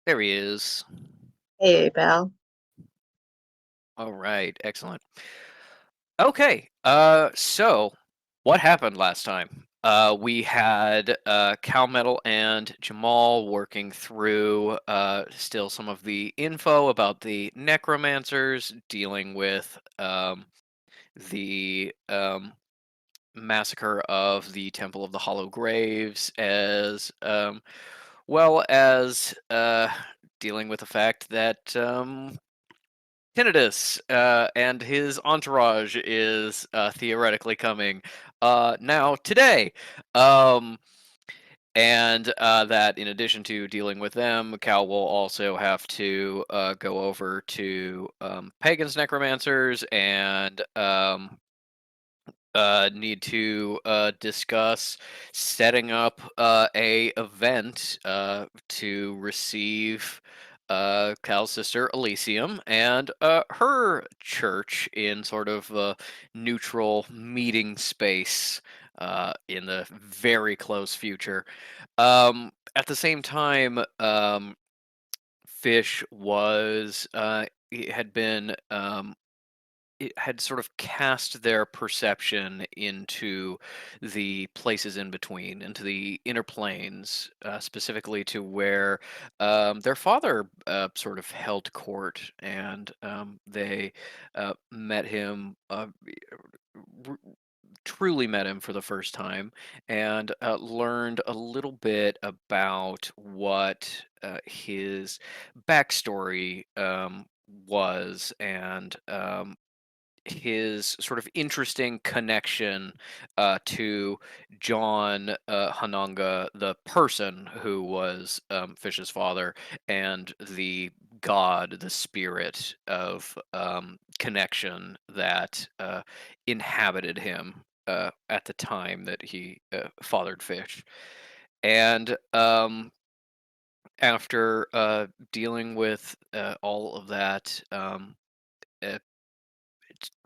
There he is. Hey, Belle. All right, excellent. Okay, so what happened last time? We had Cal Metal and Jamal working through still some of the info about the Necromancers, dealing with the massacre of the Temple of the Hollow Graves, as well as dealing with the fact that Tinnitus and his entourage is theoretically coming now today. Um, and that in addition to dealing with them, Cal will also have to go over to Pagan's Necromancers and need to discuss setting up a event to receive Cal's sister Elysium and her church in sort of a neutral meeting space in the very close future. At the same time, Fish was he had been it had sort of cast their perception into the places in between, into the inner planes, specifically to where their father sort of held court, and they met him. R- Truly met him for the first time and learned a little bit about what his backstory was, and his sort of interesting connection to John Hananga, the person who was Fish's father, and the god, the spirit of connection that inhabited him at the time that he fathered Fish. And after dealing with all of that, uh,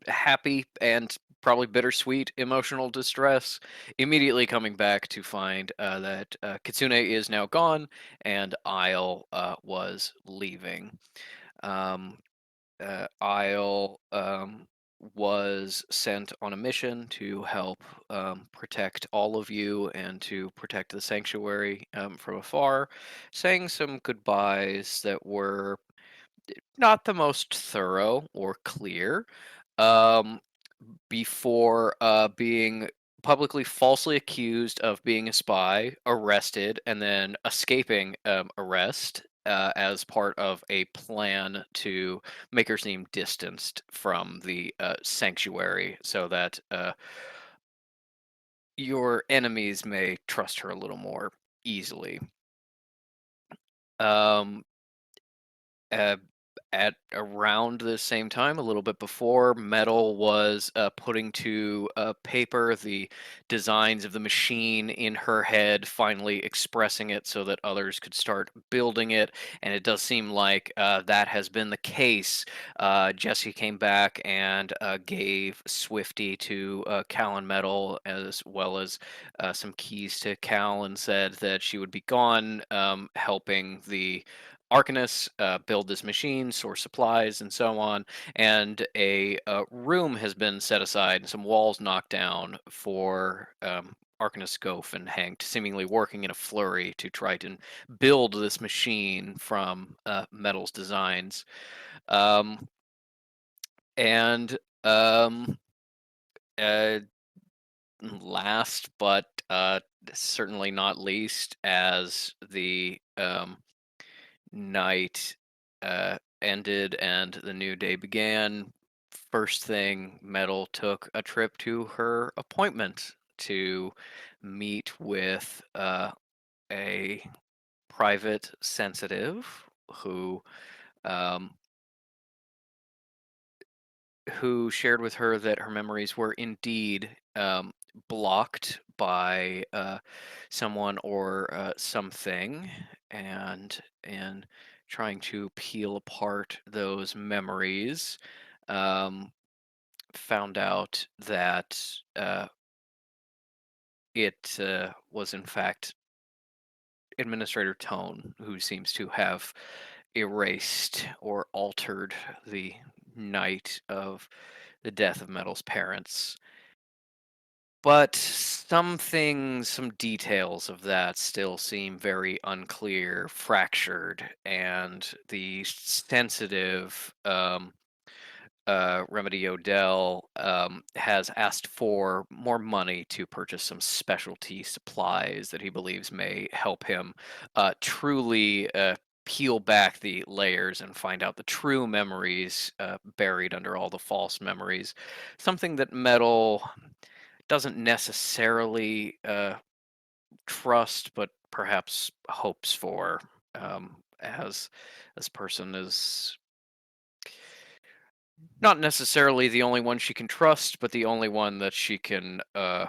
happy and probably bittersweet emotional distress, immediately coming back to find that Kitsune is now gone and Isle was leaving. Um, Isle was sent on a mission to help protect all of you and to protect the sanctuary from afar, saying some goodbyes that were not the most thorough or clear. Um, before being publicly falsely accused of being a spy, arrested, and then escaping arrest as part of a plan to make her seem distanced from the sanctuary so that your enemies may trust her a little more easily. Um, uh, at around the same time, a little bit before, Metal was putting to paper the designs of the machine in her head, finally expressing it so that others could start building it. And it does seem like that has been the case. Jesse came back and gave Swifty to Cal and Metal, as well as some keys to Cal, and said that she would be gone, helping the Arcanus build this machine, source supplies, and so on. And a room has been set aside and some walls knocked down for Arcanus, Scope, and Hank, seemingly working in a flurry to try to build this machine from Metal's designs. Um, and uh, last but certainly not least, as the night ended and the new day began, first thing, Metal took a trip to her appointment to meet with a private sensitive who um, who shared with her that her memories were indeed blocked by someone or something, and in trying to peel apart those memories, um, found out that it was in fact Administrator Tone, who seems to have erased or altered the night of the death of Metal's parents. But some things, some details of that still seem very unclear, fractured, and the sensitive Remedy Odell has asked for more money to purchase some specialty supplies that he believes may help him truly peel back the layers and find out the true memories buried under all the false memories. Something that Metal doesn't necessarily trust, but perhaps hopes for, as this person is not necessarily the only one she can trust, but the only one that she can uh,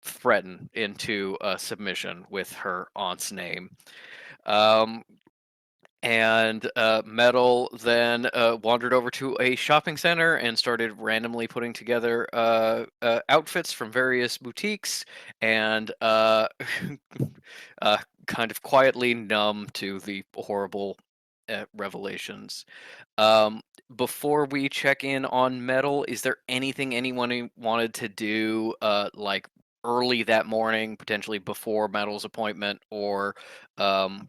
threaten into submission with her aunt's name. Um, and Metal then wandered over to a shopping center and started randomly putting together outfits from various boutiques and uh, kind of quietly numb to the horrible revelations. Um, Before we check in on Metal, is there anything anyone wanted to do, like early that morning, potentially before Metal's appointment, um,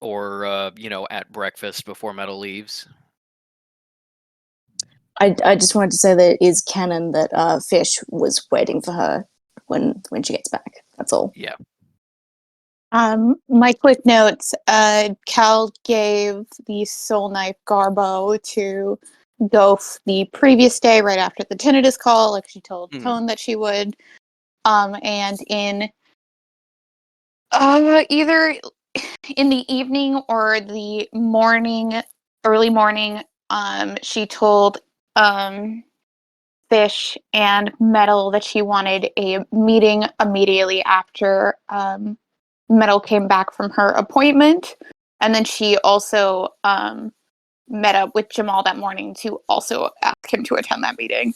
or at breakfast before Metal leaves? I just wanted to say that it is canon that Fish was waiting for her when she gets back. That's all. Yeah, My quick notes. Cal gave the soul knife Garbo to Goph the previous day, right after the tinnitus call, like she told mm, Tone that she would. And in either in the evening or the morning, early morning, she told Fish and Metal that she wanted a meeting immediately after Metal came back from her appointment. And then she also met up with Jamal that morning to also ask him to attend that meeting.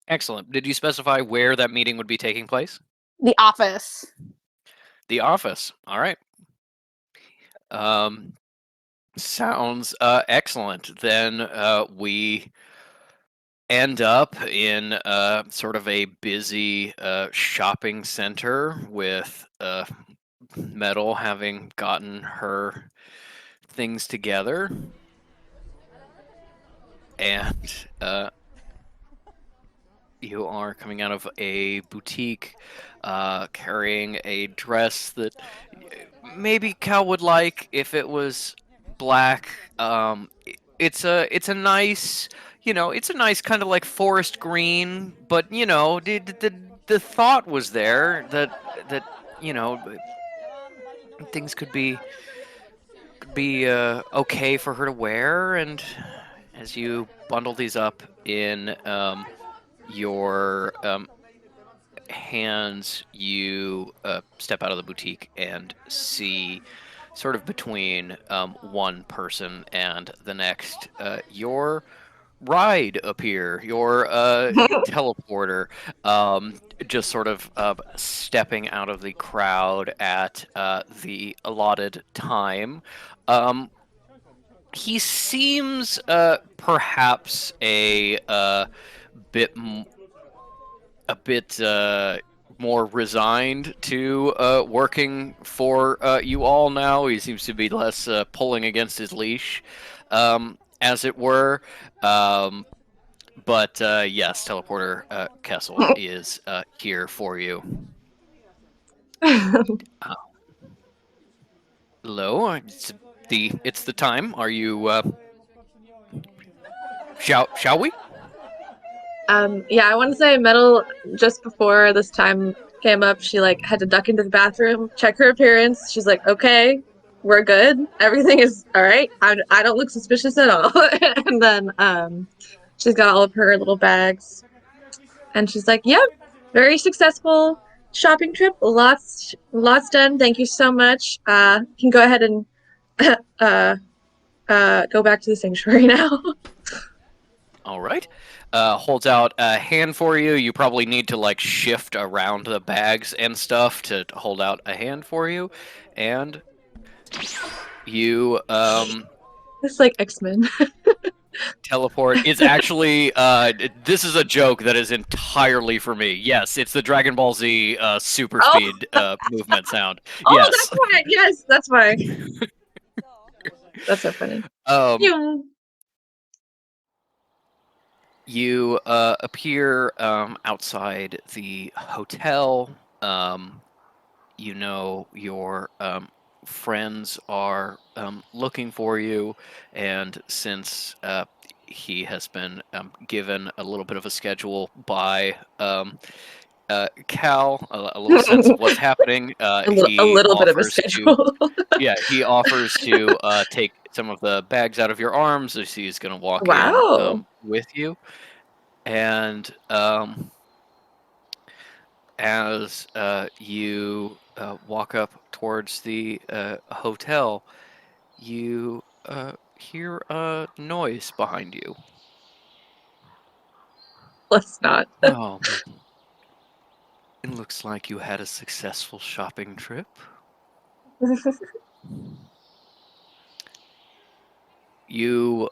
excellent. Did you specify where that meeting would be taking place? The office. The office. All right. Um, Sounds excellent. Then we end up in sort of a busy shopping center with Metal having gotten her things together, and you are coming out of a boutique carrying a dress that maybe Cal would like if it was black. It's a nice, it's a nice kind of like forest green, but the thought was there that you know things could be okay for her to wear. And as you bundle these up in your hands, you step out of the boutique and see, sort of between one person and the next, your ride appear, your teleporter, just sort of stepping out of the crowd at the allotted time. Um, he seems perhaps bit a bit more resigned to working for you all now. He seems to be less pulling against his leash, as it were. Um, but yes, teleporter Kessel is here for you. Uh, Hello, it's the time. Are you? Shall we? Yeah, I want to say Metal just before this time came up, she like had to duck into the bathroom, check her appearance. She's like, "Okay, we're good. Everything is all right. I don't look suspicious at all." And then she's got all of her little bags, and she's like, "Yep, very successful shopping trip. Lots done. Thank you so much. Can go ahead and go back to the sanctuary now." All right. Holds out a hand for you. You probably need to like shift around the bags and stuff to hold out a hand for you, and you It's like X-Men. teleport. It's actually this is a joke that is entirely for me. Yes, it's the Dragon Ball Z super Oh, speed movement sound. oh, Yes. that's why. Yes, that's why. That's so funny. Um, Phew. you appear outside the hotel. You know your friends are looking for you, and since he has been given a little bit of a schedule by Cal, a little sense of what's happening, A he little bit of a offers to, schedule. yeah, he offers to take some of the bags out of your arms as he's going to walk in Wow. with you, and as you walk up towards the hotel, you hear a noise behind you. Let's not. Oh, it looks like you had a successful shopping trip. You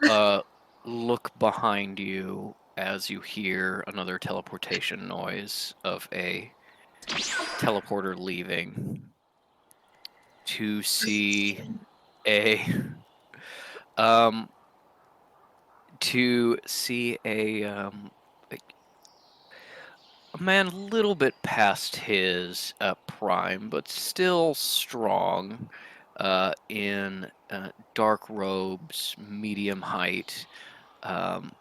look behind you as you hear another teleportation noise of a teleporter leaving to see a um a man a little bit past his prime, but still strong, in dark robes, medium height, um,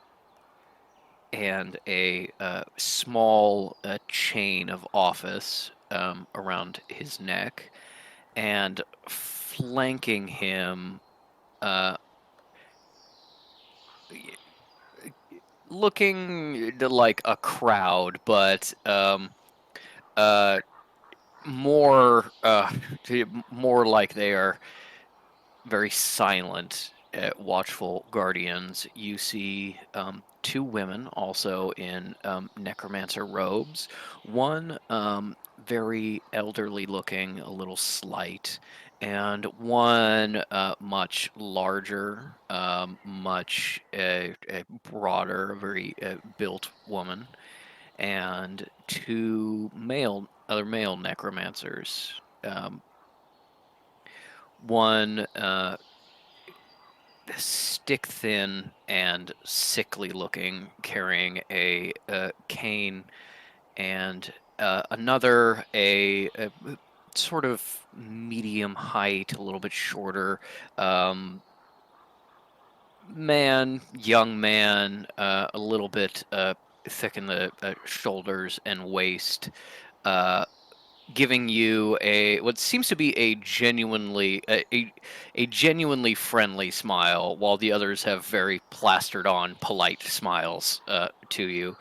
and a small chain of office around his neck, and flanking him, uh, looking like a crowd, but uh, more more like they are very silent, watchful guardians. You see two women also in necromancer robes. One very elderly looking, a little slight, and one much larger, much broader, very built woman, and two other male necromancers. One stick thin and sickly looking, carrying a cane, and another a sort of medium height, a little bit shorter, um, young man, a little bit thick in the shoulders and waist, uh, giving you a what seems to be a genuinely friendly smile, while the others have very plastered on polite smiles to you.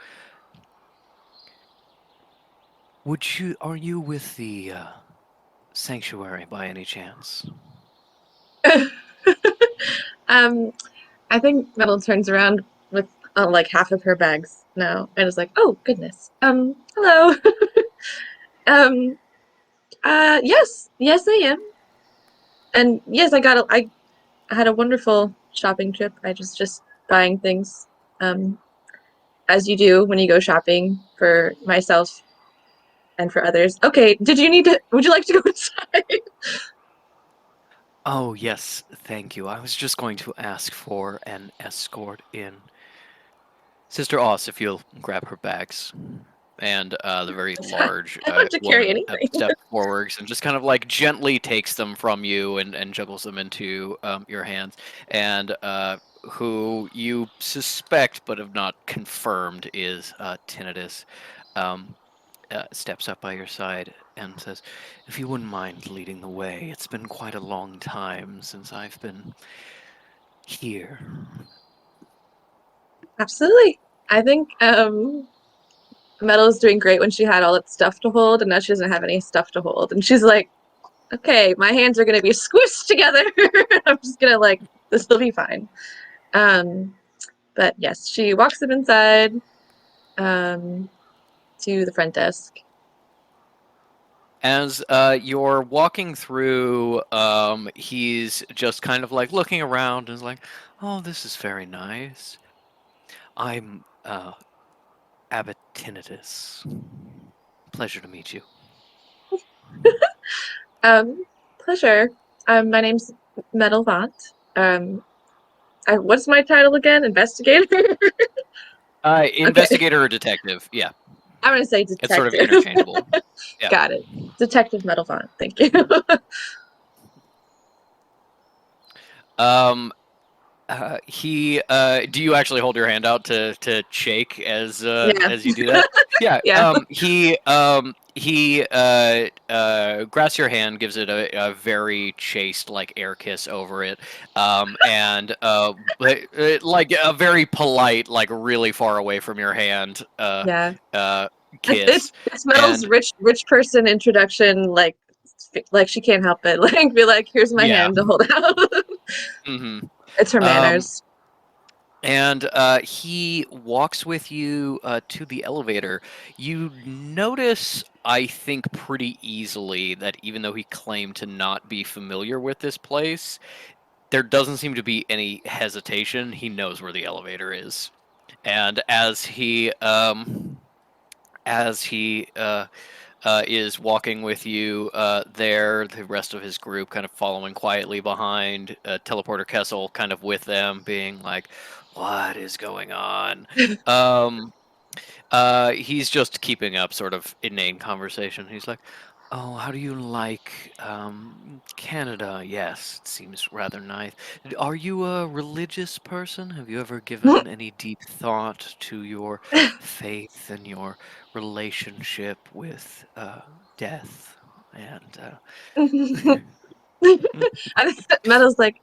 Are you with the sanctuary by any chance? um, I think Metal turns around with like half of her bags now and is like, "Oh goodness. Hello. um, yes, I am. And yes, I had a wonderful shopping trip. I just buying things, um, as you do when you go shopping for myself and for others. Okay, would you like to go inside? Oh, yes, thank you. I was just going to ask for an escort in. Sister Oz, if you'll grab her bags. And the very large I don't have to carry woman anything. steps forwards and just kind of like gently takes them from you and juggles them into your hands. And who you suspect but have not confirmed is Tinnitus, um, steps up by your side and says, "If you wouldn't mind leading the way, it's been quite a long time since I've been here." Absolutely. I think Metal's doing great when she had all its stuff to hold, and now she doesn't have any stuff to hold. And she's like, okay, my hands are gonna be squished together. I'm just gonna like this will be fine. Um, But yes, she walks them inside to the front desk. As you're walking through, he's just kind of like looking around and is like, "Oh, this is very nice. I'm Abatinitus. Pleasure to meet you." Pleasure. My name's Metal Vaunt. What's my title again? Investigator? Okay. Investigator or detective? Yeah, I'm gonna say it's sort of detective. interchangeable. Yeah. Got it. Detective Metal Font. Thank you. Um, do you actually hold your hand out to shake Yeah. as you do that? Yeah. Yeah. He grasps your hand, gives it a very chaste like air kiss over it, and like a very polite, like really far away from your hand, Yeah. kiss, It's Metal's and rich person introduction. Like she can't help it. Like be like, here's my yeah. hand to hold out. Hmm. It's her Um, manners. And he walks with you to the elevator. You notice, I think, pretty easily that even though he claimed to not be familiar with this place, there doesn't seem to be any hesitation. He knows where the elevator is. And as he is walking with you there, the rest of his group kind of following quietly behind, Teleporter Kessel kind of with them, being like, "What is going on?" Um, he's just keeping up sort of inane conversation. He's like, "Oh, how do you like Canada? Yes, it seems rather nice. Are you a religious person? Have you ever given any deep thought to your faith and your relationship with death?" And And Metal's like,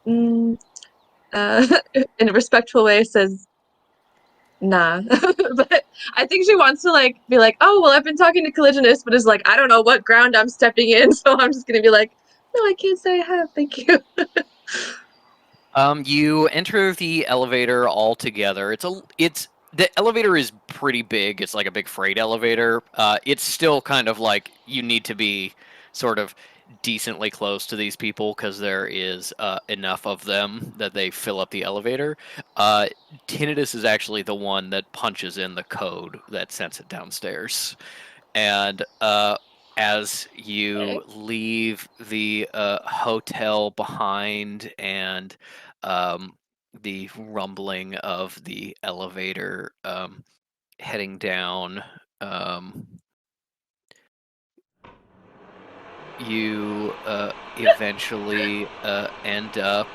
mm, in a respectful way, says, nah. But I think she wants to like be like, oh well, I've been talking to Collisionist, but is like, I don't know what ground I'm stepping in, so I'm just gonna be like, no, I can't say I have. Thank you. You enter the elevator all together. It's the elevator is pretty big. It's like a big freight elevator. It's still kind of like you need to be sort of decently close to these people because there is enough of them that they fill up the elevator. Uh, Tinnitus is actually the one that punches in the code that sends it downstairs. And as you leave the hotel behind and um, the rumbling of the elevator heading down, um, you eventually end up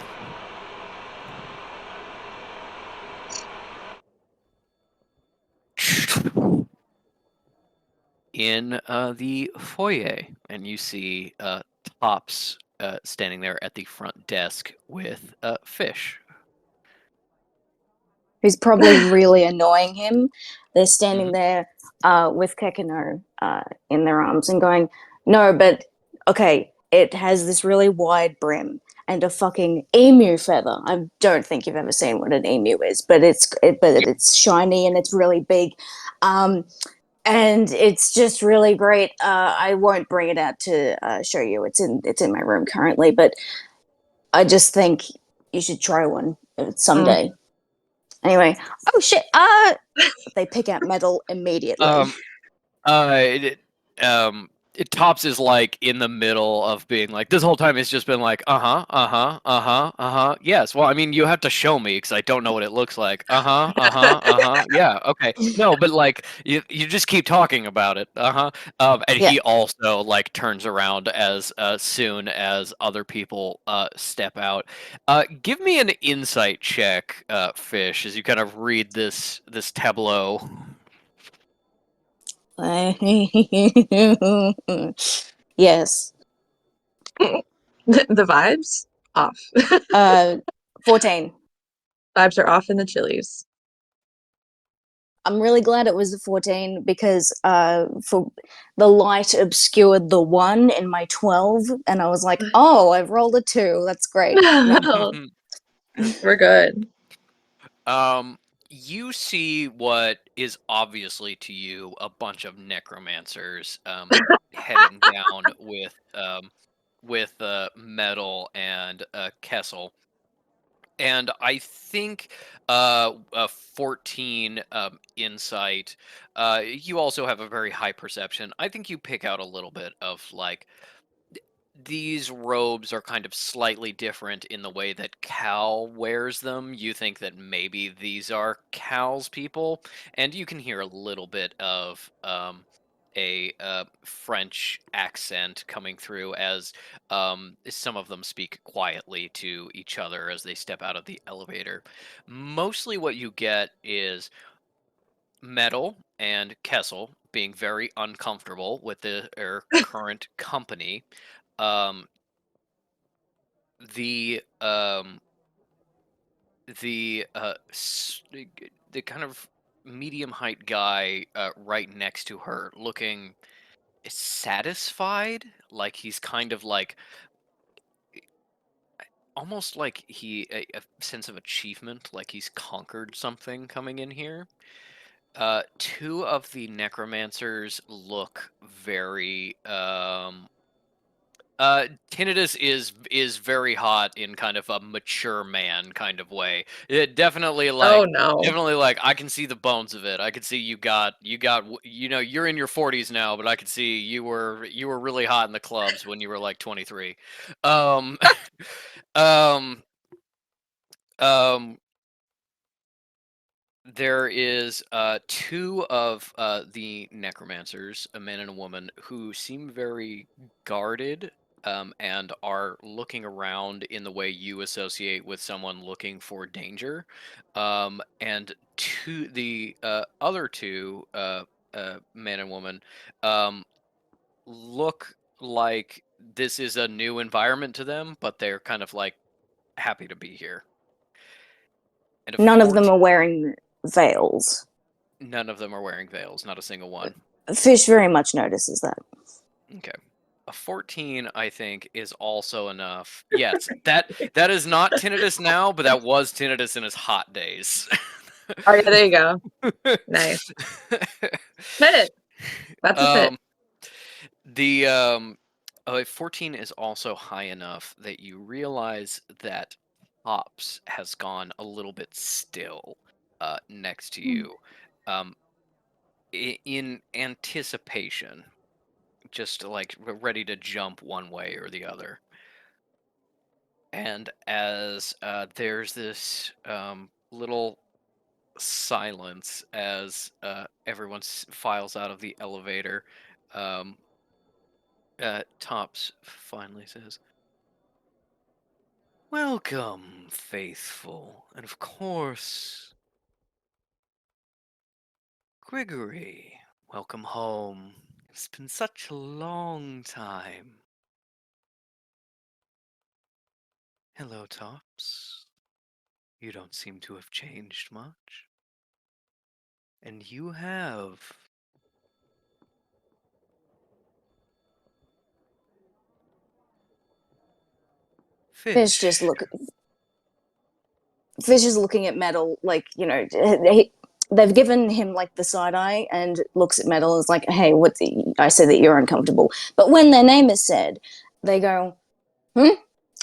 in the foyer, and you see Tops standing there at the front desk with Fish. Who's probably really annoying him. They're standing Hmm. there with Kekino in their arms and going, no, but okay, it has this really wide brim and a fucking emu feather. I don't think you've ever seen what an emu is, but it's shiny and it's really big. Um, and it's just really great. I won't bring it out to show you. It's in my room currently, but I just think you should try one Mm. someday. Anyway, oh shit! They pick out metal immediately. Um, it, Tops is like in the middle of being like this whole time. It's just been like yes. Well, I mean, you have to show me because I don't know what it looks like. Yeah. Okay. No, but like you just keep talking about it. And Yeah. he also like turns around as soon as other people step out. Give me an insight check, Fish, as you kind of read this tableau. Yes. The vibes off. Uh, 14. Vibes are off in the Chili's. I'm really glad it was a 14 because for the light obscured the 1 in my 12, and I was like, oh, I've rolled a 2. That's great. No. We're good. You see what is obviously to you a bunch of necromancers heading down with Metal and Kessel. And I think a 14 insight. You also have a very high perception. I think you pick out a little bit of like these robes are kind of slightly different in the way that Cal wears them. You think that maybe these are Cal's people, and you can hear a little bit of a French accent coming through as some of them speak quietly to each other as they step out of the elevator. Mostly what you get is Metal and Kessel being very uncomfortable with their current company. Um, the the kind of medium height guy right next to her looking satisfied, like he's kind of like almost like a sense of achievement, like he's conquered something coming in here. Two of the necromancers look very Tinnitus is very hot in kind of a mature man kind of way. It Oh no. definitely like I can see the bones of it. I can see you know you're in your 40s now, but I could see you were really hot in the clubs when you were like 23. Um um um There is two of the necromancers, a man and a woman, who seem very guarded and are looking around in the way you associate with someone looking for danger. And the other two, man and woman, um, look like this is a new environment to them, but they're kind of like happy to be here. And a None of them 14. are wearing veils. None of them are wearing veils, not a single one. Fish very much notices that. Okay. A 14, I think, is also enough. Yes, that is not tinnitus now, but that was tinnitus in his hot days. Oh yeah, there you go. Nice. Hit it. That's a fit. um, the 14 is also high enough that you realize that Hops has gone a little bit still next to you, um, in anticipation, just like ready to jump one way or the other. And as there's this little silence as everyone files out of the elevator, um, Tops finally says, "Welcome, faithful, and of course, Gregory. Welcome home. It's been such a long time." "Hello, Tops. You don't seem to have changed much." "And you have." Fish just "Fish." look. Fish is looking at Metal like they've given him like the side eye and looks at Metal and is like, "Hey, I said that you're uncomfortable." But when their name is said, they go, "Hmm?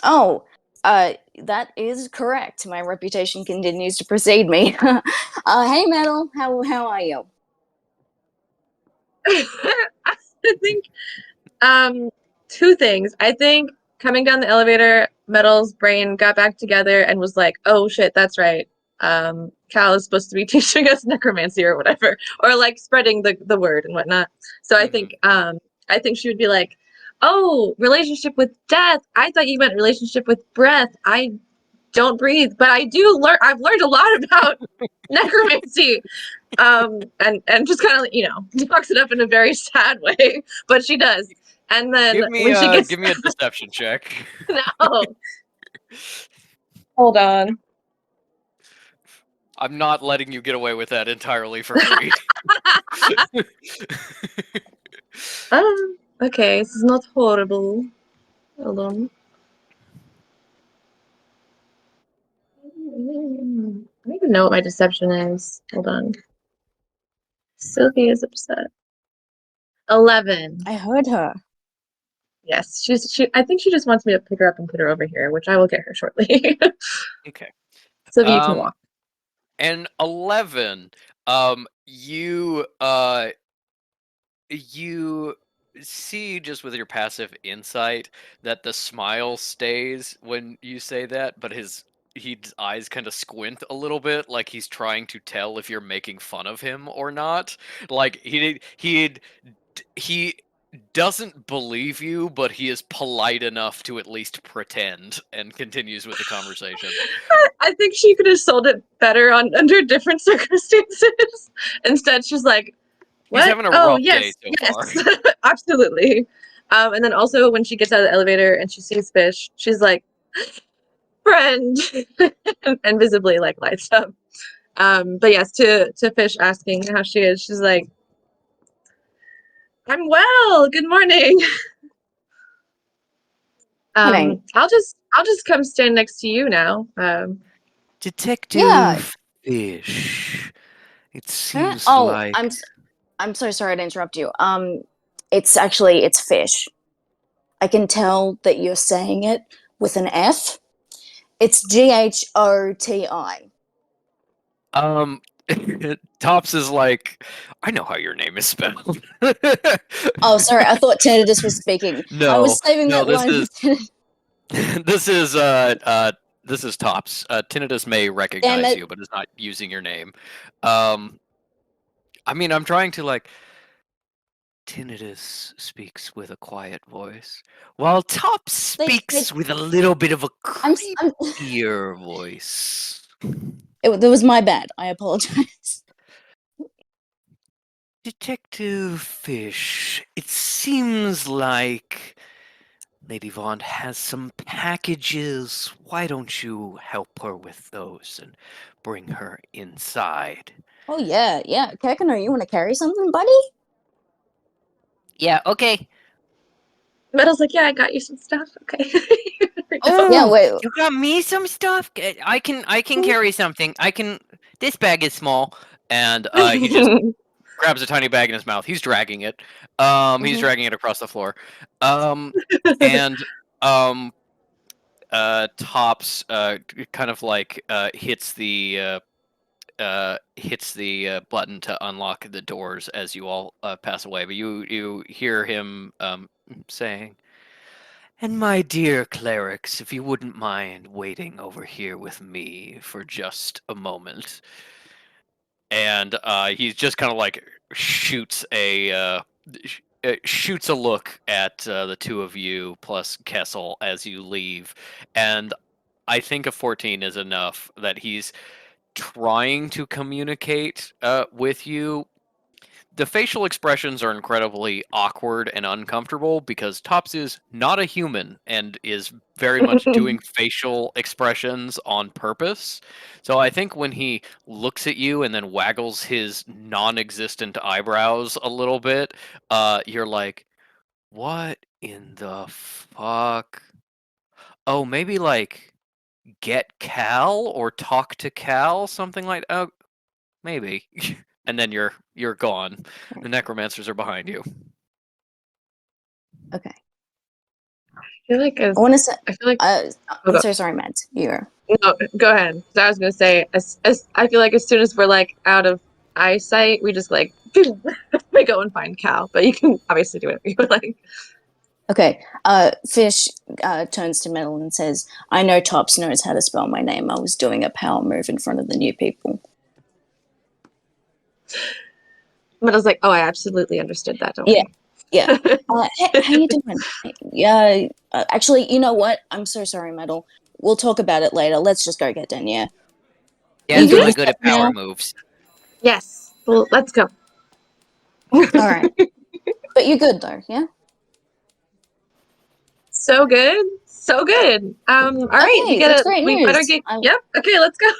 Oh, that is correct. My reputation continues to precede me." Hey, Metal, how are you? I think two things. I think coming down the elevator, Metal's brain got back together and was like, "Oh shit, that's right. Cal is supposed to be teaching us necromancy or whatever, or like spreading the word and whatnot." So Mhm. I think she would be like, "Oh, relationship with death. I thought you meant relationship with breath. I don't breathe, but I do learn. I've learned a lot about necromancy." And just kind of talks it up in a very sad way, but she does. And then when she gets Give me a deception check. no, hold on. I'm not letting you get away with that entirely for free. Okay, this is not horrible. Hold on. I don't even know what my deception is. Hold on. Sylvie is upset. 11. I heard her. Yes, she. I think she just wants me to pick her up and put her over here, which I will get her shortly. Okay. Sylvie, you can Um, walk. and 11, you you see just with your passive insight that the smile stays when you say that, but his eyes kind of squint a little bit, like he's trying to tell if you're making fun of him or not. Like he doesn't believe you, but he is polite enough to at least pretend, and continues with the conversation. I think she could have sold it better under different circumstances. Instead, she's like, He's "What? having a Oh, rough day yes, so far. yes, absolutely." And then also when she gets out of the elevator and she sees Fish, she's like, "Friend," and visibly like lights up. But yes, to Fish asking how she is, she's like, "I'm well. Good morning." Morning. I'll just come stand next to you now. Yeah. Detective Fish. It Huh? seems Oh, like I'm so sorry to interrupt you. It's fish. I can tell that you're saying it with an F. It's GHOTI. um Tops is like, I know how your name is spelled. Oh, sorry. I thought Tinnitus was speaking. I No, was saving no, that this line for is Tinnitus. this is this is Tops. Tinnitus may Damn recognize it. you, but is not using your name. Um I mean, I'm trying to like, Tinnitus speaks with a quiet voice, while Tops They, speaks with a little bit of a I'm creepier voice. that was my bad. I apologize. Detective Fish, it seems like Lady Vaughn has some packages. Why don't you help her with those and bring her inside? Oh yeah, yeah. Kekano, you want to carry something, buddy? Yeah, okay. Metal's like, "Yeah, I got you some stuff." Okay. Yeah. Oh, Wait. you got me some stuff? I can carry something. I can. This bag is small, and he just grabs a tiny bag in his mouth. He's dragging it. He's Mhm. dragging it across the floor. And um, Tops kind of like hits the button to unlock the doors as you all pass away. But you hear him saying, "And my dear clerics, if you wouldn't mind waiting over here with me for just a moment." And he just kind of like shoots a look at the two of you plus Kessel as you leave, and I think a 14 is enough that he's trying to communicate with you. The facial expressions are incredibly awkward and uncomfortable because Tops is not a human and is very much doing facial expressions on purpose. So I think when he looks at you and then waggles his non-existent eyebrows a little bit, you're like, "What in the fuck?" Oh, maybe like get Cal or talk to Cal, something like. Oh, maybe. And then you're gone. The necromancers are behind you. Okay. feel like I want to say. I feel like Uh, oh, I'm so sorry, Matt. You go. no, go ahead. 'Cause I was gonna say, as I feel like as soon as we're like out of eyesight, we just like we go and find Cal. But you can obviously do whatever you would like. Okay. Fish turns to Metal and says, "I know Tops knows how to spell my name. I was doing a power move in front of the new people." But I was like, oh, I absolutely understood that. Don't Yeah. worry. Yeah. How you doing? Yeah. Actually, you know what? I'm so sorry, Metal. We'll talk about it later. Let's just go get done. Yeah. Are you Dad's good really with good that at power now? moves. Yes. Well, let's go. All right. But you're good though, yeah? So good. So good. All right, Okay, that's great we better news. get yep, okay, let's go.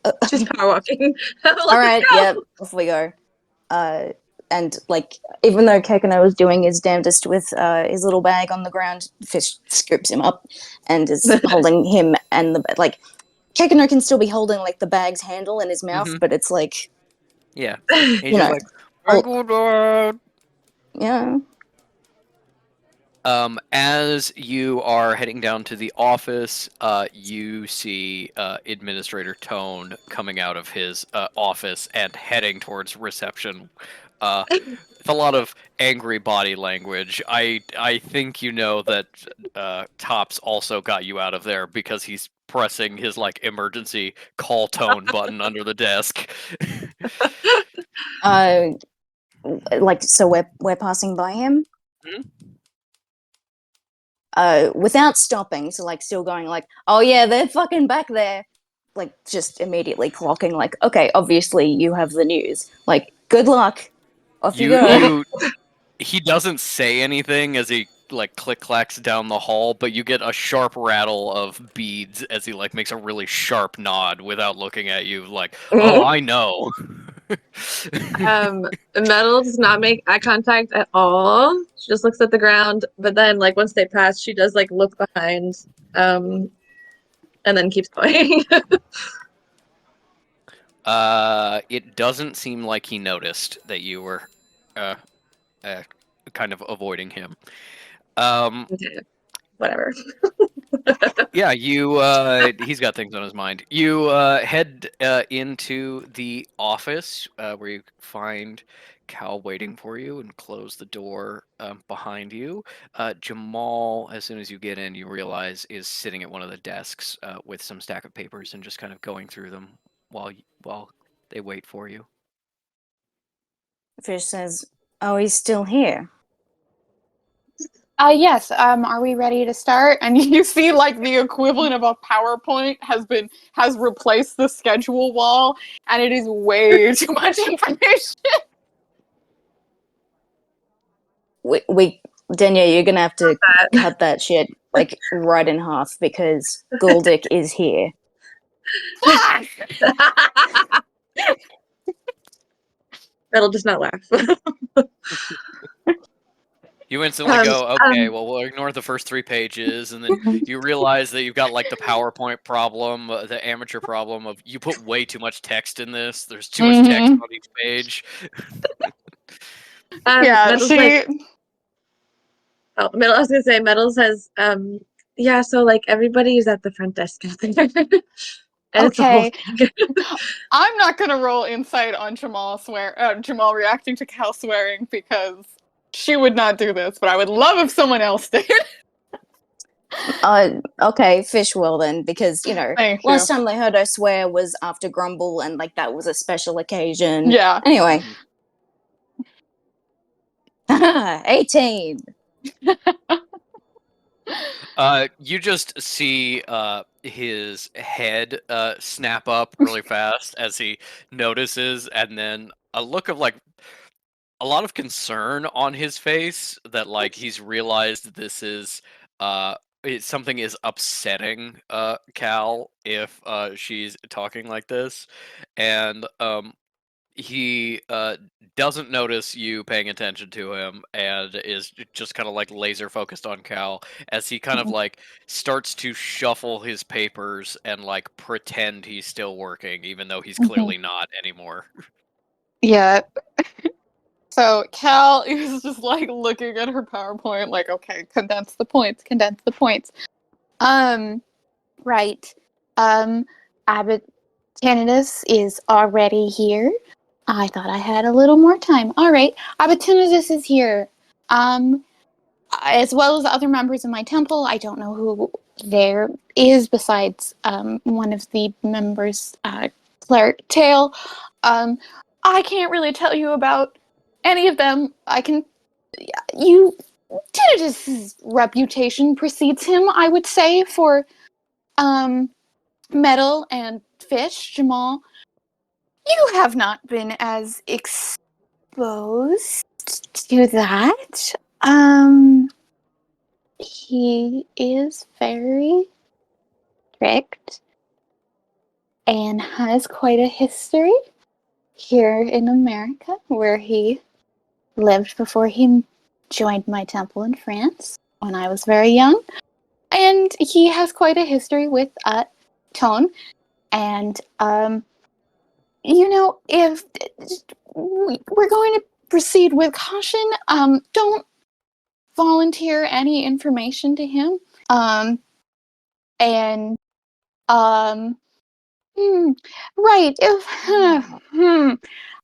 Uh, She's power walking. all Let's right, go. yeah, off we go. And like, even though Kekano was doing his damnedest with his little bag on the ground, Fish scoops him up and is holding him and the like. Kekino can still be holding like the bag's handle in his mouth, Mm-hmm. but it's like, Yeah. He's you just know, like, oh, "Thank you, yeah. As you are heading down to the office, you see Administrator Tone coming out of his office and heading towards reception with a lot of angry body language. I think you know that Tops also got you out of there because he's pressing his like emergency call tone button under the desk. Uh, like, so we're passing by him. Mhm. Without stopping, so like still going like, oh yeah, they're fucking back there. Like just immediately clocking like, okay, obviously you have the news. Like, good luck. Off you You go. you he doesn't say anything as he like click clacks down the hall, but you get a sharp rattle of beads as he like makes a really sharp nod without looking at you like, "Oh, I know." Metal does not make eye contact at all. She just looks at the ground, but then like once they pass, she does like look behind, and then keeps going. It doesn't seem like he noticed that you were uh, uh kind of avoiding him. Um Okay, whatever. Yeah, he's got things on his mind. You head into the office where you find Cal waiting for you and close the door behind you. Jamal, as soon as you get in, you realize is sitting at one of the desks with some stack of papers and just kind of going through them while they wait for you. Fish says, oh, he's still here. Yes, are we ready to start? And you see like the equivalent of a PowerPoint has replaced the schedule wall, and it is way too much information. Denya, you're gonna have to That. cut that shit like right in half because Guldik is here. Fuck! Metal does not laugh. You instantly um, go, okay, um, well, we'll ignore the first 3 pages, and then you realize that you've got like the PowerPoint problem, the amateur problem of you put way too much text in this. There's too much text on each page. Yeah, Metal's like, she. oh, Metal. I was gonna say, Metal says, yeah. So like everybody is at the front desk out there, and it's a whole Okay, thing. I'm not gonna roll insight on Jamal reacting to Cal swearing because she would not do this, but I would love if someone else did. Okay, Fish will then, because Thank you. last time they heard her swear was after Grumble, and like that was a special occasion. Yeah. Anyway, 18. You just see his head snap up really fast as he notices, and then a look of like a lot of concern on his face that like he's realized this is something is upsetting Cal if she's talking like this, and he doesn't notice you paying attention to him and is just kind of like laser focused on Cal as he kind of like starts to shuffle his papers and like pretend he's still working even though he's clearly not anymore. Yeah. So Cal is just like looking at her PowerPoint, like, okay, condense the points, condense the points. Right. Abbott Tinnitus is already here. I thought I had a little more time. All right, Abbott Tinnitus is here. As well as other members of my temple. I don't know who there is besides one of the members, Claire Tail. I can't really tell you about any of them. You Tinnitus's reputation precedes him, I would say, for Metal and Fish, Jamal. You have not been as exposed to that. He is very strict and has quite a history here in America, where he lived before he joined my temple in France when I was very young. And he has quite a history with Tone. And if we're going to proceed with caution, don't volunteer any information to him. And right, if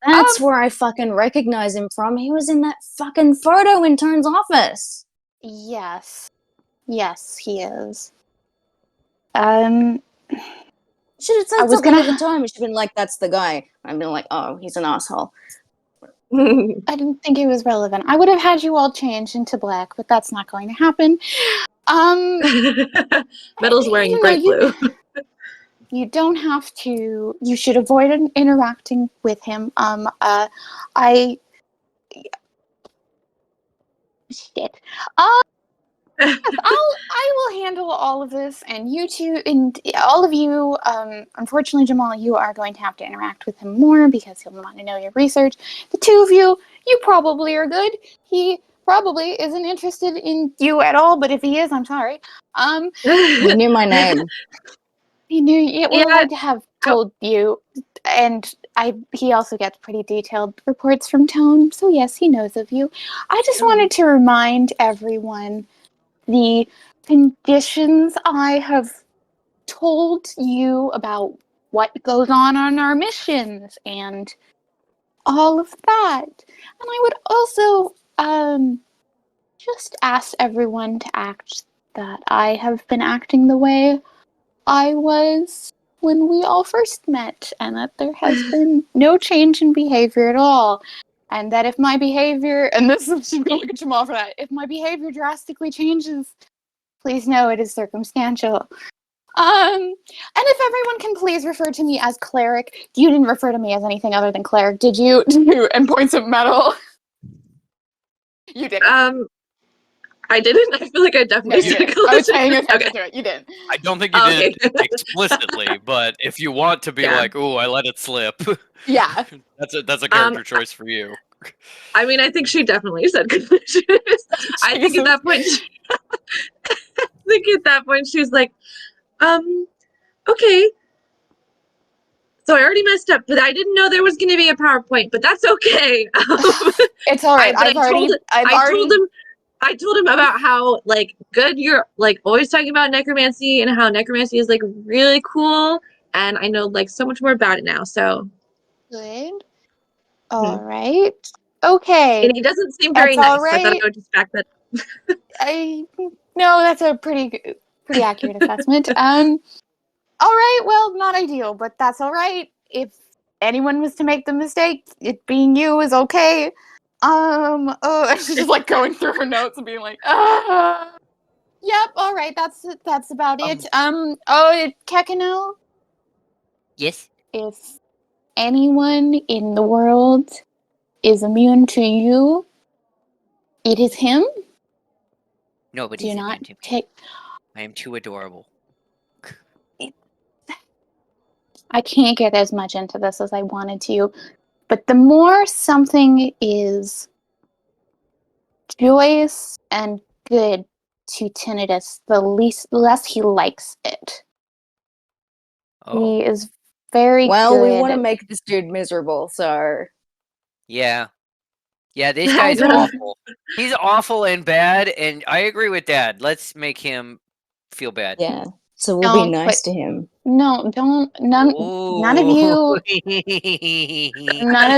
That's where I fucking recognize him from. He was in that fucking photo in Tone's office. yes, he is. Should have I said was something gonna. at the time. It should have been like, "That's the guy." I've been like, "Oh, he's an asshole." I didn't think it was relevant. I would have had you all change into black, but that's not going to happen. Metal's wearing bright You blue. you don't have to. You should avoid interacting with him. I shit. I will handle all of this, and you two, and all of you. Unfortunately, Jamal, you are going to have to interact with him more because he'll want to know your research. The two of you, you probably are good. He probably isn't interested in you at all, but if he is, I'm sorry. He knew my name. He knew. Yeah, well, Yeah. I'd have told you, and he also gets pretty detailed reports from Tone, so yes, he knows of you. I just wanted to remind everyone the conditions I have told you about what goes on our missions and all of that. And I would also just ask everyone to act that I have been acting the way I was when we all first met, and that there has been no change in behavior at all. And that if my behavior, and this is she's gonna look at Jamal for that, if my behavior drastically changes, please know it is circumstantial. And if everyone can please refer to me as cleric. You didn't refer to me as anything other than cleric, did you? And points of metal. You didn't. I didn't. I feel like I No, definitely you said didn't. I was paying collision. attention Okay. to it. You didn't. I don't think you Oh, did okay. explicitly, but if you want to be Yeah. like, "Oh, I let it slip," Yeah. that's a character choice for you. I mean, I think she definitely said collision. I think at that point, she was like, okay. So I already messed up, but I didn't know there was going to be a PowerPoint. But that's okay. It's all right. I told him about how like good you're like always talking about necromancy and how necromancy is like really cool, and I know like so much more about it now. So Good. All right. Okay. and he doesn't seem very That's all nice. So I thought right. I would just back that. No, that's a pretty accurate assessment. All right. Well, not ideal, but that's all right. If anyone was to make the mistake, it being you is okay. She's just like going through her notes and being like, yep. All right. That's about it. Kekino, Yes. if anyone in the world is immune to you, it is him. Nobody's Do immune not to me. take. I am too adorable. I can't get as much into this as I wanted to, but the more something is joyous and good to Tinnitus, the less he likes it. Oh. He is very Well, we want to good. make this dude miserable, so Yeah. Yeah, this guy's awful. He's awful and bad, and I agree with Dad. Let's make him feel bad. yeah. So we'll be Don't nice put- to him. No, don't. None of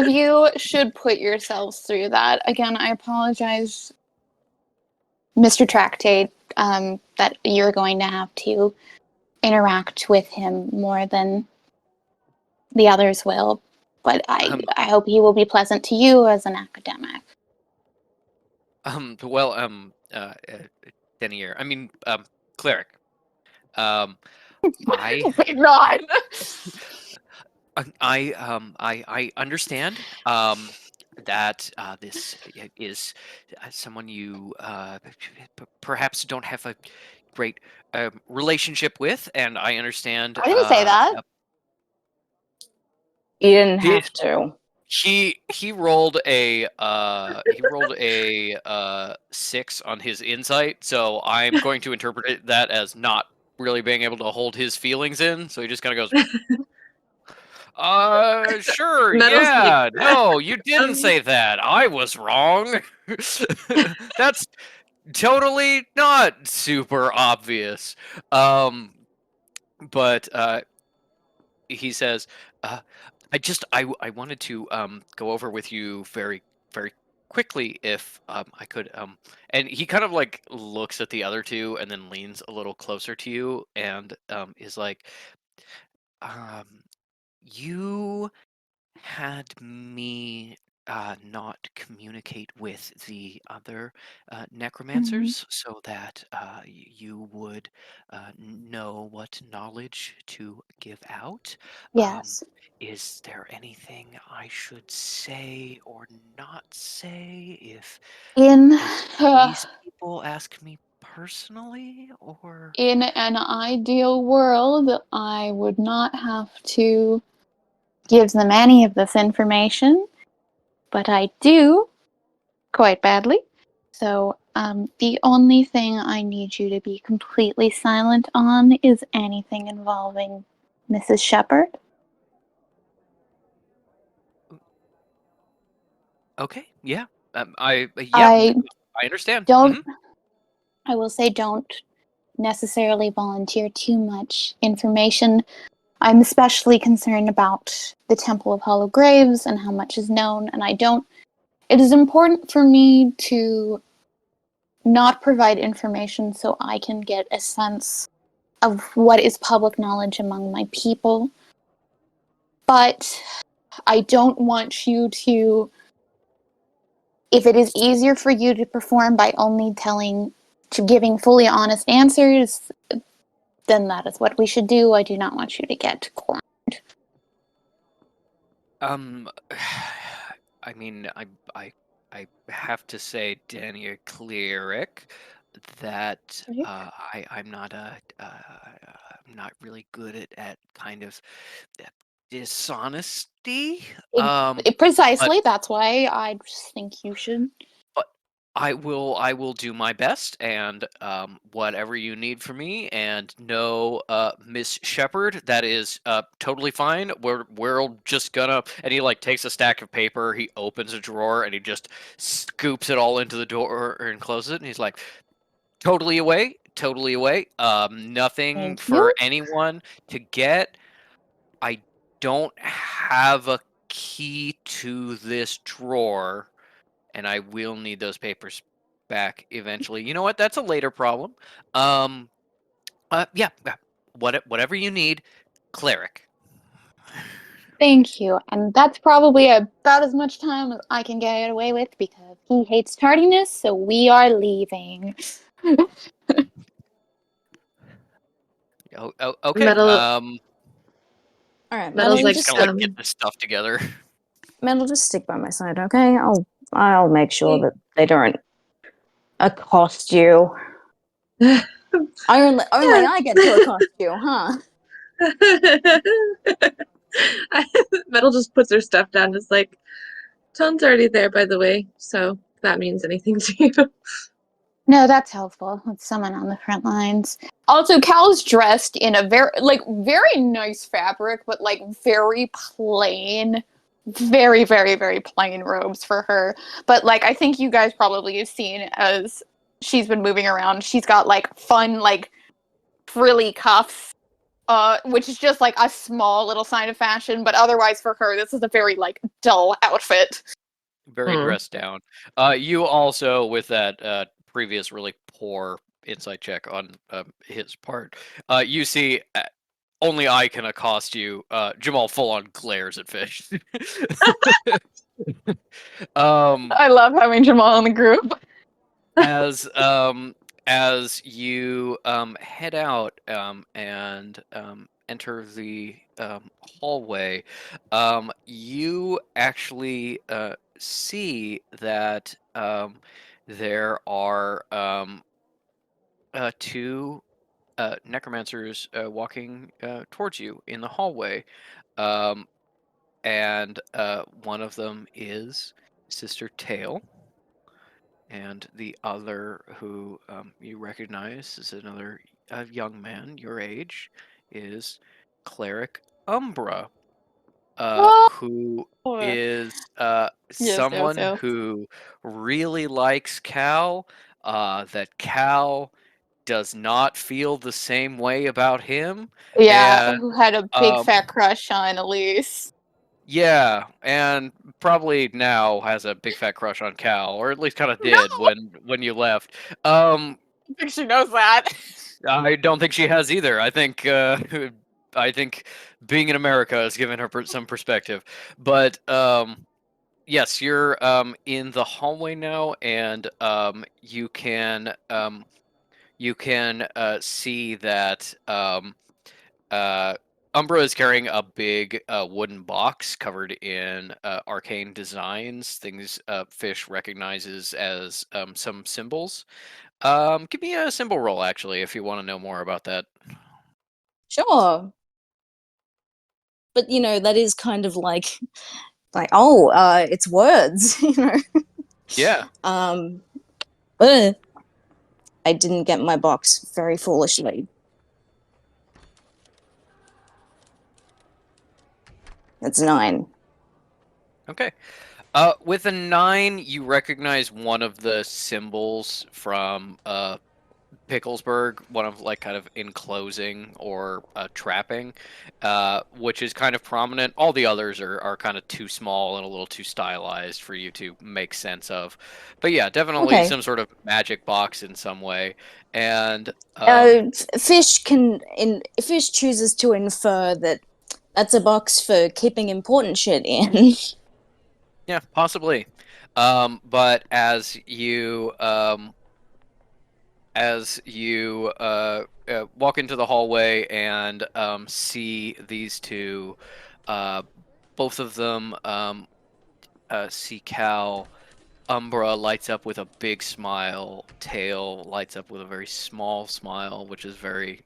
you should put yourselves through that. Again, I apologize, Mr. Tractate, that you're going to have to interact with him more than the others will. But I hope he will be pleasant to you as an academic. Denier. I mean, cleric. I God. I understand that this is someone you perhaps don't have a great relationship with, and I understand. I didn't say that. You didn't He- have to. He rolled a 6 on his insight, so I'm going to interpret that as not really being able to hold his feelings in, so he just kind of goes, sure, Metal's like, yeah, no, you didn't um, say that. I was wrong. That's totally not super obvious. But he says, uh, I wanted to go over with you very quickly if I could and he kind of like looks at the other two and then leans a little closer to you and is like, um you had me not communicate with the other Mhm. necromancers so that you would know what knowledge to give out. Um, Yes. is there anything I should say or not say In if uh, these people ask me personally or in an ideal world, I would not have to give them any of this information, but I do quite badly. So, the only thing I need you to be completely silent on is anything involving Mrs. Shepherd. okay, yeah, I yeah, I I understand. don't, I will say, don't necessarily volunteer too much information. I'm especially concerned about the Temple of Hollow Graves and how much is known, and I don't. It is important for me to not provide information so I can get a sense of what is public knowledge among my people. But I don't want you to, if it is easier for you to perform by only giving fully honest answers, then that is what we should do. I do not want you to get cornered. Um, I mean, I, I have to say, Danny, a cleric, that I'm not I'm not really good at kind of uh, dishonesty. But Precisely, that's why I just think you should. but I will do my best and whatever you need from me and no Miss Shepherd, that is totally fine. We're just gonna and he like takes a stack of paper, he opens a drawer and he just scoops it all into the door and closes it and he's like, totally away, totally away. Nothing Thank for you. anyone to get. I don't have a key to this drawer and I will need those papers back eventually. You know what? That's a later problem. Um, yeah. Whatever you need, cleric. Thank you. And that's probably about as much time as I can get away with because he hates tardiness, so we are leaving. Okay. Metal, All right, Metal, Metal's you like, Just just kind of like get this stuff together. Metal, just stick by my side, okay? I'll make sure that they don't accost you. Only I get to accost you, huh? Metal just puts her stuff down. It's like, Tone's already there, by the way, so if that means anything to you. No, that's helpful. With someone on the front lines. Also, Cal's dressed in a very nice fabric, but like very plain, very plain robes for her. But like I think you guys probably have seen as she's been moving around, she's got like fun like frilly cuffs, which is just like a small little sign of fashion. But otherwise, for her, this is a very like dull outfit. Very Hmm. dressed down. You also with that previous really poor insight check on his part. You see. Only I can accost you. Jamal full on glares at Fish. um, I love having Jamal in the group. as um as you head out and enter the hallway, you actually see that there are two necromancers walking towards you in the hallway, um, and one of them is Sister Tail. And the other who you recognize is another a young man your age is Cleric Umbra, Oh, who yes, is yes, someone yes. who really likes Cal. That Cal does not feel the same way about him, Yeah, and who had a big um, fat crush on Elise. yeah, and probably now has a big fat crush on Cal, or at least kind of No, did when you left. Um, I think she knows that. I don't think she has either. I think I think being in America has given her some perspective. But yes, you're in the hallway now, and you can see that Umbra is carrying a big wooden box covered in arcane designs, things Fish recognizes as some symbols. Give me a symbol roll, actually, if you want to know more about that. Sure. But that is kind of like it's words, Yeah. Um ugh, I didn't get my box very foolishly. It's 9. Okay. With a 9, you recognize one of the symbols from Picklesburg, one of like kind of enclosing or trapping, which is kind of prominent. All the others are kind of too small and a little too stylized for you to make sense of. But yeah, definitely Okay. some sort of magic box in some way. And Fish chooses to infer that that's a box for keeping important shit in. yeah, possibly. But as you walk into the hallway and see these two, uh, both of them see Cal. Umbra lights up with a big smile. Tail lights up with a very small smile, which is very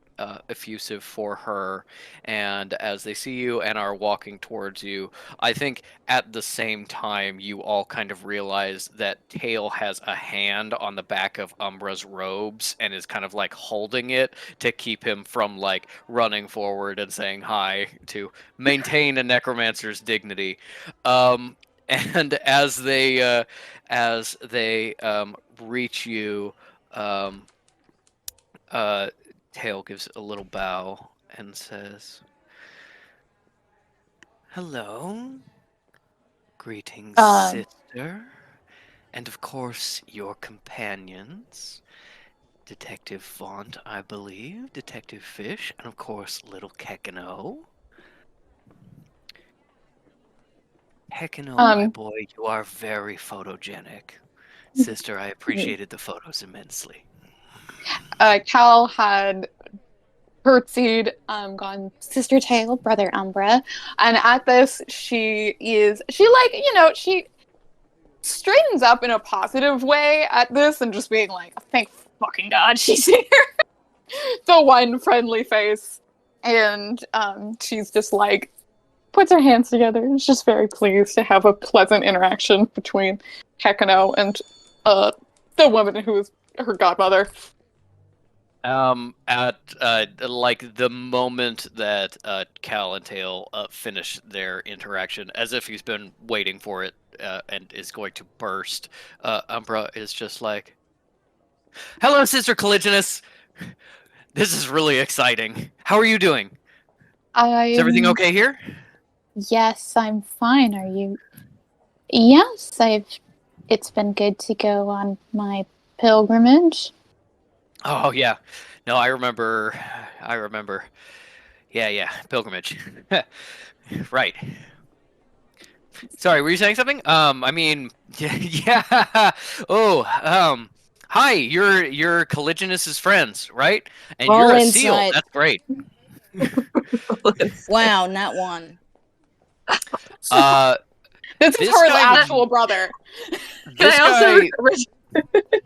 effusive for her. And as they see you and are walking towards you, I think at the same time you all kind of realize that Tail has a hand on the back of Umbra's robes and is kind of like holding it to keep him from like running forward and saying hi, to maintain a necromancer's dignity. Um, and as they reach you, um, uh, Tail gives a little bow and says, "Hello, greetings, Um, sister, and of course your companions, Detective Font, I believe, Detective Fish, and of course little Kekino. Kekino, my um, boy, you are very photogenic. Sister, I appreciated the photos immensely." Cal had curtsied, gone Sister Tail, Brother Umbra, and at this she like she straightens up in a positive way at this and just being like, thank fucking God she's here. The one friendly face, and she's just like puts her hands together and is just very pleased to have a pleasant interaction between Hekino and the woman who is her godmother. At like the moment that Cal and Tail finish their interaction, as if he's been waiting for it and is going to burst, Umbra is just like, "Hello, Sister Caligulus. This is really exciting. How are you doing? Is everything I'm okay here?" Yes, I'm fine. Are you? Yes, I've. It's been good to go on my pilgrimage. Oh yeah, no, I remember. I remember. Yeah, yeah, pilgrimage. Right. Sorry, were you saying something? I mean, yeah, yeah. Oh, hi, you're Caligulus' friends, right? And Roll you're a seal. insight. That's great. Wow, not one. Uh, This is this her guy, actual brother. Can this I also? guy,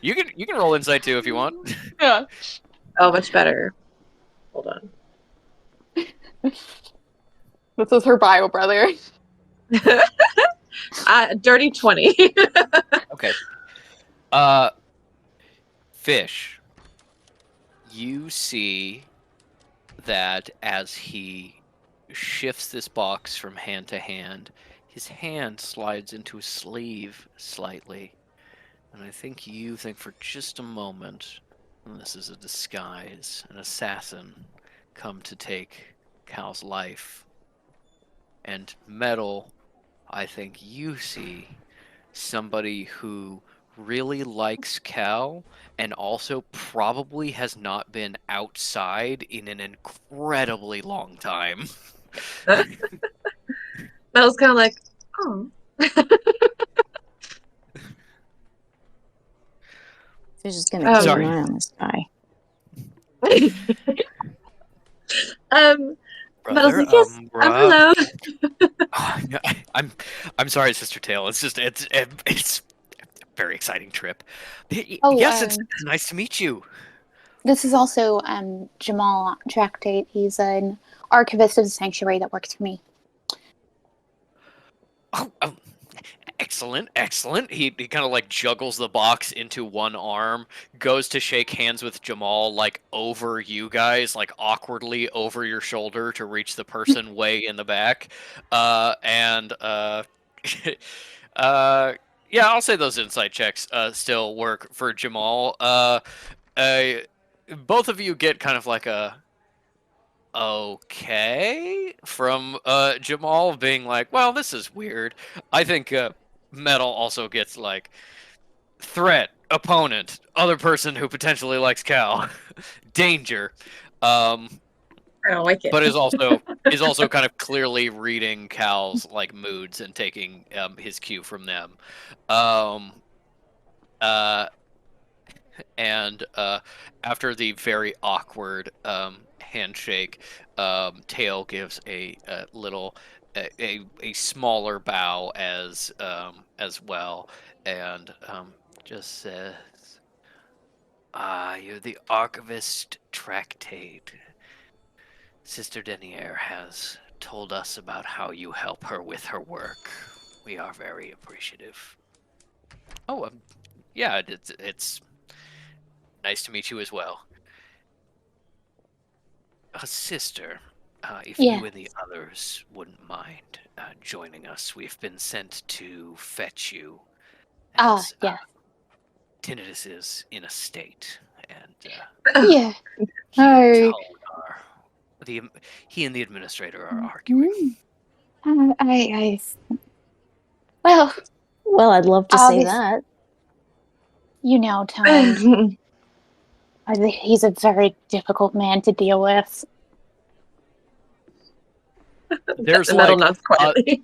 you can roll insight too if you want. Yeah. Oh, much better. Hold on. This is her bio brother. Dirty 20. Okay. Uh, Fish, you see that as he shifts this box from hand to hand, his hand slides into his sleeve slightly. And I think you think for just a moment, this is a disguise, an assassin come to take Cal's life. And Metal, I think you see somebody who really likes Cal and also probably has not been outside in an incredibly long time. Metal's kind of like, oh. Fish is gonna keep an Sorry. eye on this guy. Metal's Brother, like, yes, Rob. hello. I'm sorry, Sister Tail. It's just it's a very exciting trip. Oh, Yes, it's nice to meet you. this is also Jamal Tractate. He's an archivist of the sanctuary that works for me. Oh, excellent, excellent. He kind of like juggles the box into one arm, goes to shake hands with Jamal like over you guys, like awkwardly over your shoulder to reach the person way in the back. And yeah, I'll say those insight checks still work for Jamal. Uh, both of you get kind of like a okay from Jamal being like, well, this is weird. I think Metal also gets like threat, opponent, other person who potentially likes Cal, danger, um, I don't like it. but is also kind of clearly reading Cal's like moods and taking his cue from them. Um, uh, and after the very awkward handshake, Tail gives a little a smaller bow as well, and just says, "Ah, you're the archivist Tractate. Sister Denier has told us about how you help her with her work. We are very appreciative." Oh, yeah, it's nice to meet you as well. Sister, if Yeah. you and the others wouldn't mind joining us, we've been sent to fetch you as Yeah. Tinnitus is in a state, and Yeah. he and Oh. Tull he and the administrator are arguing. I well, Well, I'd love to see obvious- that. you know, Tom. I think he's a very difficult man to deal with. There's The Metal like nods quietly.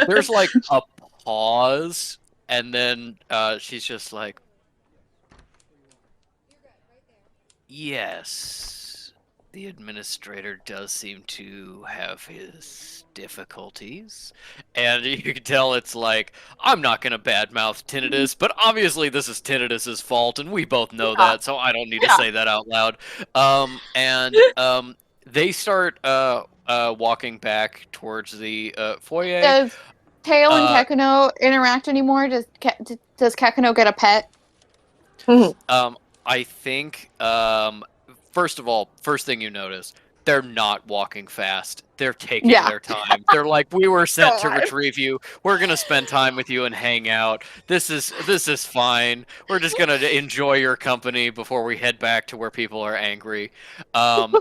there's like a pause, and then she's just like, yes, the administrator does seem to have his difficulties. And you can tell it's like, I'm not going to badmouth Tinnitus, but obviously this is Tinnitus's fault, and we both know that, so I don't need to say that out loud. And they start walking back towards the foyer. Does Tail and Uh, Kekano interact anymore? Does Kekano get a pet? I think, first of all, first thing you notice, they're not walking fast. They're taking Yeah. their time. They're like, we were sent to God. retrieve you. We're gonna spend time with you and hang out. This is fine. We're just gonna enjoy your company before we head back to where people are angry. And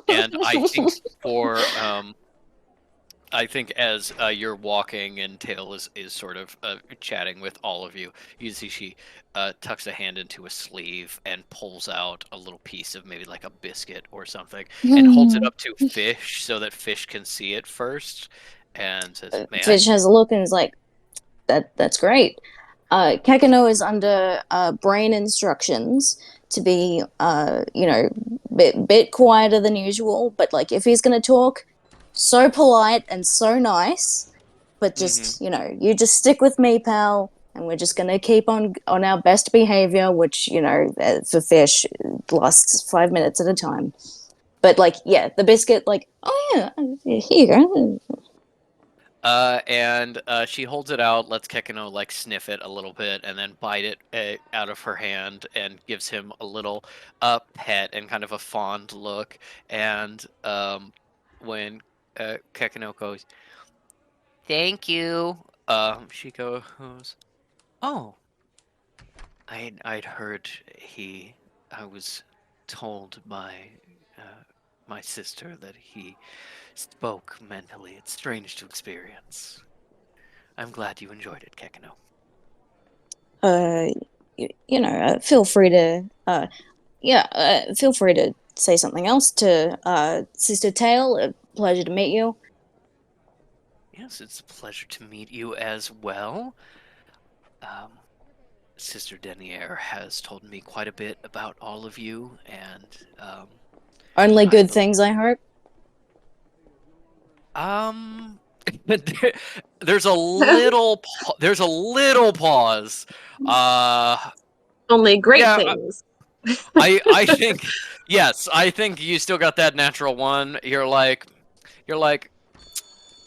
I think as you're walking and Tail is sort of chatting with all of you, you see she tucks a hand into a sleeve and pulls out a little piece of maybe like a biscuit or something and holds it up to Fish so that Fish can see it first and says, "May I?" Fish has a look and is like, that's great. Kakano is under brain instructions to be, bit quieter than usual, but like if he's gonna talk, so polite and so nice, but just you just stick with me, pal, and we're just gonna keep on our best behavior, which for Fish lasts 5 minutes at a time. But like, yeah, the biscuit, like, oh yeah, here you go. And she holds it out, lets Kekino like sniff it a little bit, and then bite it out of her hand, and gives him a little pet and kind of a fond look. And when Kekino goes, "Thank you," she goes, "Oh, I'd heard he. I was told by my sister that he spoke mentally. It's strange to experience. I'm glad you enjoyed it, Kekino." Uh, feel free to, feel free to say something else to Sister Tail. A pleasure to meet you. Yes, it's a pleasure to meet you as well. Um, Sister Denier has told me quite a bit about all of you, and Only I good bel things, I hope. um, there- there's a little pause. Uh, Only great yeah, things. I think yes, I think you still got that natural one. You're like,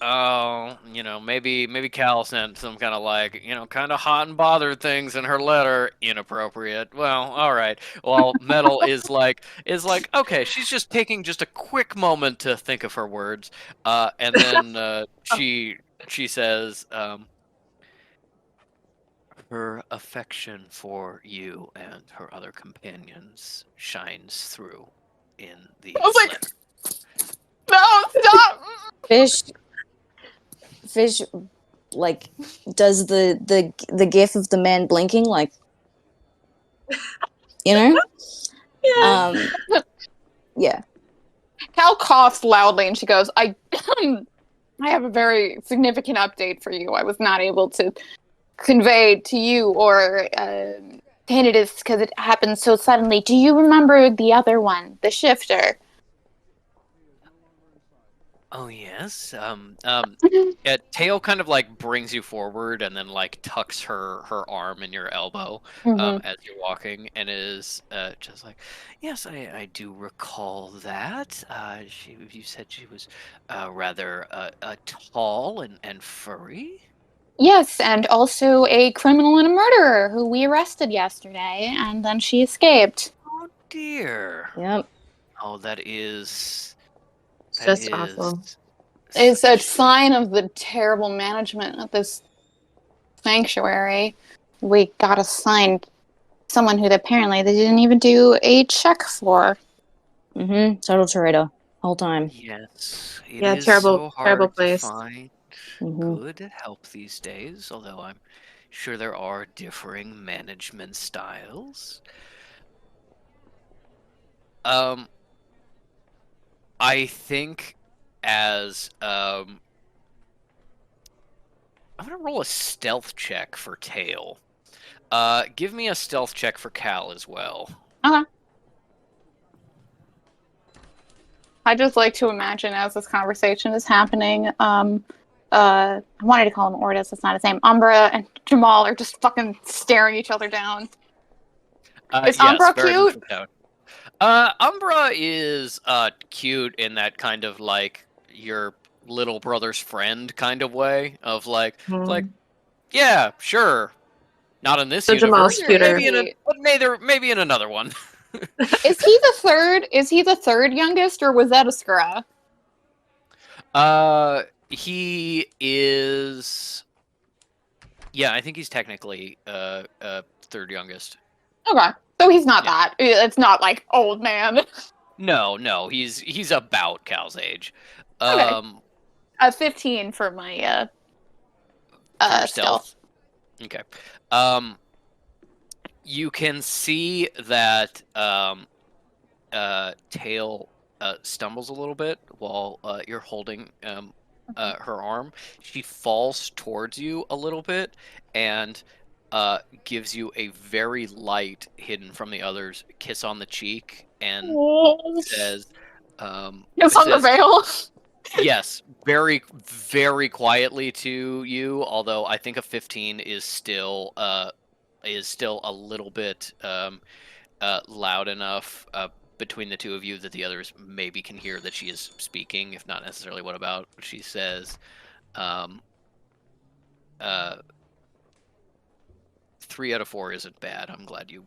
oh, maybe Cal sent some kind of like, kind of hot and bothered things in her letter. Inappropriate. Well, all right. Well, Metal is like, okay, she's just taking just a quick moment to think of her words, and then she says, her affection for you and her other companions shines through in I was these like, letters. no, stop. Fish, fish, like, does the gif of the man blinking, like, you know? Yeah. Um, yeah. Cal coughs loudly and she goes, I have a very significant update for you. I was not able to convey to you or candidates because it happened so suddenly. Do you remember the other one, the shifter? Oh yes. Tail kind of like brings you forward and then like tucks her arm in your elbow Mm-hmm. as you're walking, and is just like, yes, I do recall that. You said she was rather tall and furry. Yes, and also a criminal and a murderer who we arrested yesterday, and then she escaped. Oh dear. Yep. Oh, that is It's that just is awful. It's such a a shame. sign of the terrible management of this sanctuary. We got assigned someone who apparently they didn't even do a check for. Mm-hmm. Total traitor. Whole time. Yes, it Yeah, is terrible, so terrible hard to place. find Mm-hmm. good help these days, although I'm sure there are differing management styles. Um, I think as I'm gonna roll a stealth check for Tail. Give me a stealth check for Cal as well. Okay. I just like to imagine as this conversation is happening, I wanted to call him Ordis, that's not his name. Umbra and Jamal are just fucking staring each other down. Is Yes, Umbra very much cute? so. Umbra is cute in that kind of like your little brother's friend kind of way of like, it's like, Mm. yeah, sure. Not in this So Jamal's universe, but cuter. maybe in another one. Is he the third youngest, or was that a scra? He is. Yeah, I think he's technically third youngest. Okay. So he's not Yeah. that. It's not like old man. No, he's about Cal's age. Okay. Um, 15 for my for your stealth. stealth. Okay. Um, you can see that Tail stumbles a little bit while you're holding her arm. She falls towards you a little bit and gives you a very light, hidden from the others, kiss on the cheek, and says, It's on the says veil. yes, very, very quietly to you. Although I think a 15 is still a little bit loud enough between the two of you that the others maybe can hear that she is speaking, if not necessarily what about. She says, Um, uh, 3 out of 4 isn't bad. I'm glad you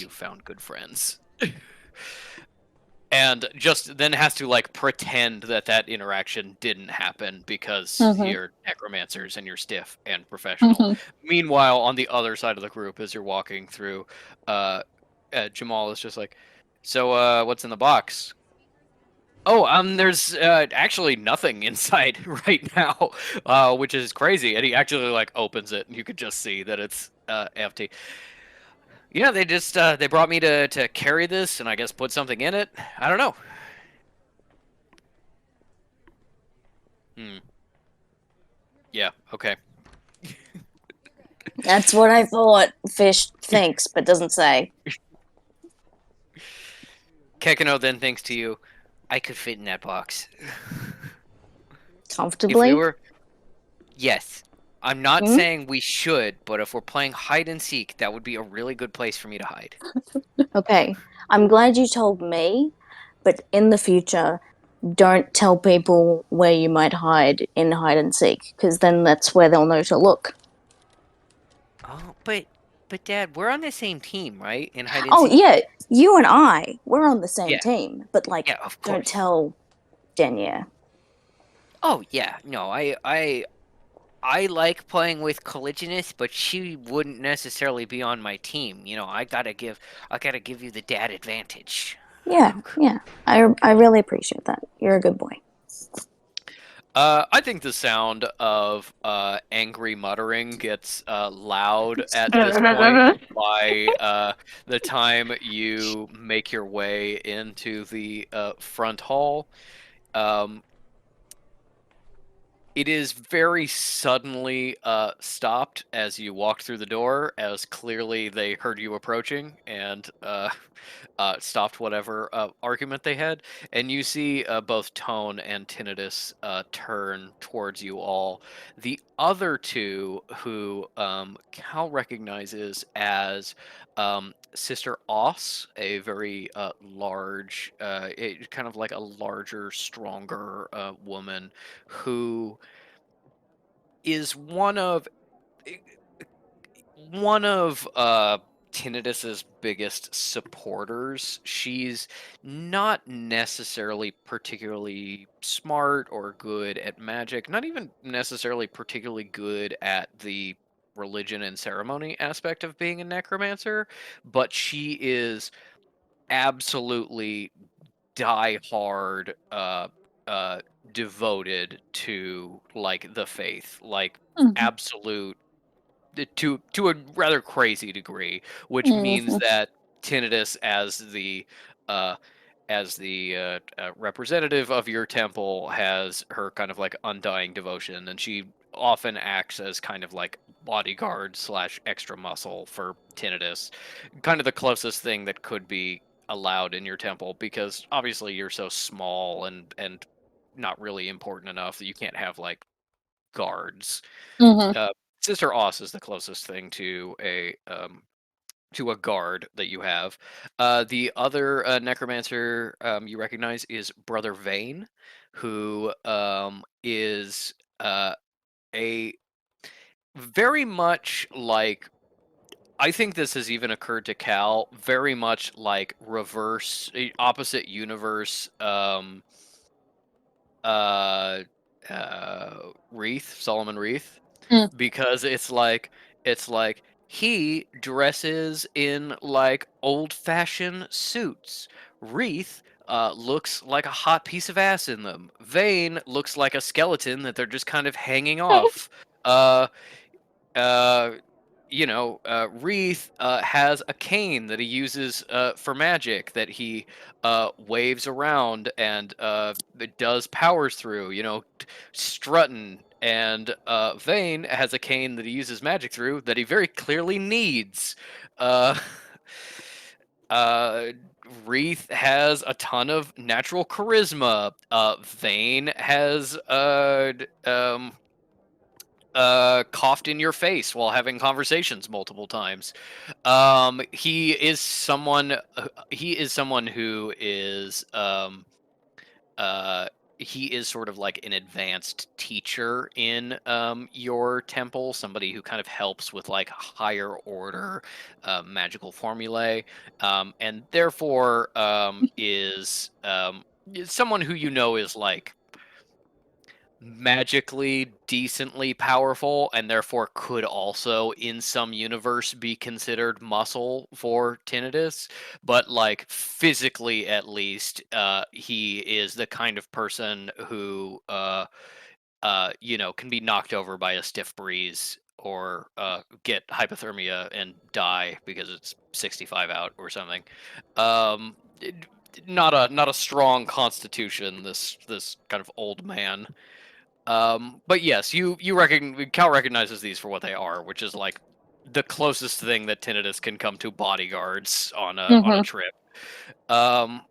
found good friends. And just then has to like pretend that interaction didn't happen because Mhm. you're necromancers and you're stiff and professional. Mhm. Meanwhile, on the other side of the group, as you're walking through, Jamal is just like, "So, what's in the box?" Oh, there's actually nothing inside right now, which is crazy. And he actually like opens it, and you could just see that it's empty. Yeah, they just they brought me to carry this, and I guess put something in it. I don't know. Hmm. Yeah. Okay. That's what I thought. Fish thinks, but doesn't say. Kekano then thinks to you, I could fit in that box. If we Comfortably? were, yes. I'm not Hmm? saying we should, but if we're playing hide and seek, that would be a really good place for me to hide. Okay. I'm glad you told me, but in the future, don't tell people where you might hide in hide and seek, because then that's where they'll know to look. Oh, but Dad, we're on the same team, right? In hide and Oh, seek? yeah, you and I, we're on the same Yeah. team, but like, Yeah, of don't course. tell Denya. Oh yeah, no, I like playing with Colliginous, but she wouldn't necessarily be on my team. You know, I gotta give you the dad advantage. Yeah, yeah. I really appreciate that. You're a good boy. I think the sound of angry muttering gets loud at this point by the time you make your way into the front hall. Um, It is very suddenly stopped as you walk through the door, as clearly they heard you approaching and stopped whatever argument they had. And you see both Tone and Tinnitus turn towards you all. The other two, who Cal recognizes as Sister Oss, a very large, kind of like a larger, stronger woman who is one of Tinnitus's biggest supporters. She's not necessarily particularly smart or good at magic, not even necessarily particularly good at the religion and ceremony aspect of being a necromancer, but she is absolutely die hard uh devoted to like the faith, like Mhm. absolute, to a rather crazy degree, which means Mhm. that Tinnitus, uh as the representative of your temple, has her kind of like undying devotion, and she often acts as kind of like bodyguard slash extra muscle for Tinnitus, kind of the closest thing that could be allowed in your temple, because obviously you're so small and not really important enough that you can't have like guards. Mhm. uh, Sister Oss is the closest thing to a guard that you have. The other necromancer you recognize is Brother Vane, who is a very much like, I think this has even occurred to Cal, very much like reverse, opposite universe, uh, Wreath, Solomon Wreath, Mm. because it's like he dresses in like old-fashioned suits. Wreath looks like a hot piece of ass in them. Vane looks like a skeleton that they're just kind of hanging off. Uh, uh, Wreath has a cane that he uses for magic, that he waves around and it does powers through, strutting. And Vane has a cane that he uses magic through that he very clearly needs. Uh, uh, Wreath has a ton of natural charisma. Vane has coughed in your face while having conversations multiple times. He is someone who is uh he is sort of like an advanced teacher in your temple, somebody who kind of helps with like higher order magical formulae, and therefore is someone who you know is like magically decently powerful and therefore could also in some universe be considered muscle for tinnitus, but like physically at least he is the kind of person who can be knocked over by a stiff breeze or get hypothermia and die because it's 65 out or something. um not a strong constitution, this kind of old man. But yes, Cal recognizes these for what they are, which is like the closest thing that tinnitus can come to bodyguards on a trip. Um,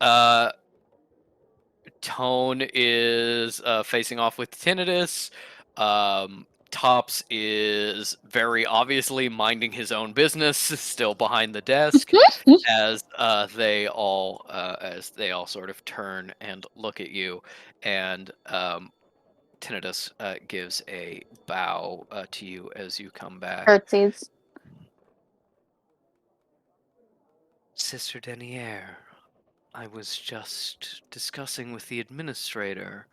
uh, Tone is facing off with tinnitus. Tops is very obviously minding his own business, still behind the desk, as they all sort of turn and look at you, and Tinnitus gives a bow to you as you come back. Curtsies. Sister Denier, I was just discussing with the administrator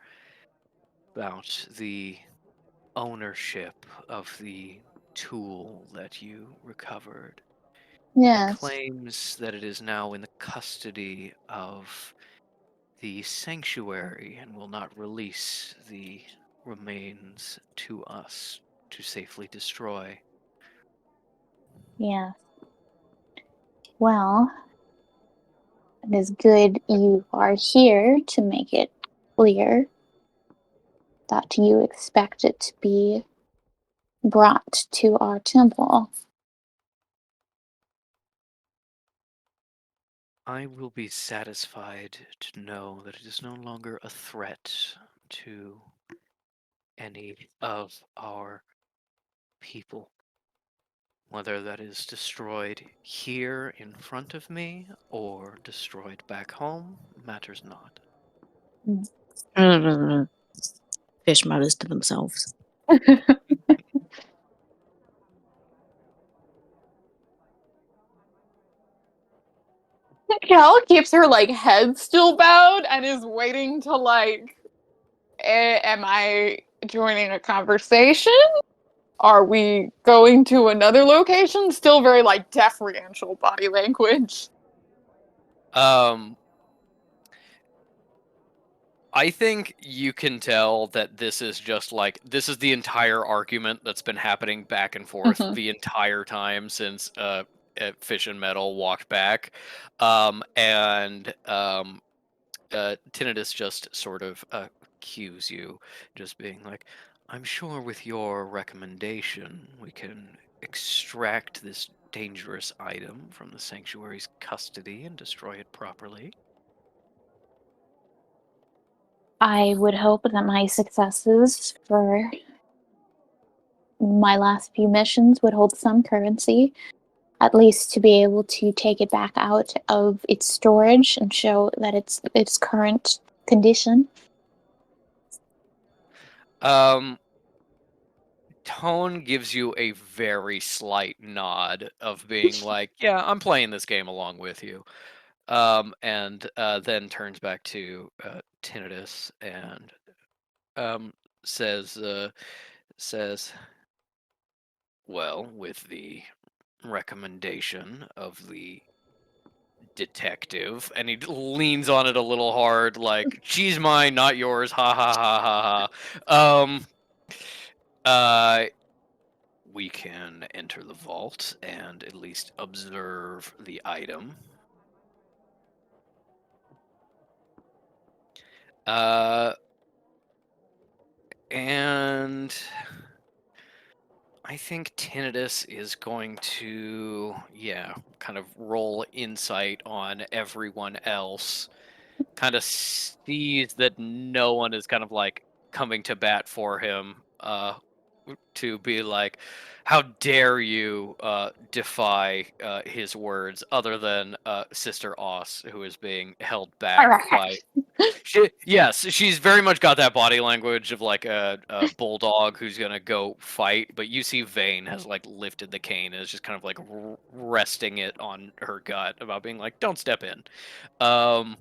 about the ownership of the tool that you recovered. He Yes. claims that it is now in the custody of the sanctuary and will not release the remains to us to safely destroy. Yes. Well, it is good you are here to make it clear that you expect it to be brought to our temple. I will be satisfied to know that it is no longer a threat to any of our people. Whether that is destroyed here in front of me or destroyed back home matters not. Fish mutters to themselves. Cal keeps her like head still bowed and is waiting to like, am I joining a conversation? Are we going to another location? Still very like deferential body language. Um, I think you can tell that this is just like this is the entire argument that's been happening back and forth the entire time since Fish and Metal walked back, and Tinnitus just sort of cues you, just being like, "I'm sure with your recommendation, we can extract this dangerous item from the sanctuary's custody and destroy it properly." I would hope that my successes for my last few missions would hold some currency, at least to be able to take it back out of its storage and show that its current condition. Um, Tone gives you a very slight nod of being like, "Yeah, I'm playing this game along with you." And then turns back to Tinnitus and um, says, says, "Well, with the recommendation of the detective," and he leans on it a little hard, like, "She's mine, not yours." Ha ha ha ha ha. Uh, we can enter the vault and at least observe the item. And I think Tinnitus is going to, yeah, kind of roll insight on everyone else. Kind of sees that no one is kind of like coming to bat for him to be like, how dare you defy his words, other than Sister Oss, who is being held back by. Yes, she's very much got that body language of like a bulldog who's gonna go fight, but you see Vane has like lifted the cane and is just kind of like resting it on her gut about being like, don't step in. Um,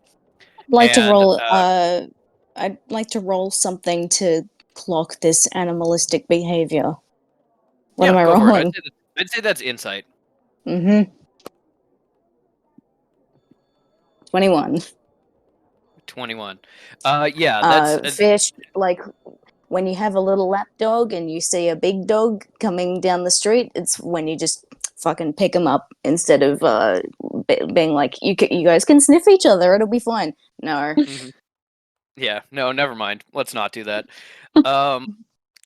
Like to and roll. I'd like to roll something to clock this animalistic behavior. What Yeah, am I go for it. rolling? I'd say that's insight. 21. 21. Yeah, that's Fish, like when you have a little lap dog and you see a big dog coming down the street, it's when you just fucking pick them up instead of being like, you guys can sniff each other, it'll be fine. No. mhm. Yeah, no, never mind. Let's not do that. Um,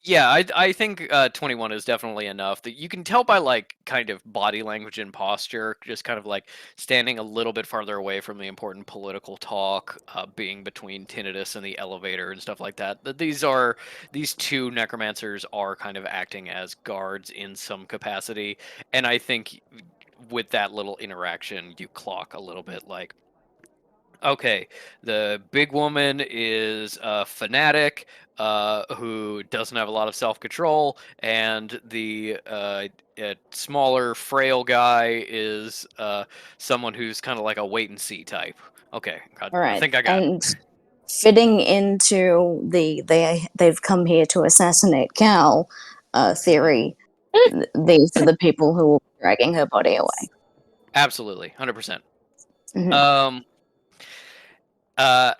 yeah, I think 21 is definitely enough. That you can tell by like kind of body language and posture, just kind of like standing a little bit farther away from the important political talk, being between Tinnitus and the elevator and stuff like that. That these two necromancers are kind of acting as guards in some capacity, and I think with that little interaction, you clock a little bit like, okay, the big woman is a fanatic who doesn't have a lot of self control, and the smaller, frail guy is someone who's kind of like a wait and see type. Okay, All I right. think I got it. And fitting into they've come here to assassinate Cal theory, these are the people who will be dragging her body away. Absolutely, 100%. Mhm. Um, uh,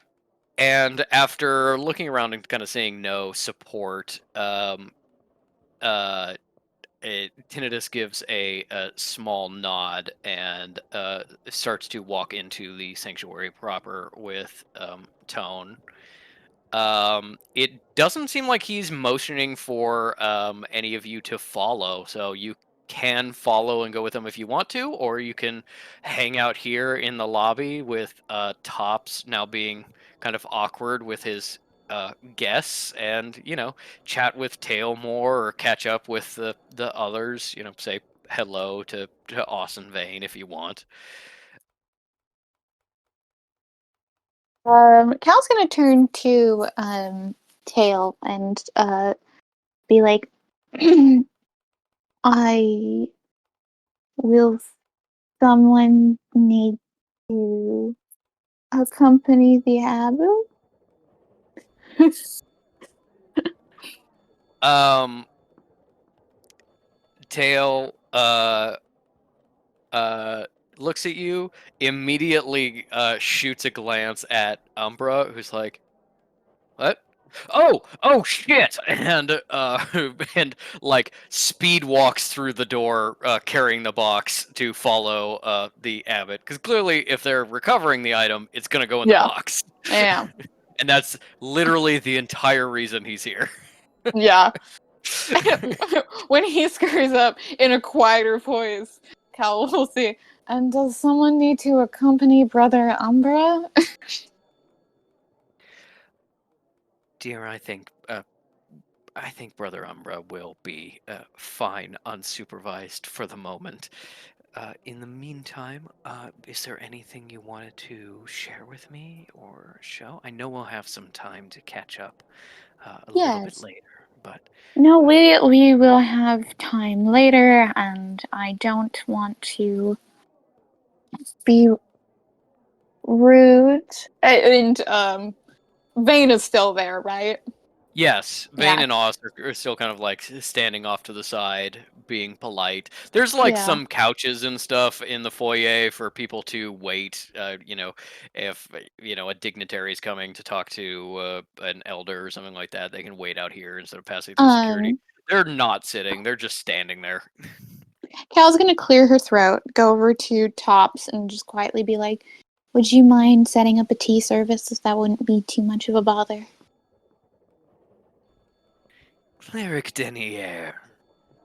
and after looking around and kind of seeing no support, uh, Tinnitus gives a small nod and starts to walk into the sanctuary proper with Tone. It doesn't seem like he's motioning for any of you to follow, so you can follow and go with him if you want to, or you can hang out here in the lobby with Tops now being kind of awkward with his guests, and chat with Tail more or catch up with the others. Say hello to Austin Vane if you want. Cal's gonna turn to Tail and be like, I will someone need to accompany the abbot? Um, Tail looks at you, immediately shoots a glance at Umbra, who's like, "What? Oh shit!" And and like speed walks through the door, carrying the box to follow the abbot, because clearly, if they're recovering the item, it's gonna go in the Yeah. box. Yeah. And that's literally the entire reason he's here. Yeah. When he screws up in a quieter voice, Cal will say, and does someone need to accompany Brother Umbra? Dear, I think Brother Umbra will be fine unsupervised for the moment. In the meantime, is there anything you wanted to share with me or show? I know we'll have some time to catch up a little bit Yes. later, but No, we will have time later, and I don't want to be rude. And Vane is still there, right? yes, Vane Yeah. and Oz are still kind of like standing off to the side, being polite. There's like Yeah. some couches and stuff in the foyer for people to wait. If a dignitary is coming to talk to an elder or something like that, they can wait out here instead of passing through security. Um, They're not sitting; they're just standing there. Cal's gonna clear her throat, go over to Tops, and just quietly be like, "Would you mind setting up a tea service if that wouldn't be too much of a bother?" Cleric Denier,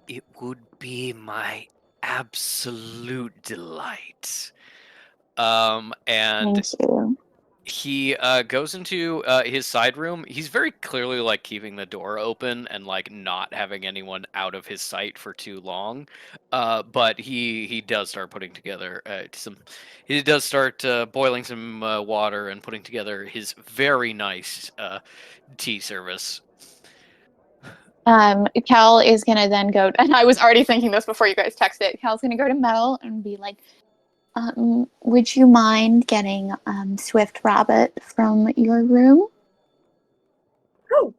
it would be my absolute delight. And Thank you. he goes into his side room. He's very clearly like keeping the door open and like not having anyone out of his sight for too long. But he does start putting together some. He does start boiling some water and putting together his very nice tea service. Cal is gonna then go, and I was already thinking this before you guys texted. Cal's gonna go to Metal and be like, would you mind getting Swift Rabbit from your room? Oh,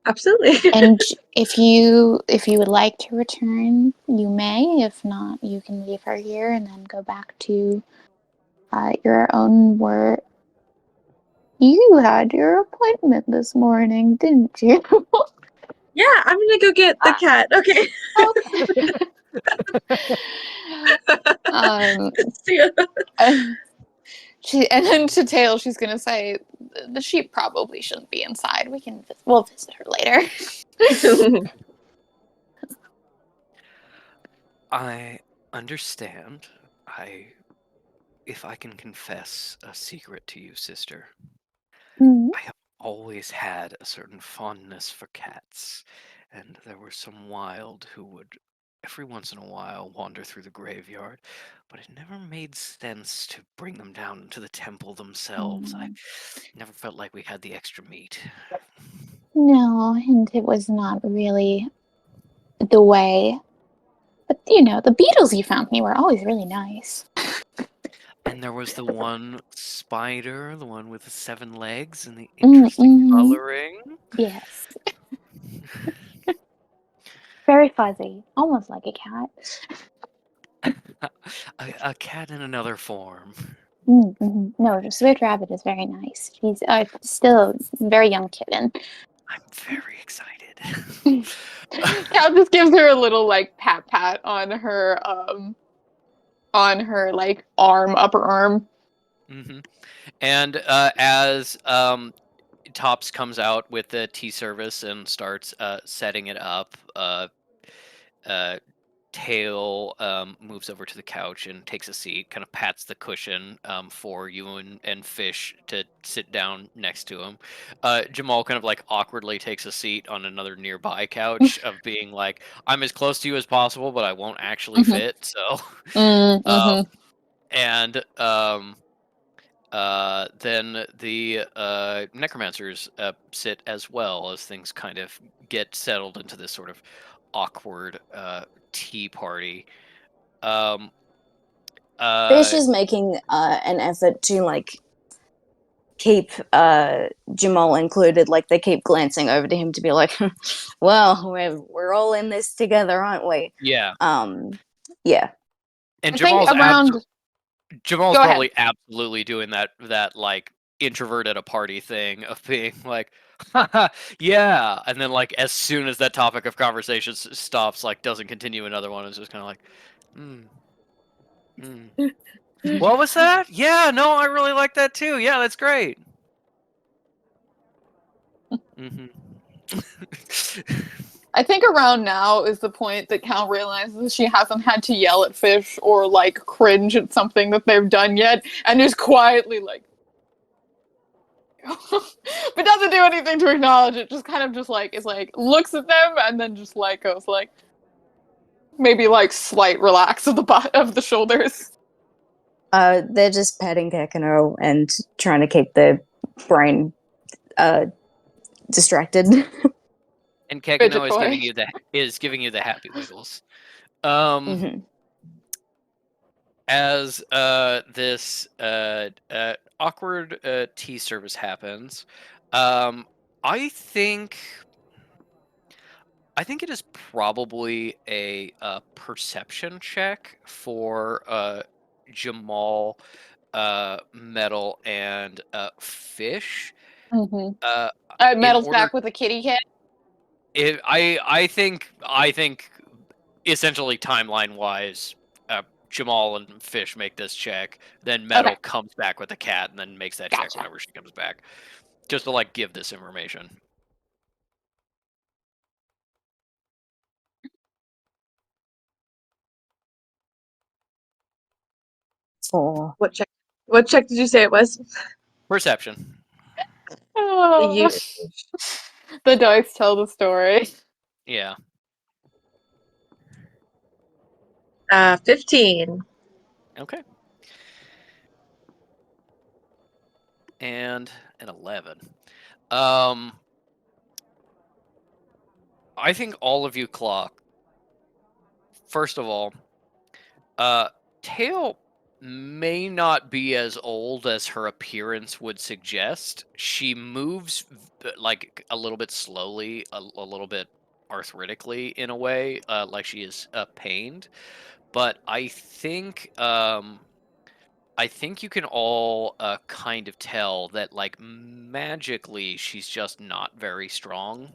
absolutely. And if you would like to return, you may. If not, you can leave her here and then go back to your own work. You had your appointment this morning, didn't you? Yeah, I'm gonna go get the cat. Okay. Okay. See ya. And then to Tail, she's gonna say, "The sheep probably shouldn't be inside. We'll visit her later." I understand. If I can confess a secret to you, sister, Mhm. I have always had a certain fondness for cats, and there were some wild who would every once in a while wander through the graveyard, but it never made sense to bring them down into the temple themselves. I never felt like we had the extra meat. No, and it was not really the way. But the beetles you found me were always really nice. And there was the one spider, the one with the 7 legs and the interesting Mm-hmm. coloring. Yes. Very fuzzy, almost like a cat. A cat in another form. Mm-hmm. No, the Swift Rabbit is very nice. She's still a very young kitten. I'm very excited. Cal just gives her a little like pat on her like upper arm. hmm And as Tops comes out with the tea service and starts setting it up, uh, Tail moves over to the couch and takes a seat, kind of pats the cushion for you and Fish to sit down next to him. Jamal kind of like awkwardly takes a seat on another nearby couch, of being like, I'm as close to you as possible, but I won't actually Mm-hmm. fit. So, Mm-hmm. and then the necromancers sit as well, as things kind of get settled into this sort of awkward tea party. Um, Fish uh, is making an effort to like keep Jamal included. Like they keep glancing over to him to be like, "Well, we're all in this together, aren't we?" yeah, Yeah. and I think around. Jamal's Go ahead. probably absolutely doing that like introvert at a party thing of being like, haha, yeah, and then like as soon as that topic of conversation stops, like doesn't continue another one, is just kind of like, hmm. Hmm. What was that? Yeah, no, I really like that too. Yeah, that's great. hmm I think around now is the point that Cal realizes she hasn't had to yell at Fish or like cringe at something that they've done yet, and is quietly like, but doesn't do anything to acknowledge it. Just kind of just like is like looks at them and then just like goes like maybe like slight relax of the butt of the shoulders. They're just patting Kakano and trying to keep their brain distracted. And Fidget Kekano toy. is giving you the happy wiggles. Um, hmm as this awkward tea service happens, um, I think I think it is probably a perception check for Jamal, Metal, and Fish. Mm-hmm. Uh, in Metal's order, back with a kitty cat. I think essentially timeline wise, Jamal and Fish make this check. Then Okay, Metal comes back with the cat and then makes that check gotcha. whenever she comes back, just to like give this information. For What check? What check did you say it was? Perception. You The dice tell the story. Yeah. 15. Okay. And an 11. I think all of you clock. First of all, Tail may not be as old as her appearance would suggest. She moves like a little bit slowly, a little bit arthritically in a way, like she is pained. But I think you can all kind of tell that, like, magically, she's just not very strong.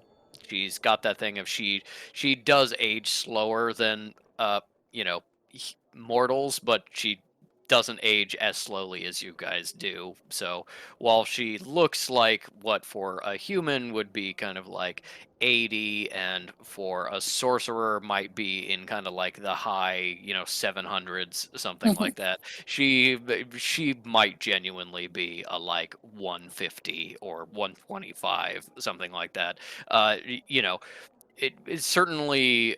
She's got that thing of she does age slower than you know mortals, but she doesn't age as slowly as you guys do. So while she looks like what for a human would be kind of like 80, and for a sorcerer might be in kind of like the high 700s, something like that, she might genuinely be a like 150 or 125, something like that. You know, it is certainly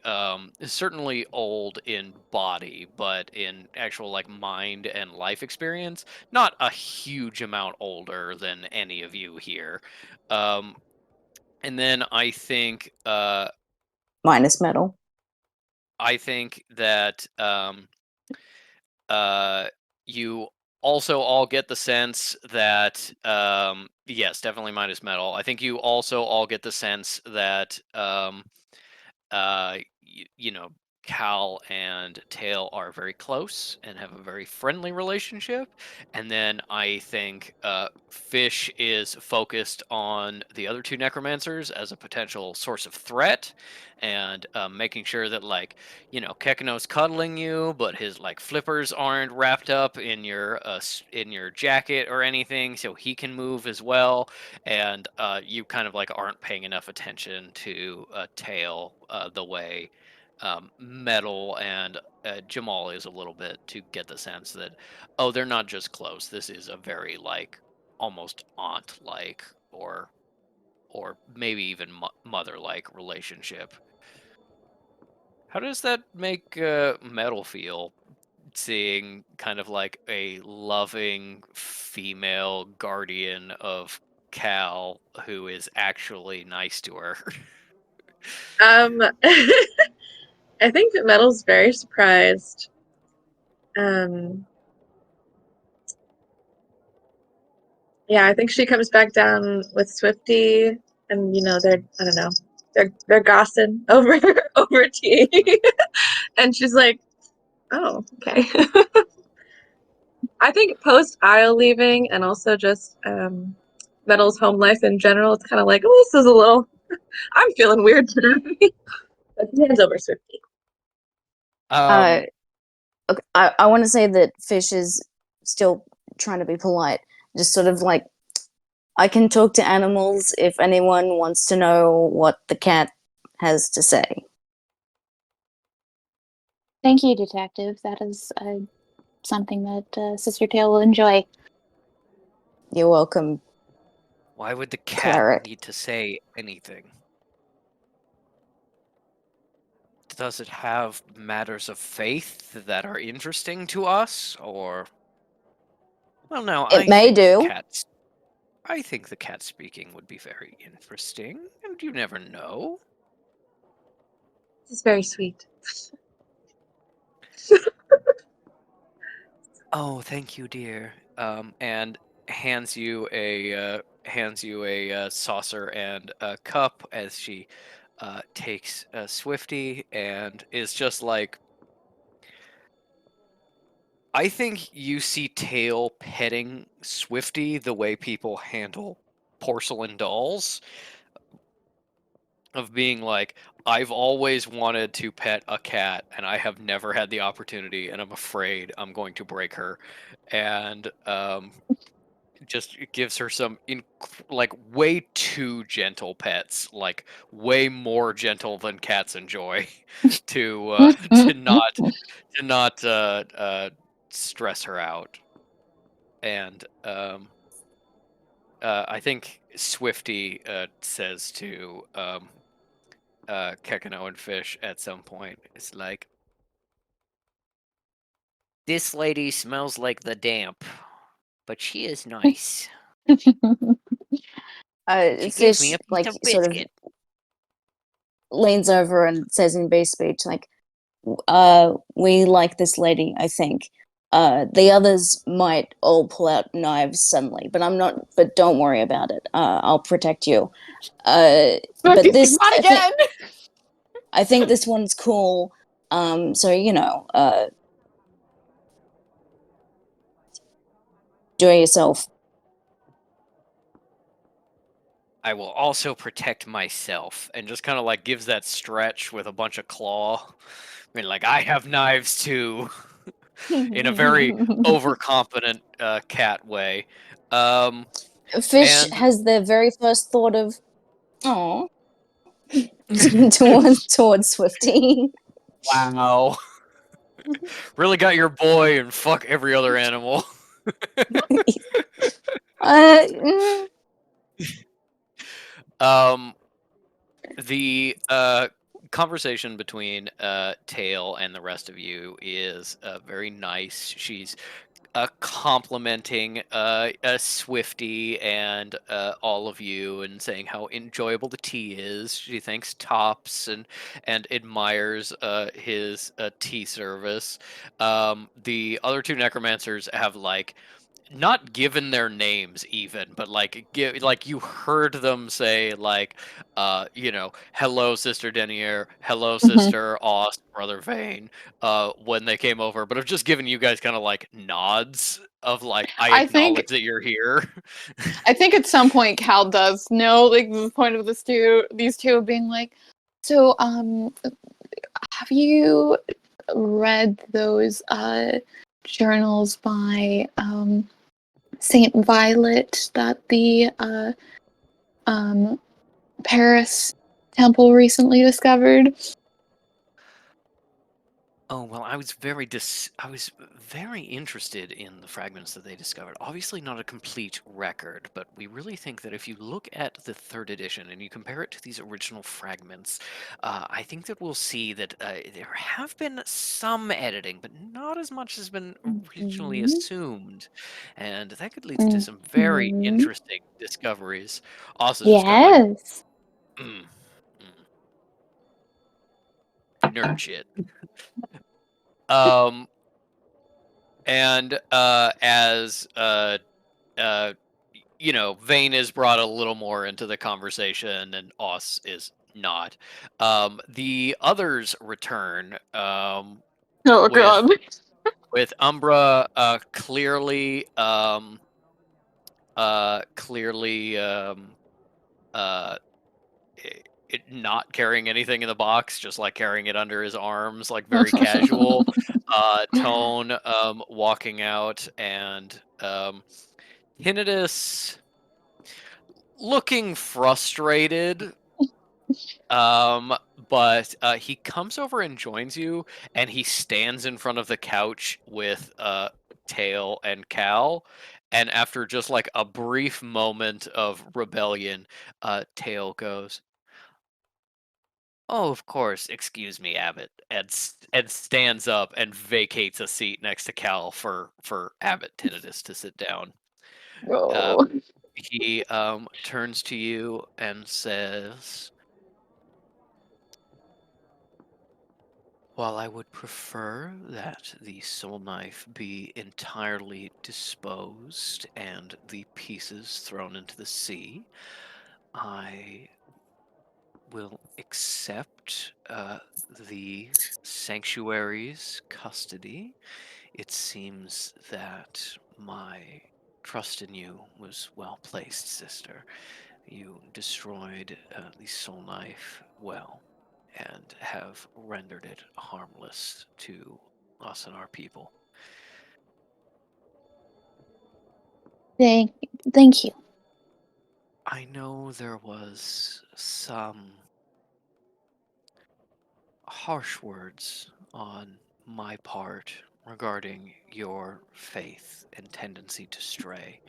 old in body, but in actual like mind and life experience, not a huge amount older than any of you here. Um, and then Minus metal. I think that uh, you also all get the sense that yes, definitely minus metal. I think you also all get the sense that you know, Cal and Tail are very close and have a very friendly relationship. And then I think Fish is focused on the other two necromancers as a potential source of threat, and making sure that, like, Kekino's cuddling you, but his like flippers aren't wrapped up in your jacket or anything, so he can move as well. And you kind of like aren't paying enough attention to Tail the way Metal and Jamal is a little bit, to get the sense that, oh, they're not just close. This is a very like almost aunt like, or maybe even mother like relationship. How does that make Metal feel, seeing kind of like a loving female guardian of Cal who is actually nice to her? Um, I think that Metal's very surprised. Um, yeah, I think she comes back down with Swifty, and they're I don't know, they're gossiping over over tea, and she's like, "Oh, okay." I think post Isle leaving, and also just Metal's home life in general, it's kind of like, oh, this is a little. I'm feeling weird today. But he hands over Swifty. Uh, um, okay, I want to say that Fish is still trying to be polite. Just sort of like, I can talk to animals if anyone wants to know what the cat has to say. Thank you, detective. That is something that Sister Tail will enjoy. You're welcome, why would the cat cleric. need to say anything? Does it have matters of faith that are interesting to us, or? Well, no, It may do. I think the cat speaking would be very interesting, and you never know. This is very sweet. Oh, thank you, dear. And hands you a saucer and a cup as she takes Swifty, and is just like, I think you see Tail petting Swifty the way people handle porcelain dolls, of being like, I've always wanted to pet a cat and I have never had the opportunity, and I'm afraid I'm going to break her. And just gives her some like way too gentle pets, like way more gentle than cats enjoy, to to not stress her out. And I think Swifty says to Kekano and Fish at some point, it's like, this lady smells like the damp, but she is nice. She gives me Fish a piece like of sort of biscuit. leans over and says in base speech, like, we like this lady, I think. The others might all pull out knives suddenly, but I'm not. But don't worry about it. I'll protect you. But He's like, this, not again. I think this one's cool. So enjoy yourself. I will also protect myself, and just kind of like gives that stretch with a bunch of claw. I mean, like, I have knives too, in a very overconfident cat way. Fish And has their very first thought of, oh, towards Swifty. wow, really got your boy and fuck every other animal. Mm, um, the conversation between Tail and the rest of you is very nice. She's complimenting Swifty and all of you, and saying how enjoyable the tea is. She thanks Tops and admires his tea service. The other two necromancers have like not given their names even, but like like you heard them say like hello sister Denier, hello sister Ost, brother Vane, when they came over, but have just given you guys kind of like nods of like, I I think acknowledge that you're here. I think at some point Cal does know like the point of these two being like, so have you read those journals by Saint Violet that the um Paris temple recently discovered? Oh, well, I was very interested in the fragments that they discovered. Obviously not a complete record, but we really think that if you look at the third edition and you compare it to these original fragments, I think that we'll see that there have been some editing, but not as much as been originally Mhm. assumed. And that could lead to some very Mhm. interesting discoveries. Also just kind of like, Yes. mm, nerd shit. Um, and as uh, Vane is brought a little more into the conversation, and Oss is not. The others return Oh with god. Umbra clearly uh, not carrying anything in the box, just like carrying it under his arms, like very casual. Tone walking out, and Tinnitus looking frustrated. But he comes over and joins you, and he stands in front of the couch with Tail and Cal. And after just like a brief moment of rebellion, Tail goes, "Oh, of course, excuse me, Abbott," and stands up and vacates a seat next to Cal for Abbott Tinnitus to sit down. Uh, Oh. he turns to you and says, "While I would prefer that the soul knife be entirely disposed and the pieces thrown into the sea, I will accept the sanctuary's custody. It seems that my trust in you was well placed, sister. You destroyed the soul knife well, and have rendered it harmless to us and our people." Thank thank you. I know there was some harsh words on my part regarding your faith and tendency to stray.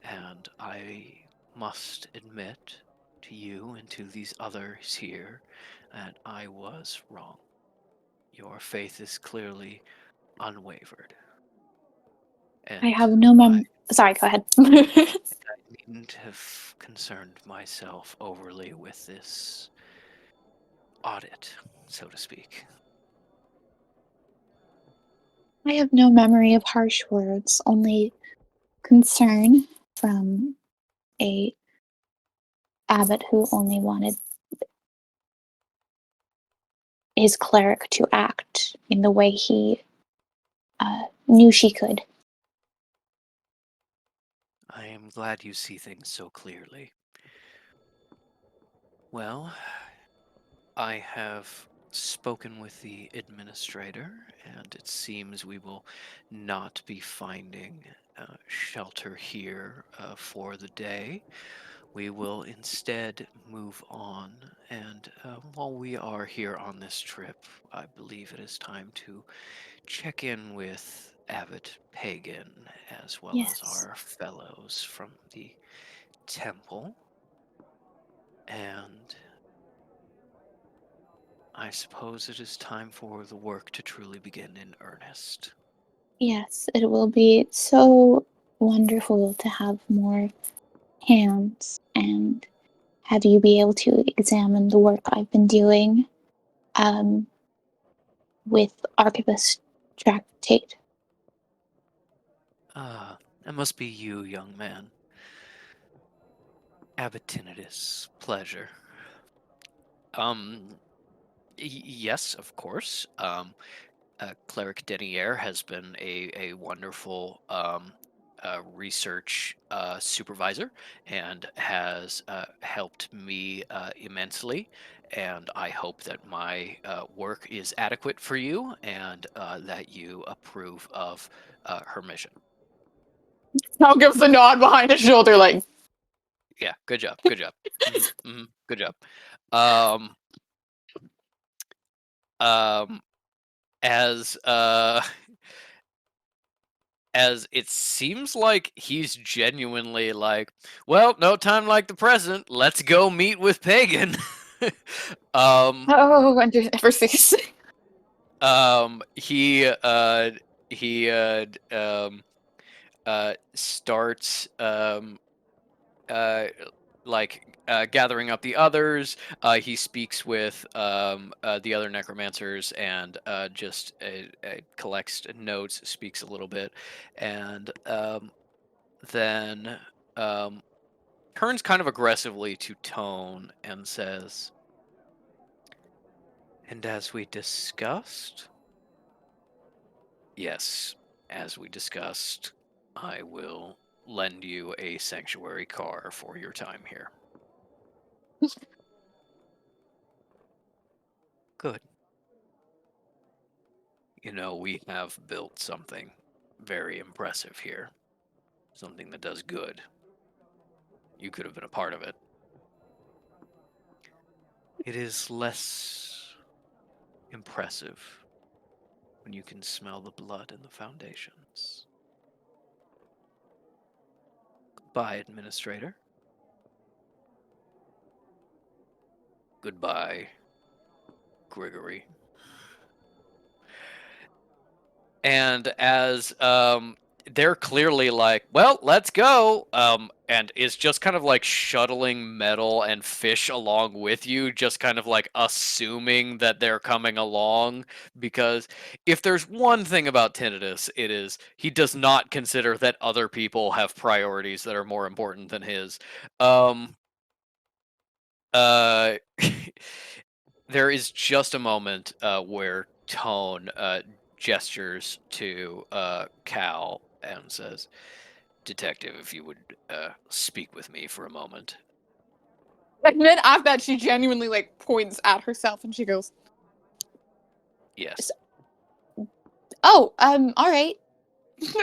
And I must admit to you and to these others here that I was wrong. Your faith is clearly unwavered. I And have no I Sorry, go ahead. needn't have concerned myself overly with this audit, so to speak. I have no memory of harsh words, only concern from a abbot who only wanted his cleric to act in the way he knew she could. I am glad you see things so clearly. Well, I have spoken with the administrator, and it seems we will not be finding shelter here for the day. We will instead move on, and while we are here on this trip, I believe it is time to check in with Abbot Pagan as well as Yes. our fellows from the temple. And I suppose it is time for the work to truly begin in earnest. Yes, it will be so wonderful to have more hands and have you be able to examine the work I've been doing um, with Archivist Tractate. Ah, that must be you, young man. Abbotinitus, pleasure. Um, yes, of course. Cleric Denier has been a wonderful research supervisor and has helped me immensely. And I hope that my work is adequate for you and that you approve of her mission. Now gives the nod behind his shoulder, like, Yeah, good job. Good job. Good job. Um, um, as as it seems like he's genuinely like, well, no time like the present. Let's go meet with Pagan. um, oh, wonder ever cease. he starts uh gathering up the others. He speaks with the other necromancers and just collects notes, speaks a little bit, and then um, turns kind of aggressively to Tone and says, "And as we discussed, yes, as we discussed, I will lend you a sanctuary car for your time here." Good. You know, we have built something very impressive here. Something that does good. You could have been a part of it. It is less impressive when you can smell the blood in the foundations. Goodbye, Administrator. Goodbye, Grigory. And as they're clearly like, well, let's go, and is just kind of like shuttling metal and fish along with you, just kind of like assuming that they're coming along, because if there's one thing about Tinnitus, it is he does not consider that other people have priorities that are more important than his. Um, uh, there is just a moment where Tone gestures to Cal and says, "Detective, if you would speak with me for a moment." And then after that, she genuinely like points at herself and she goes, Yes. "Oh, all right."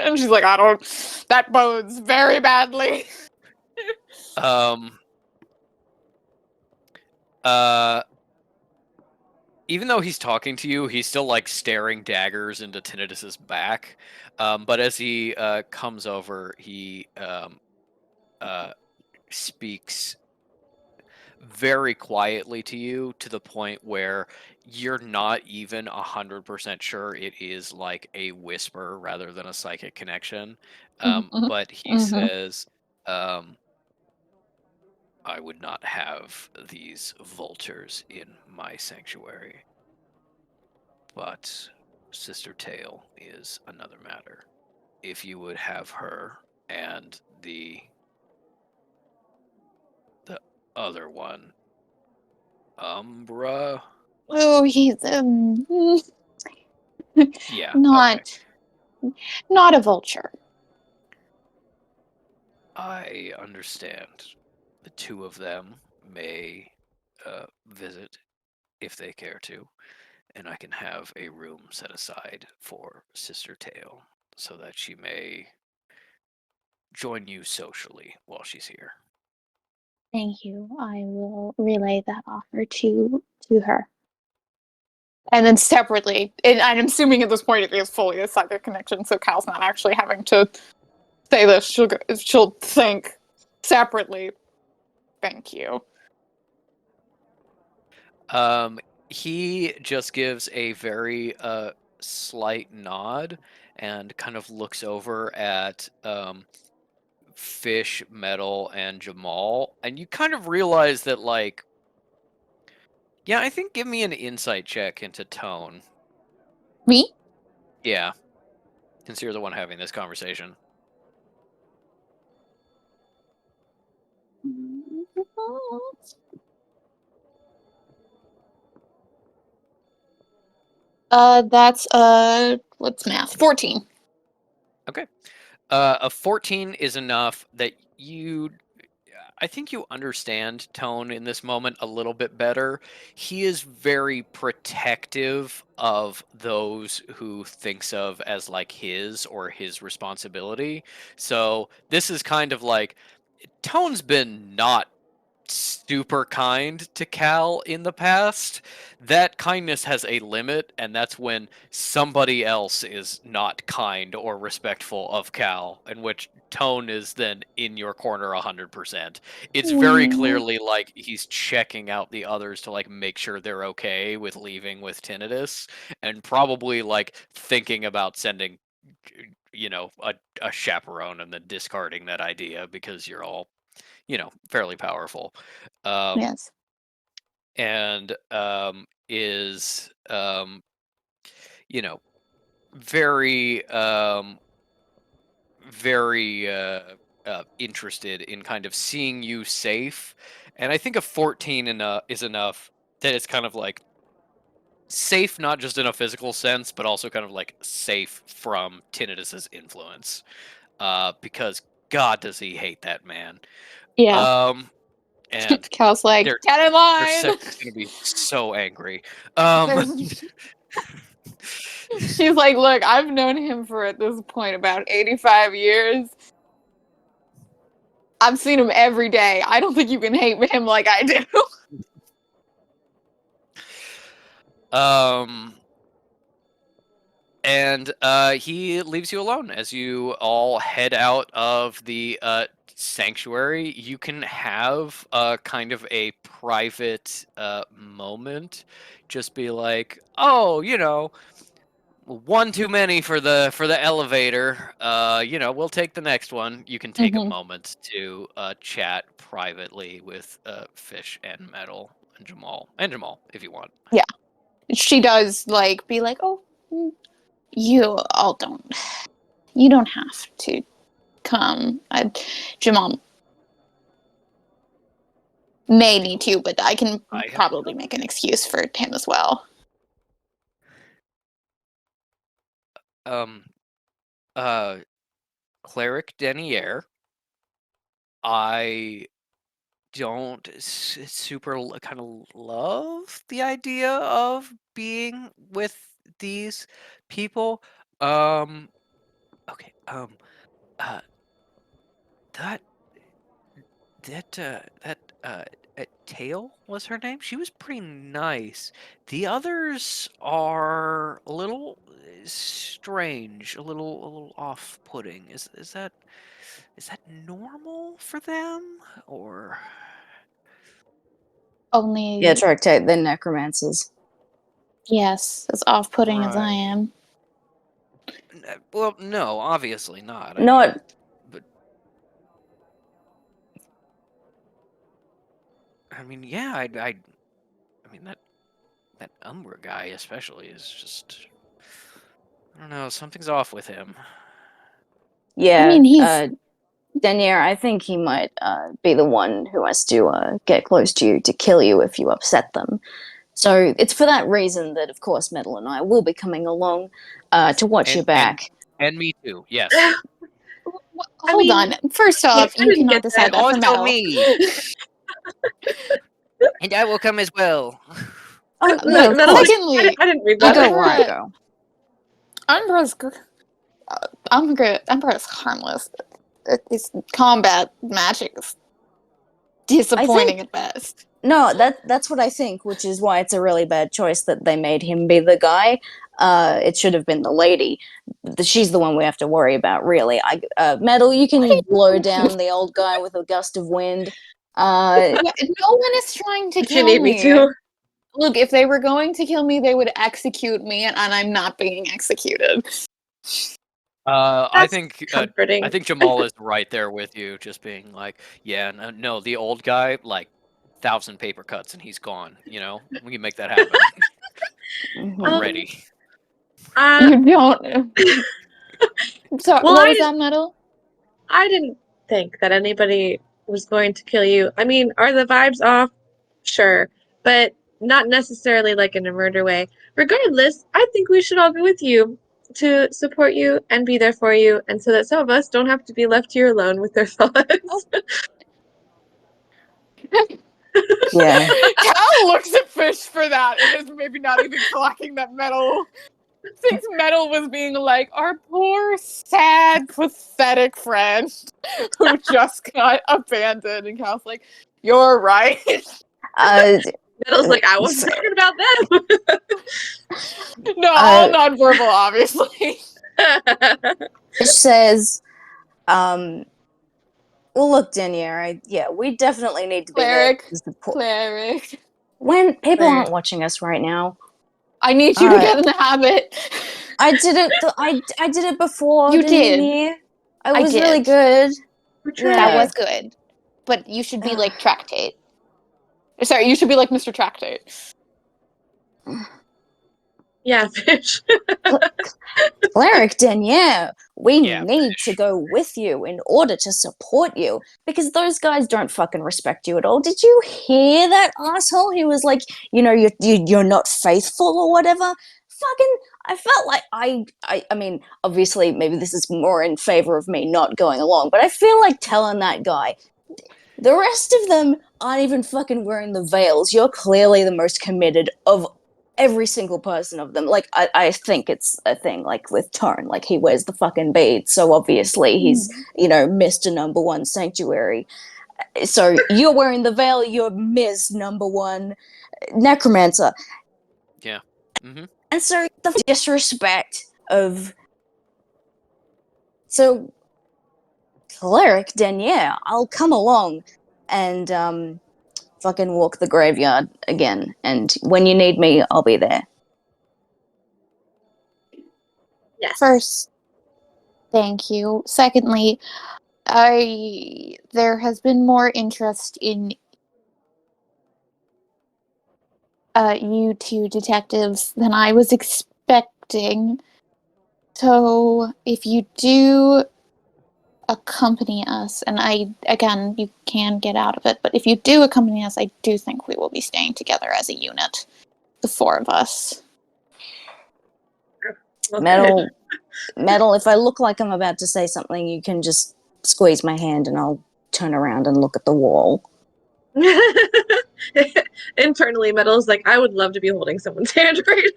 And she's like, "I don't. That bodes very badly." Um. Uh. Even though he's talking to you, he's still like staring daggers into Tinnitus's back. But as he comes over, he speaks very quietly to you, to the point where you're not even 100% sure it is like a whisper rather than a psychic connection. Mhm. But he Mhm. says, um, I would not have these vultures in my sanctuary. But Sister Tail is another matter. If you would have her and the other one, Umbra. Oh, he's Yeah, okay. not not a vulture. I understand. The two of them may visit if they care to, and I can have a room set aside for Sister Tail so that she may join you socially while she's here. Thank you. I will relay that offer to her. And then separately, and I'm assuming at this point it is fully a psychic connection, so Cal's not actually having to say this. She'll think separately. Thank you. Um, he just gives a very slight nod and kind of looks over at Fish, Metal, and Jamal, and you kind of realize that, like, yeah, I think give me an insight check into tone. Me? Yeah, since you're the one having this conversation. That's what's math? 14. Okay. A 14 is enough that you. I think you understand Tone in this moment a little bit better. He is very protective of those who thinks of as like his or his responsibility. So this is kind of like Tone's been not super kind to Cal in the past. That kindness has a limit, and that's when somebody else is not kind or respectful of Cal, in which Tone is then in your corner 100%. It's very Well, clearly like he's checking out the others to like make sure they're okay with leaving with Tinnitus, and probably like thinking about sending a chaperone and then discarding that idea because you're all fairly powerful. Um, yes. and is you know very very interested in kind of seeing you safe, and I think a 14 is enough that it's kind of like safe, not just in a physical sense, but also kind of like safe from Tinnitus's influence, because God does he hate that man. Yeah. um and Cal's like, they're get in Their line. section's gonna be so angry. Um, She's like, look, I've known him for at this point about 85 years. I've seen him every day. I don't think you can hate him like I do. um, and he leaves you alone as you all head out of the sanctuary. You can have kind of a private moment. Just be like, oh, one too many for the elevator. We'll take the next one. You can take a Mhm. moment to chat privately with Fish and Metal and Jamal if you want. Yeah. She does like be like, oh, you all you don't have to come. Jamal may need to, but I can I have probably make an excuse for him as well. um uh Cleric Denier. I don't super kind of love the idea of being with these people. Um okay. Uh that Tail was her name. She was pretty nice. The others are a little strange, a little off-putting. Is that? is that normal for them? Or Only Yeah, tractate, they're necromancers. yes, as off-putting as I Right. am. Well, no, obviously not. I mean, Not but I mean, yeah, I mean that Umbra guy especially is just, I don't know, something's off with him. I yeah, mean, he's Denier, I think he might be the one who has to get close to you to kill you if you upset them. So it's for that reason that, of course, Metal and I will be coming along to watch your And back. me too. Yes. I hold mean, on. First I off, you didn't cannot get that. decide that for Also Metal. me. And I will come as well. Oh, no, of Metal's like, course. Secondly, I didn't read You that. go where I go. Umbra's harmless. It's combat magic is disappointing at best. No, that's what I think, which is why it's a really bad choice that they made him be the guy. It should have been the lady. She's the one we have to worry about, really. Metal, you can blow down the old guy with a gust of wind. No one is trying to If you kill need me me. to. Look, if they were going to kill me, they would execute me, and I'm not being executed. I That's think comforting. Jamal is right there with you, just being like, yeah, no, the old guy, like 1,000 paper cuts and he's gone. You know, we can make that happen. Mhm. I'm ready. You don't. So, Well, what was that, Metal? I didn't think that anybody was going to kill you. I mean, are the vibes off? Sure, but not necessarily like in a murder way. Regardless, I think we should all be with you to support you and be there for you, and so that some of us don't have to be left here alone with their thoughts. Yeah. Cal looks at Fish for that and is maybe not even clocking that Metal thinks Metal was being like, our poor, sad, pathetic friend who just got abandoned. And Cal's like, you're right. Uh, Metal's like, I wasn't talking about them. No, all uh, nonverbal, obviously. Fish says, well, look, Denier, we definitely need to be there Cleric. to support. Cleric. When people Cleric. aren't watching us right now, I need you to get in the habit. I did it. I did it before. You didn't did. you? I I was really did. good. We're That Yeah. was trying. good. But you should be like Tractate. Sorry, you should be like Mr. Tractate. Yeah, fish. Cleric Denier, we Yeah, need to go with you in order to support you because those guys don't fucking respect you at all. Did you hear that asshole? He was like, you're not faithful or whatever. Fucking, I felt like I mean, obviously, maybe this is more in favor of me not going along, but I feel like telling that guy. The rest of them aren't even fucking wearing the veils. You're clearly the most committed of every single person of them. Like, I think it's a thing, like, with Tone. Like, he wears the fucking beads, so obviously he's, Mr. Number One Sanctuary. So you're wearing the veil, you're Ms. Number One Necromancer. yeah. Mm-hmm. And so the disrespect of... So, Cleric Denier, I'll come along and, fucking walk the graveyard again. And when you need me, I'll be there. Yes. First, thank you. Secondly, there has been more interest in you two detectives than I was expecting. So if you do accompany us, and again, you can get out of it, but if you do accompany us, I do think we will be staying together as a unit, the four of us. Well, Metal, if I look like I'm about to say something, you can just squeeze my hand and I'll turn around and look at the wall. good. Internally, Metal's like, I would love to be holding someone's hand right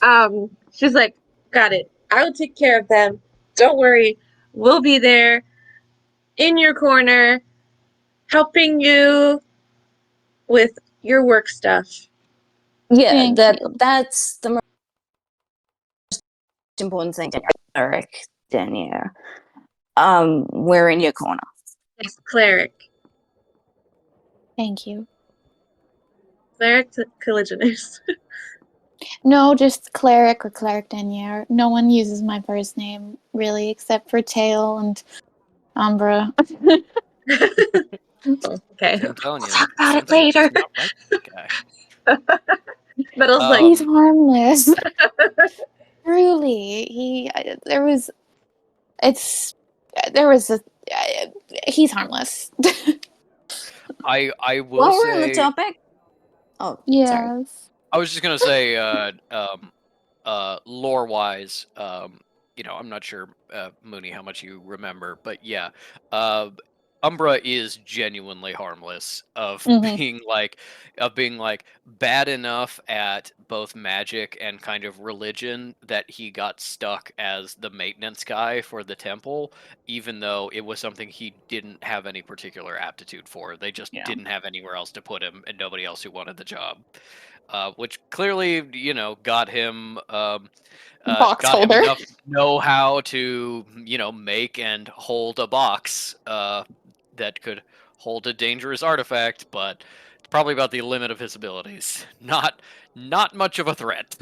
now. She's like, got it. I will take care of them. Don't worry. We'll be there in your corner, helping you with your work stuff. Yeah, Thank you. that's the most important thing, Eric Denier. we're in your corner. Yes, cleric. Thank you. Cleric Caligulus. No, just cleric or cleric Denier. No one uses my first name really, except for Tail and Umbra. Oh, okay. I'm telling We'll you, talk about it something's later. not right with this guy. Metal's like, He's harmless. Truly, he's harmless. I will While we're on the say, topic, oh, sorry. Yes. I was just gonna say, lore wise, I'm not sure, Mooney, how much you remember, but yeah, uh, Umbra is genuinely harmless of Mhm. being like bad enough at both magic and kind of religion that he got stuck as the maintenance guy for the temple, even though it was something he didn't have any particular aptitude for. They just Yeah. didn't have anywhere else to put him, and nobody else who wanted the job. Which clearly, got him Box holder. enough know how to, make and hold a box that could hold a dangerous artifact, but it's probably about the limit of his abilities. Not much of a threat.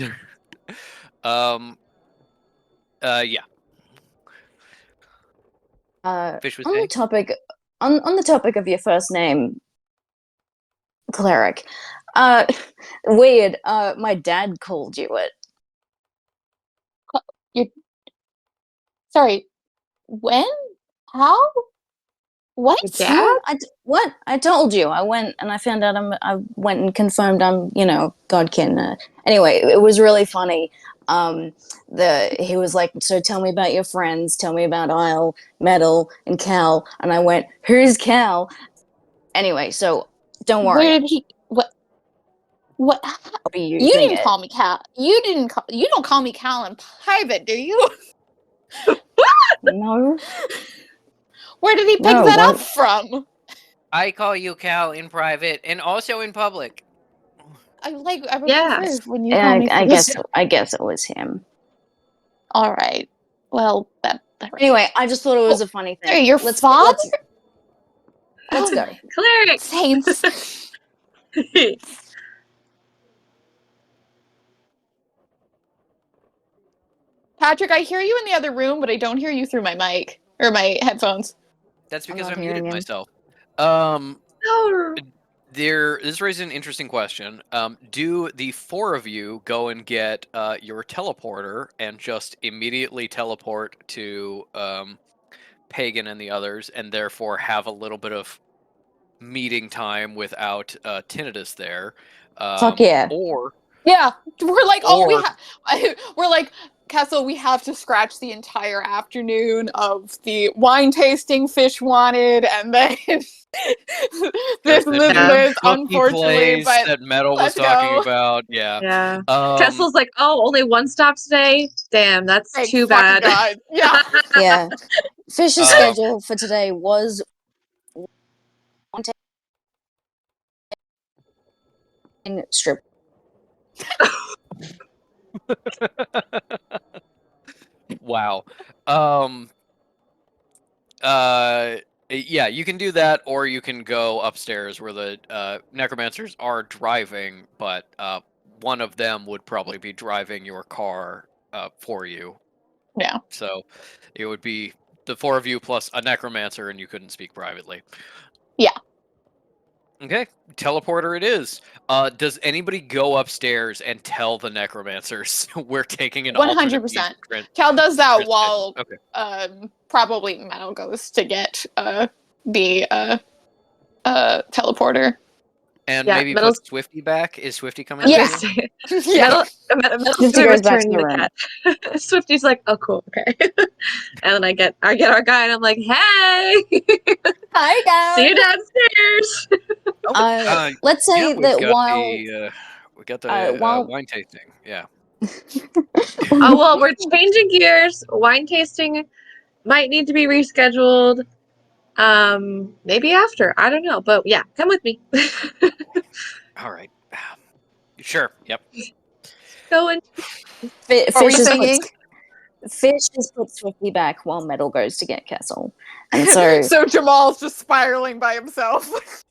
um. Yeah. Fish was On the saying. topic, on the topic of your first name, cleric. Weird. My dad called you it. You sorry. When? How? What? your dad? What? I told you. I went and I found out. I went and confirmed I'm, Godkin. Anyway, it was really funny. He was like, so tell me about your friends. Tell me about Isle, Metal, and Cal. And I went, who's Cal? Anyway, so don't worry. Where did he? What? What? I'll be You using didn't it. call me Cal. You didn't call. You don't call me Cal in private, do you? No, Where did he pick no. that up What? from? I call you Cal in private and also in public. I would Yeah. prefer when you call me. I guess it was him. All right. Well, that. Anyway, I just thought it was a funny Sorry, thing. your Let's father? go. Cleric. Saints. Patrick, I hear you in the other room, but I don't hear you through my mic or my headphones. That's I'm because not I muted hearing him. myself. No. This raises an interesting question. Do the four of you go and get your teleporter and just immediately teleport to Pagan and the others, and therefore have a little bit of meeting time without Tinnitus there? Fuck yeah. Or Yeah, we're like, Or- we're like, Kessel, we have to scratch the entire afternoon of the wine tasting Fish wanted, and then this cookie unfortunately, place but that Metal was let's talking go. about. Yeah. Yeah. Kessel's like, oh, only one stop today? Damn, that's Thank too fucking bad. God. Yeah. Yeah. Fish's Um, schedule for today was strip. Wow. Yeah, you can do that, or you can go upstairs where the necromancers are driving, but one of them would probably be driving your car for you. Yeah. So it would be the four of you plus a necromancer, and you couldn't speak privately. Yeah. Okay, teleporter it is. Does anybody go upstairs and tell the necromancers we're taking an alternate means 100%. of Cal does that transportation? while Okay. probably Metal goes to get the teleporter. And Yeah, maybe Metal's put Swifty back. Is Swifty coming Yeah. with you? Yeah. Metal's Swifty gonna goes back to return the the room. cat. Swifty's like, oh cool, okay. And then I get our guy and I'm like, hey, Hi guys. see you downstairs. Let's say We've that got the while wine tasting. Yeah. Oh well, we're changing gears. Wine tasting might need to be rescheduled. Maybe after. I don't know. But yeah, come with me. All right. Sure. Yep. Go and What were Fish you has singing? Fish has put Swifty back while Metal goes to get Kessel. And so So Jamal's just spiraling by himself.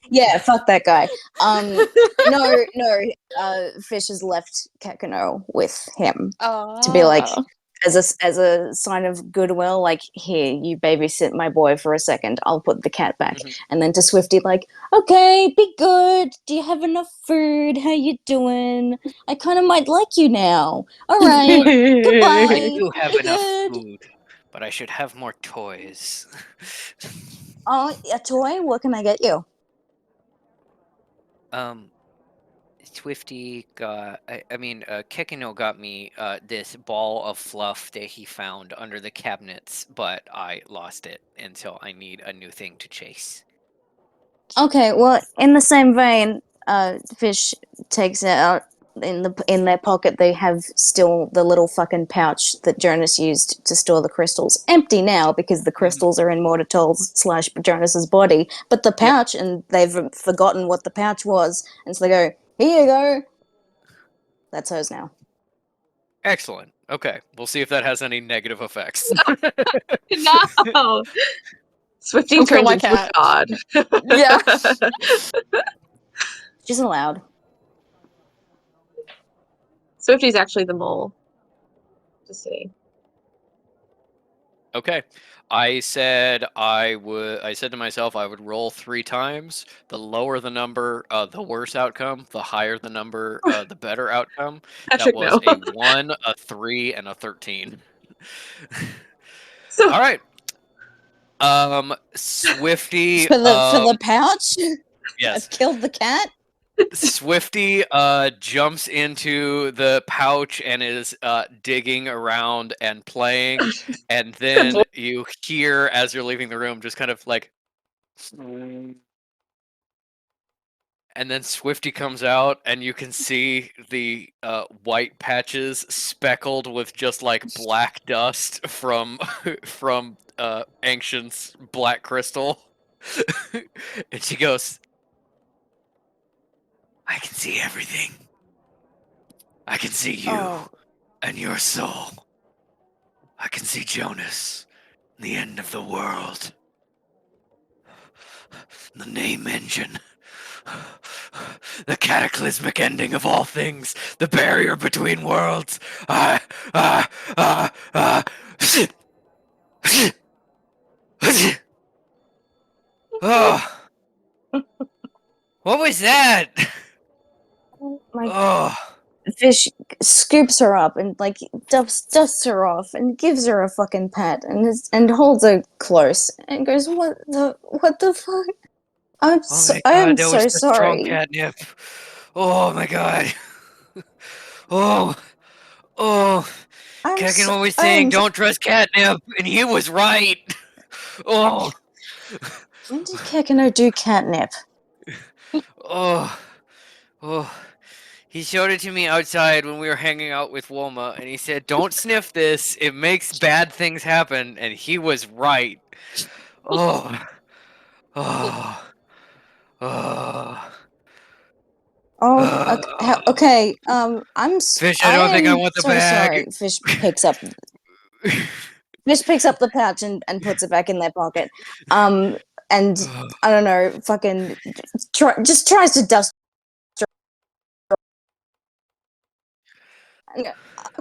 yeah, fuck that guy. No, Fish has left Kekano with him to be like, as a sign of goodwill, like, here, you babysit my boy for a second. I'll put the cat back. And then to Swifty, like, okay, be good. Do you have enough food? How you doing? I kind of might like you now. All right, goodbye. I do have Be enough good. food, but I should have more toys. Oh, a toy? What can I get you? Swifty got, Kekino got me this ball of fluff that he found under the cabinets, but I lost it, and so I need a new thing to chase. Okay, well, in the same vein, Fish takes it out in their pocket. They have still the little fucking pouch that Jonas used to store the crystals, empty now because the crystals are in Mortartol's / Jonas's body. But the pouch, and they've forgotten what the pouch was, and so they go, "Here you go." That's hers now. Excellent. Okay, we'll see if that has any negative effects. No. Swifty Don't kill turns my into cat. a god. Yeah. She's allowed. Swifty's actually the mole. Just saying. Okay. I said to myself I would roll 3 times. The lower the number, the worse outcome. The higher the number, the better outcome. That Patrick, was no. a 1, a 3, and a 13. So All right. Swifty, For the pouch, yes. I've killed the cat. Swifty jumps into the pouch and is digging around and playing, and then you hear as you're leaving the room just kind of like, and then Swifty comes out and you can see the white patches speckled with just like black dust from from Ancient's black crystal. And she goes, I can see everything. I can see you. Oh. And your soul. I can see Jonas, the end of the world. The name engine. The cataclysmic ending of all things. The barrier between worlds. Oh. What was that? My Oh. Fish scoops her up and like dusts her off and gives her a fucking pat and holds her close and goes, what the fuck? Oh my I god, am that was so the strong sorry. catnip. Oh my god. Oh. Oh. Kekin always saying don't trust catnip, and he was right. Oh. When did Kekino do catnip? Oh. Oh. He showed it to me outside when we were hanging out with Wilma, and he said, don't sniff this, it makes bad things happen, and he was right. Oh. Oh. Oh. Okay. Fish, I don't think I I'm want the so bag. sorry. Fish picks up the pouch and puts it back in their pocket. And I don't know, fucking just tries to dust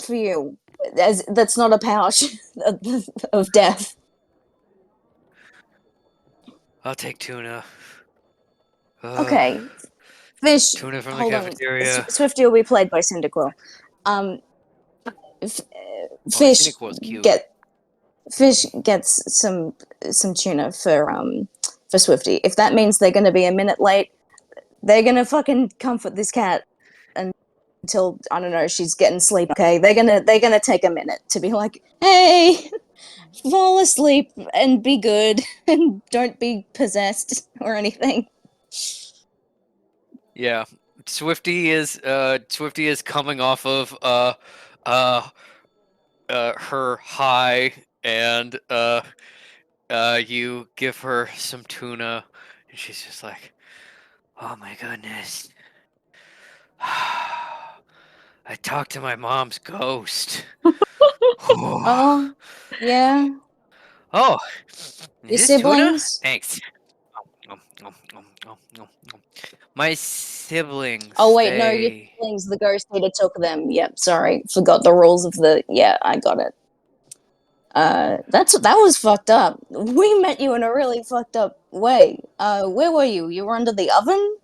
for you. That's not a pouch of death. I'll take tuna. Okay. Fish, Tuna from the hold on. cafeteria. Swifty will be played by Cyndaquil. Oh, Fish Cynical's cute. Fish gets some tuna for Swifty. If that means they're going to be a minute late, they're going to fucking comfort this cat until I don't know she's getting sleep. Okay, they're gonna take a minute to be like, hey, fall asleep and be good and don't be possessed or anything. Yeah, Swifty is coming off of her high, and you give her some tuna, and she's just like, oh my goodness. I talked to my mom's ghost. Oh, yeah. Oh, Your is this tuna? siblings? Thanks. Um, um, um, um. My Oh siblings, wait, no, your they. siblings. The ghost leader took them. Yep, sorry, forgot the rules of the. Yeah, I got it. That was fucked up. We met you in a really fucked up way. Where were you? You were under the oven?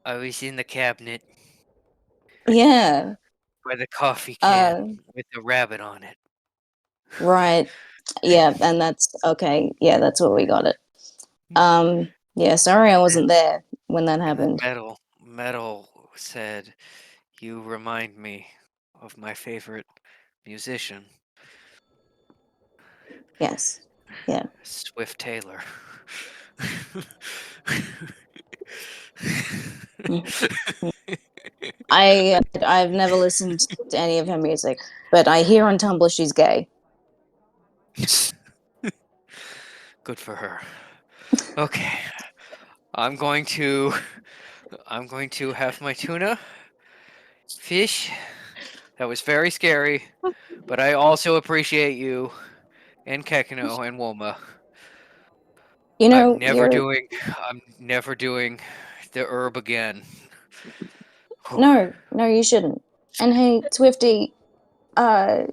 I was in the cabinet Yeah. by the coffee can Uh, with the rabbit on it. right. Yeah, and that's okay. Yeah, that's where we got it. Yeah, sorry I And, wasn't there when that and then happened. Metal said, "You remind me of my favorite musician, Yes. Yeah. Swift Taylor." Mm. I've never listened to any of her music, but I hear on Tumblr she's gay. Good for her. Okay, I'm going to I'm going to have my tuna fish. That was very scary, but I also appreciate you and Kekino and Woma. You know, I'm never doing the herb again. no, you shouldn't. And hey, Swifty, uh,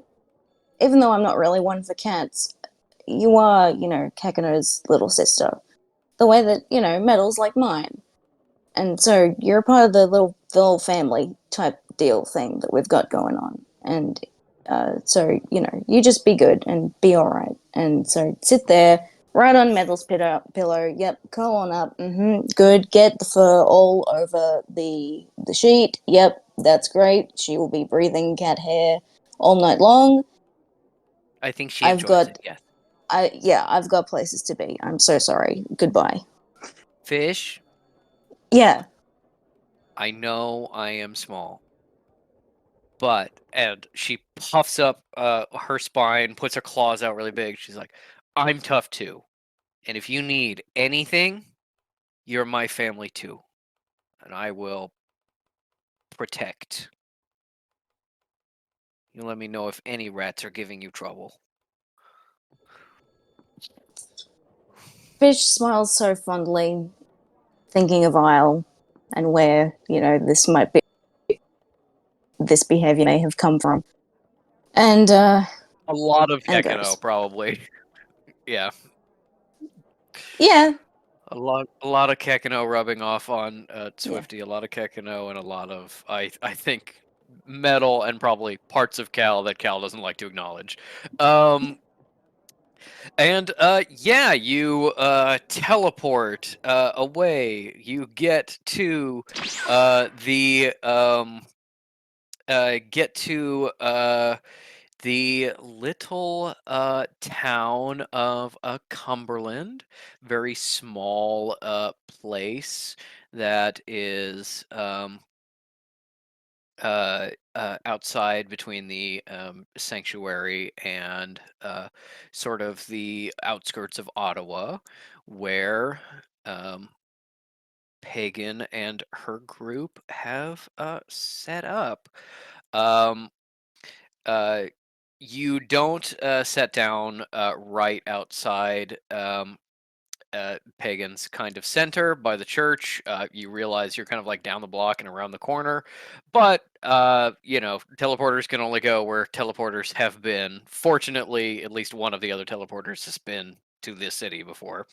even though I'm not really one for cats, you are, Kakano's little sister. The way that, Metal's like mine. And so you're a part of the little family type deal thing that we've got going on. And so, you just be good and be all right. And so sit there, right on Metal's pillow. Yep, curl on up. Good. Get the fur all over the sheet. Yep, that's great. She will be breathing cat hair all night long. I think she I've enjoys it, got, yes. I've got places to be. I'm so sorry. Goodbye. Fish, Yeah. I know I am small, and she puffs up her spine, puts her claws out really big. She's like, I'm tough too. And if you need anything, you're my family too. And I will protect. You let me know if any rats are giving you trouble. Fish smiles so fondly, thinking of Isle and where, this behavior may have come from. And, A lot of and Kekino, goes, probably. Yeah. yeah, A lot of Kekino rubbing off on yeah. Swifty, a lot of Kekino, and a lot of I think metal and probably parts of Cal that Cal doesn't like to acknowledge. Um, and yeah, you teleport away. You the get to the little town of Cumberland, very small place that is outside between the sanctuary and sort of the outskirts of Ottawa, where um, Pagan and her group have set up. Um, uh, you don't set down right outside Pagan's kind of center by the church. You realize you're kind of like down the block and around the corner, but teleporters can only go where teleporters have been. Fortunately, at least one of the other teleporters has been to this city before,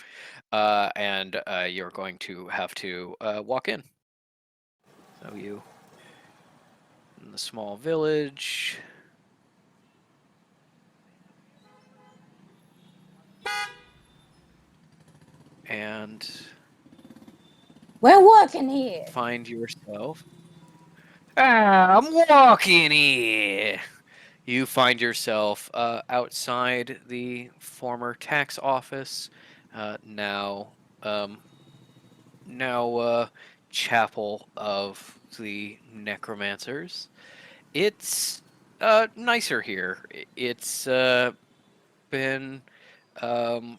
and you're going to have to walk in. So you in the small village. And We're working here. find yourself. I'm walking here. You find yourself outside the former tax office, now um, chapel of the Necromancers. It's nicer here. It's been um,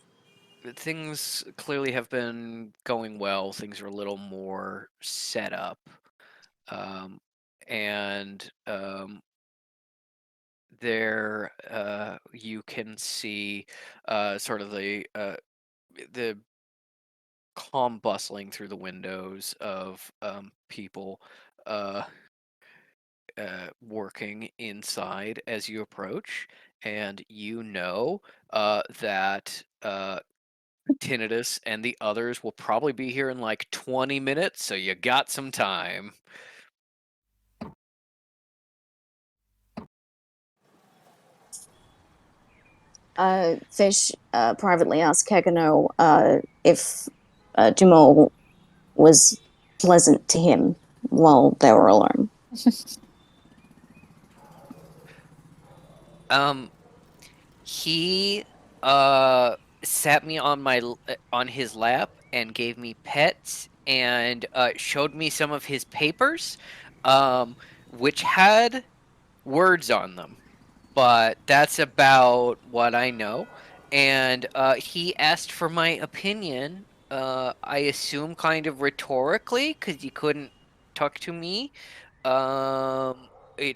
things clearly have been going well. Things are a little more set up. Um, and there you can see sort of the calm bustling through the windows of people uh, working inside as you approach, and you know that Tinnitus and the others will probably be here in like 20 minutes, so you got some time. Fish privately asked Kekano if Jamal was pleasant to him while they were alone. Um, he uh sat me on on his lap and gave me pets and showed me some of his papers, um, which had words on them, but that's about what I know. And he asked for my opinion. I assume kind of rhetorically because he couldn't talk to me. Um,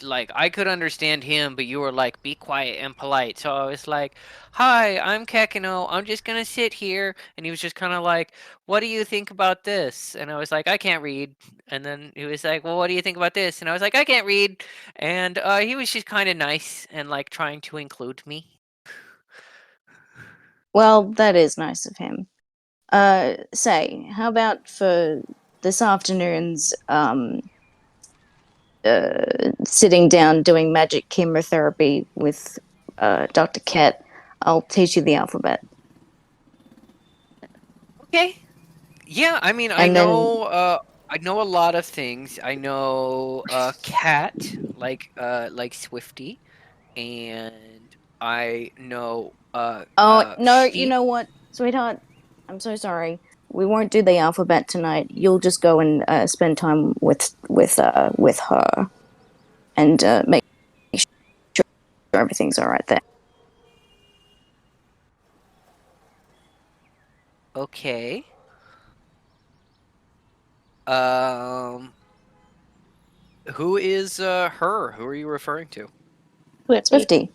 like I could understand him, but you were like, "Be quiet and polite." So I was like, "Hi, I'm Kekino. I'm just gonna sit here." And he was just kind of like, "What do you think about this?" And I was like, "I can't read." And then he was like, "Well, what do you think about this?" And I was like, "I can't read." And he was just kind of nice and like trying to include me. Well, that is nice of him. Say, how about for this afternoon's sitting down doing magic chemotherapy with Dr. Ket? I'll teach you the alphabet. Okay. Yeah, I mean, And then, I know a lot of things. I know cat like Swifty, and I know oh, no, you sheep. know what, sweetheart? I'm so sorry. We won't do the alphabet tonight. You'll just go and spend time with her and make sure everything's all right there. Okay. Um who is her? Who are you referring to? Swifty. Swifty.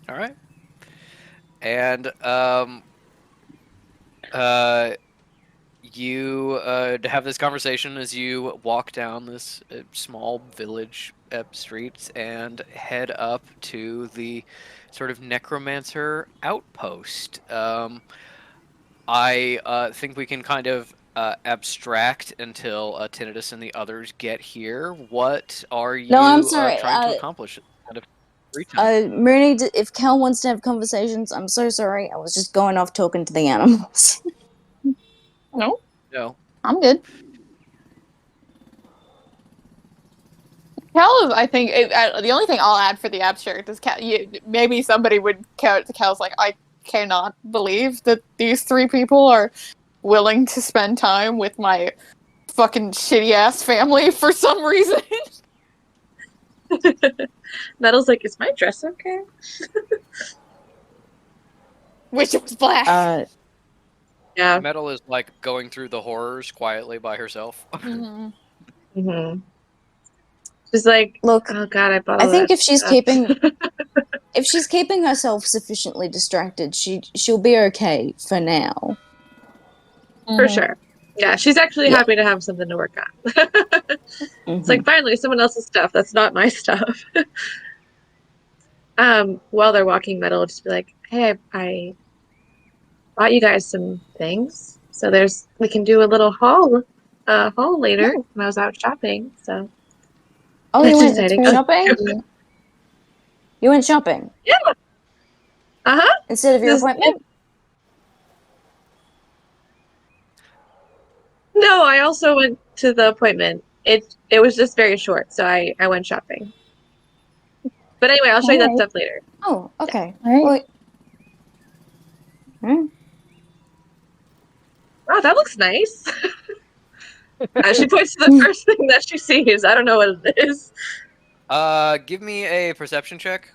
All right. And uh you have this conversation as you walk down this small village streets and head up to the sort of necromancer outpost. I think we can kind of abstract until Tinnitus and the others get here. What are No, I'm you sorry. trying to accomplish at kind of free time? Mooney, if Cal wants to have conversations, I'm so sorry. I was just going off talking to the animals. No, No. I'm good. Cal is, I think, the only thing I'll add for the abstract is Cal. Maybe somebody would count. Cal's like, I cannot believe that these three people are willing to spend time with my fucking shitty ass family for some reason. Metal's like, is my dress okay? Wish it was black. Yeah. Metal is like going through the horrors quietly by herself. Mm-hmm. Mm-hmm. She's like, Look, oh god, I bought I all think that if she's stuff. keeping herself sufficiently distracted, she'll be okay for now. For Mm-hmm. sure. Yeah, she's actually Yeah. happy to have something to work on. It's Hmm. like finally someone else's stuff. That's not my stuff. While they're walking, Metal will just be like, "Hey, I bought you guys some things, so we can do a little haul later." Oh, When I was out shopping, so oh, you that's went That's exciting. very shopping? sweet. You went shopping Yeah. Uh-huh. instead of your appointment? No, I also went to the appointment. It was just very short, so I went shopping. But anyway, I'll show you All that right. stuff later. Oh, Yeah. okay. All right. Well, hmm. Wow, that looks nice. She points to the first thing that she sees. I don't know what it is. Give me a perception check.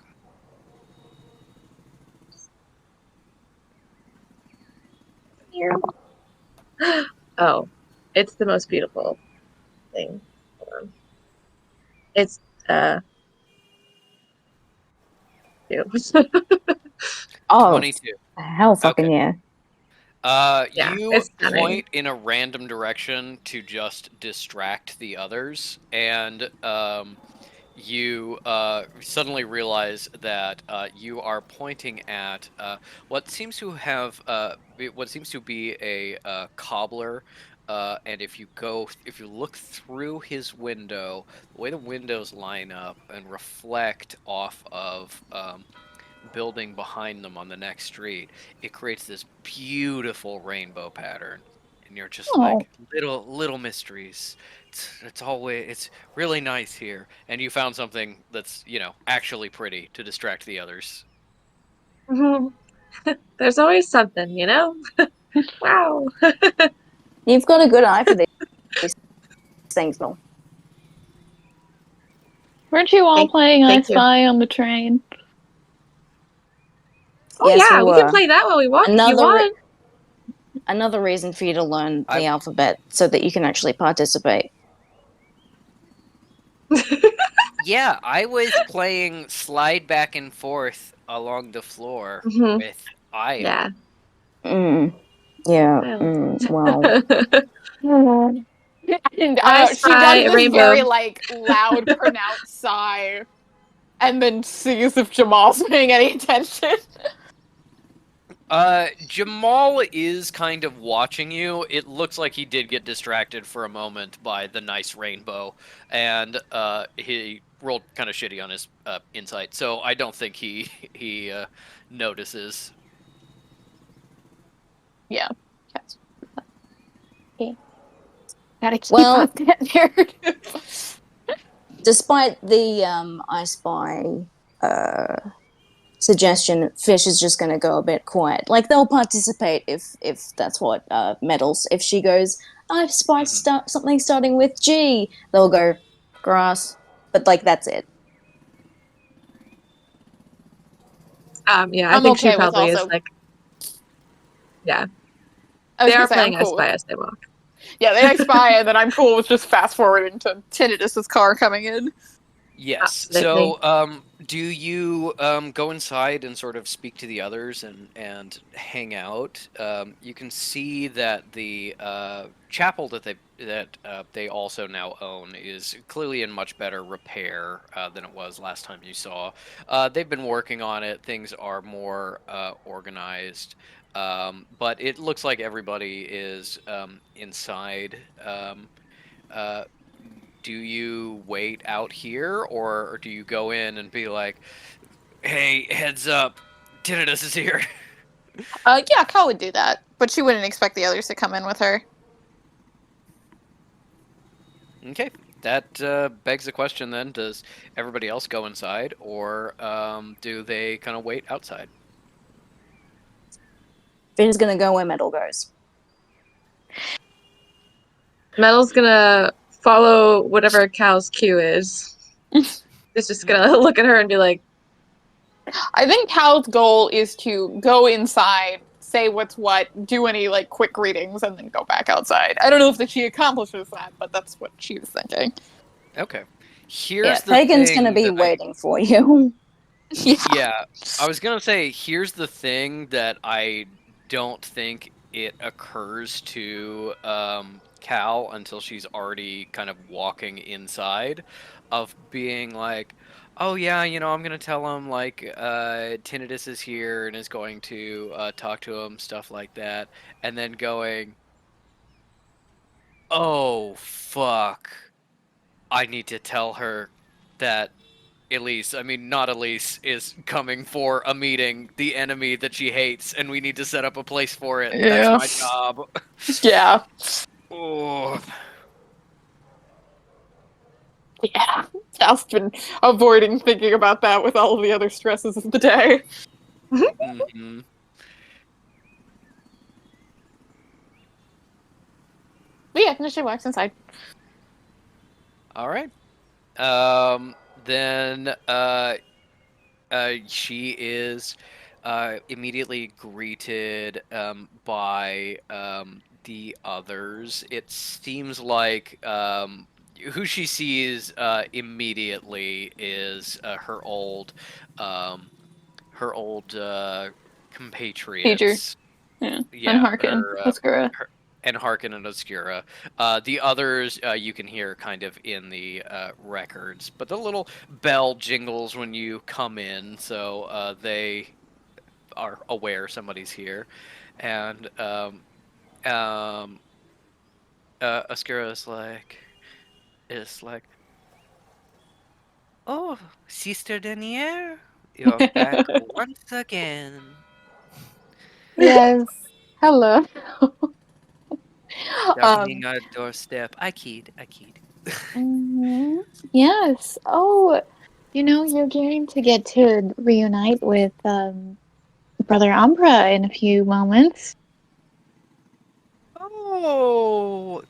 Oh, it's the most beautiful thing. Hold on. It's uh you. Oh, 22. hell Okay. fucking yeah. Yeah, You it's stunning. point in a random direction to just distract the others, and you suddenly realize that you are pointing at what seems to have what seems to be a cobbler. And if you look through his window, the way the windows line up and reflect off of building behind them on the next street, it creates this beautiful rainbow pattern. And you're just Oh, like little mysteries. It's always it's really nice here. And you found something that's actually pretty to distract the others. Mhm. There's always something, you know? Wow. You've got a good eye for these things, Bill. weren't you all Thank, playing I thank you. Spy on the train? Oh Yes, we yeah, we can were. play that while we walk if you Another want. another reason for you to learn I the alphabet so that you can actually participate. Yeah, I was playing slide back and forth along the floor Hmm. with Io. Yeah. Mm, yeah. Well. Well, Mhm. And I she spy does a this rainbow. very like loud, pronounced sigh, and then sees if Jamal's paying any attention. Jamal is kind of watching you. It looks like he did get distracted for a moment by the nice rainbow, and he rolled kind of shitty on his insight. So I don't think he notices. Yeah, yes. Okay. Gotta keep well, up that narrative. despite the I Spy uh, suggestion, Fish is just going to go a bit quiet. Like they'll participate if that's what medals. If she goes, I spy Hmm. something starting with G, they'll go grass. But like that's it. Yeah, I I'm think she okay with probably is also. like, yeah, I they was gonna are say I'm playing I cool with. Spy as they walk. Yeah, they spy, and then I'm cool with just fast forwarding to Tinnitus's car coming in. Yes. Absolutely. So, do you go inside and sort of speak to the others and hang out? You can see that the chapel that they also now own is clearly in much better repair than it was last time you saw. They've been working on it. Things are more organized. But it looks like everybody is inside. Uh, do you wait out here, or do you go in and be like, "Hey, heads up, Tinnitus is here"? Yeah, Cal would do that, but she wouldn't expect the others to come in with her. Okay, that begs the question then: does everybody else go inside, or do they kind of wait outside? Fish is going to go where metal goes. Metal's gonna follow whatever Cal's cue is. It's just Hmm. gonna look at her and be like, I think Cal's goal is to go inside, say what's what, do any like quick readings, and then go back outside. I don't know if she accomplishes that, but that's what she was thinking. Okay, Yeah, here's the Pagan's going to thing be that I waiting for you. Yeah. Yeah, I was gonna say, here's the thing that I don't think it occurs to Cal until she's already kind of walking inside, of being like, oh yeah, I'm gonna tell him like Tinnitus is here and is going to talk to him, stuff like that, and then going, oh fuck, I need to tell her that Elise, I mean, not Elise, is coming for a meeting, the enemy that she hates, and we need to set up a place for it. That's Yeah. my job. Yeah. Oh. Yeah. Cal's been avoiding thinking about that with all of the other stresses of the day. Hmm. But yeah, no, she walks inside. All right. Then she is immediately greeted by the others. It seems like who she sees immediately is her old um, her old Pager. compatriots. Yeah. And Yeah, Harkin. Oscura. her and Harkin and Obscura. The others you can hear kind of in the records, but the little bell jingles when you come in, so they are aware somebody's here. And um, Obscura is like, "Oh, Sister Denier, you're back once again." Yes. Hello. Darkening our doorstep. I keyed. I keyed. Mhm. Yes. Oh, you're going to get to reunite with Brother Umbra in a few moments. Oh,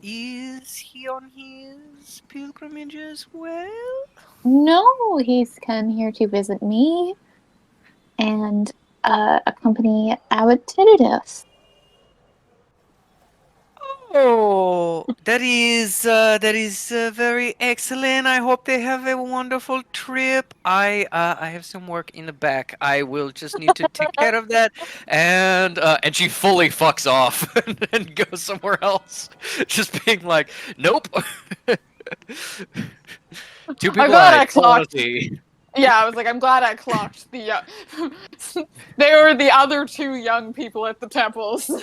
is he on his pilgrimage as well? No, he's come here to visit me and accompany Abbot Titidus. Oh, that is very excellent. I hope they have a wonderful trip. I have some work in the back. I will just need to take care of that. And she fully fucks off and goes somewhere else, just being like, "Nope." Two I'm people glad I I don't want to clocked. see. Yeah, I was like, I'm glad I clocked the. They were the other two young people at the temple, so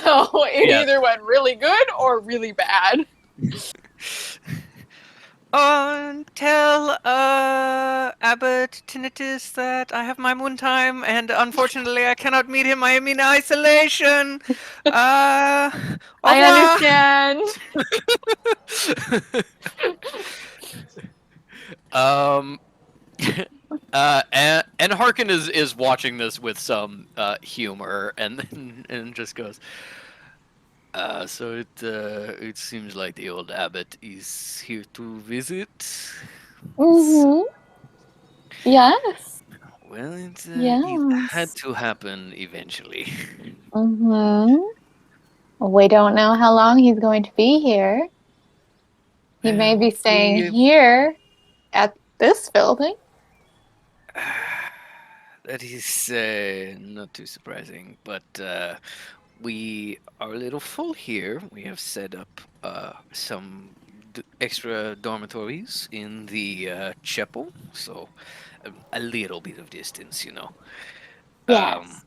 it Yes. either went really good or really bad. Tell Abbot Tinnitus that I have my moon time, and unfortunately I cannot meet him. I am in isolation. Uh, Au I revoir. understand. um, and Harkin is watching this with some humor, and just goes, so it seems like the old abbot is here to visit. Mm-hmm. Yes. Well, it had Yes. to happen eventually. Mm-hmm. We don't know how long he's going to be here. He may be staying Hopefully, here at this building. that is not too surprising, but we are a little full here. We have set up some extra dormitories in the chapel, so a little bit of distance, you know. Um, Yes.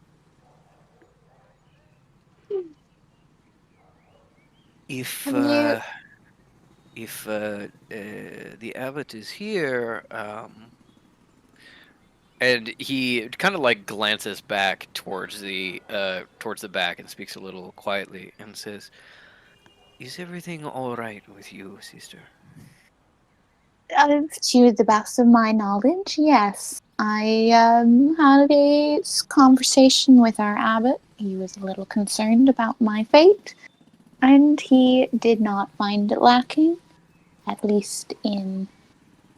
if Have you? the abbot is here, and he kind of like glances back towards the back and speaks a little quietly and says, "Is everything all right with you, sister?" To the best of my knowledge, yes. I had a conversation with our abbot. He was a little concerned about my fate, and he did not find it lacking, at least in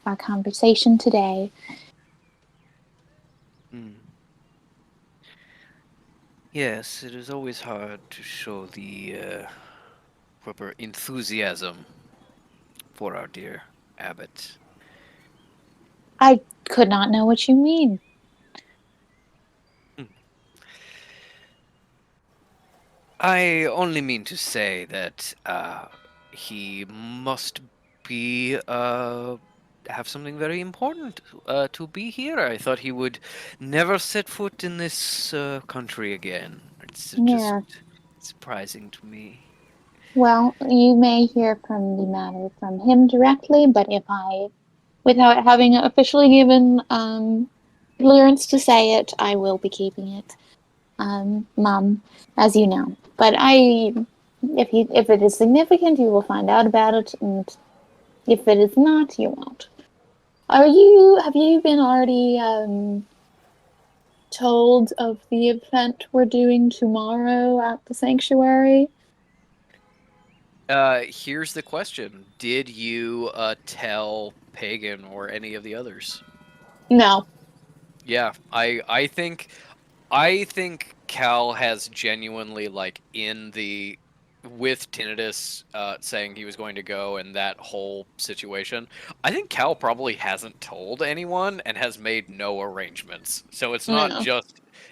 our conversation today. Hmm. Yes, it is always hard to show the proper enthusiasm for our dear abbot. I could not know what you mean. Hmm. I only mean to say that he must be have something very important to be here. I thought he would never set foot in this country again. It's just Yeah. surprising to me. Well, you may hear from the matter from him directly, but if I, without having officially given clearance to say it, I will be keeping it, mum, as you know. But if it is significant, you will find out about it, and if it is not, you won't. Have you been already told of the event we're doing tomorrow at the sanctuary? Here's the question: did you tell Pagan or any of the others? No. Yeah, I think Cal has genuinely like in the with Tinnitus saying he was going to go and that whole situation, I think Cal probably hasn't told anyone and has made no arrangements. So Yeah.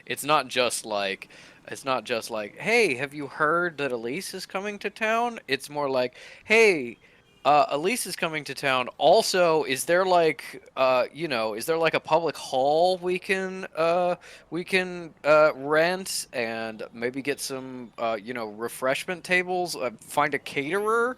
it's not just like it's not just like, hey, have you heard that Elise is coming to town? It's more like, hey, Elise is coming to town. Also, is there like is there like a public hall we can rent and maybe get some refreshment tables, find a caterer.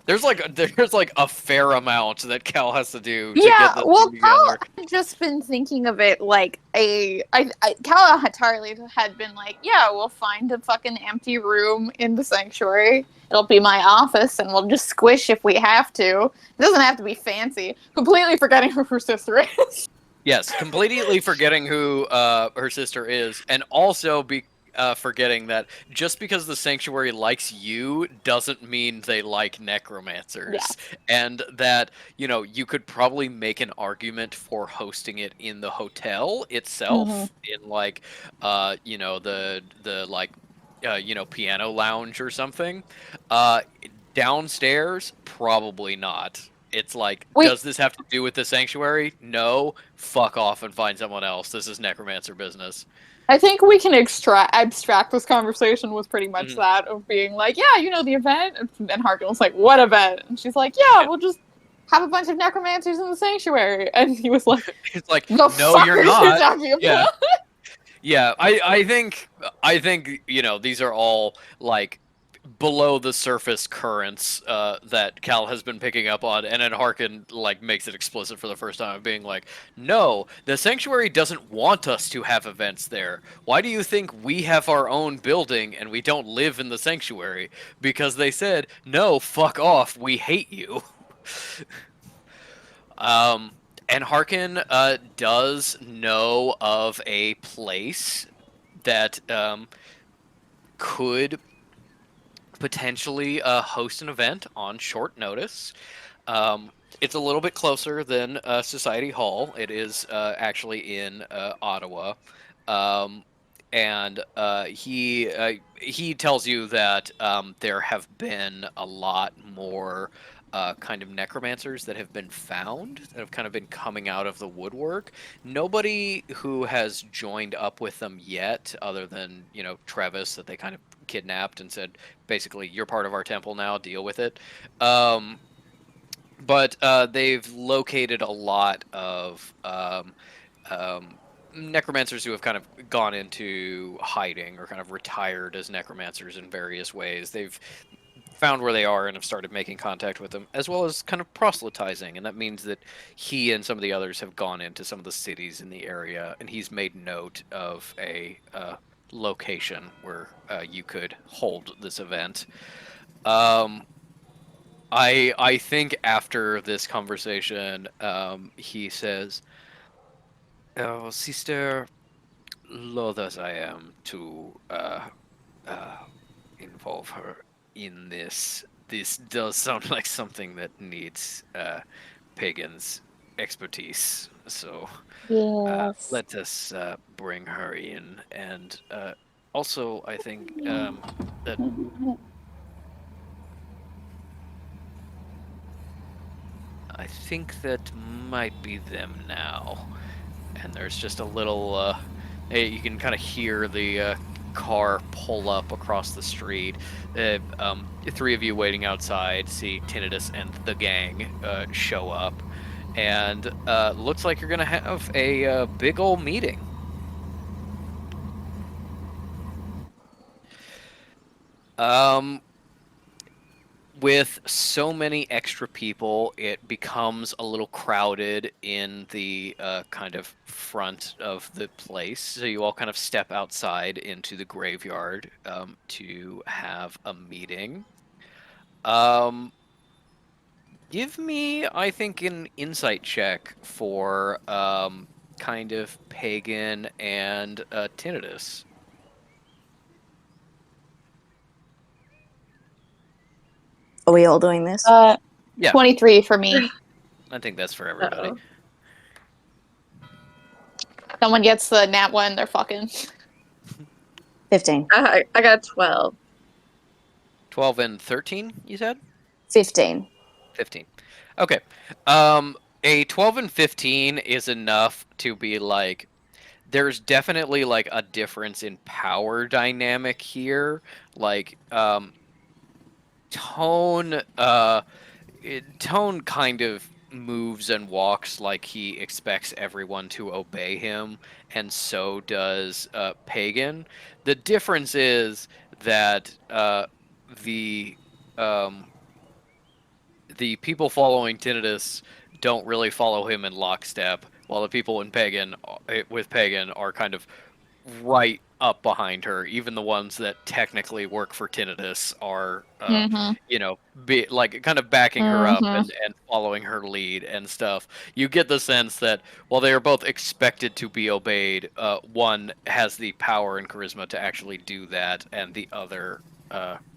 There's like a fair amount that Cal has to do to get Yeah, this well, thing Cal together. had just been thinking of it like Cal entirely had been like, yeah, we'll find a fucking empty room in the sanctuary. It'll be my office, and we'll just squish if we have to. It doesn't have to be fancy. Completely forgetting who her sister is. Yes, completely forgetting who her sister is, and also forgetting that just because the sanctuary likes you doesn't mean they like Yeah. necromancers, and that you could probably make an argument for hosting it in the hotel itself, in like the like piano lounge or something. Uh, Downstairs, probably not. It's like, We does this have to do with the sanctuary? No. Fuck off and find someone else. This is necromancer business. I think we can abstract this conversation with pretty much Mhm. that of being like, yeah, the event, and Harkin was like, what event? And she's like, yeah, we'll just have a bunch of necromancers in the sanctuary. And he was like, It's like, the no, fuck you're are you not. talking Yeah. about? Yeah. I think these are all like below the surface currents that Cal has been picking up on, and then Harkin like makes it explicit for the first time, being like, "No, the sanctuary doesn't want us to have events there. Why do you think we have our own building and we don't live in the sanctuary? Because they said, no, fuck off. We hate you." Um, and Harkin does know of a place that could potentially host an event on short notice. Um, it's a little bit closer than Society Hall. It is actually in Ottawa, um, and he tells you that there have been a lot more kind of necromancers that have been found that have kind of been coming out of the woodwork. Nobody who has joined up with them yet, other than Travis, that they kind of kidnapped and said, basically, you're part of our temple now. Deal with it. Um, but they've located a lot of um, necromancers who have kind of gone into hiding or kind of retired as necromancers in various ways. They've found where they are and have started making contact with them, as well as kind of proselytizing. And that means that he and some of the others have gone into some of the cities in the area, and he's made note of a location where you could hold this event. Um, I think after this conversation, he says, "Oh, sister, loath as I am to uh, involve her in this. This does sound like something that needs Pagan's expertise. So Yes. let us bring her in. And also, I think that that might be them now." And there's just a little you can kind of hear the car pull up across the street. Three of you waiting outside see Tinnitus and the gang show up, and looks like you're gonna have a big old meeting. um with so many extra people, it becomes a little crowded in the kind of front of the place. So you all kind of step outside into the graveyard to have a meeting. Um, Give me, I think, an insight check for kind of pagan and tinnitus. Are we all doing this? Yeah, 23 for me. I think that's for everybody. Uh-oh. Someone gets the nat one, they're fucking. 15. I got 12. 12 and 13, you said? 15. 15. Okay. A 12 and 15 is enough to be like, there's definitely like a difference in power dynamic here. Like, tone, Tone kind of moves and walks like he expects everyone to obey him, and so does Pagan. The difference is that the um, the people following Tinnitus don't really follow him in lockstep, while the people in Pagan with Pagan are kind of right up behind her. Even the ones that technically work for Tinnitus are, Mm-hmm. be like kind of backing her up Mm-hmm. and following her lead and stuff. You get the sense that while they are both expected to be obeyed, one has the power and charisma to actually do that, and the other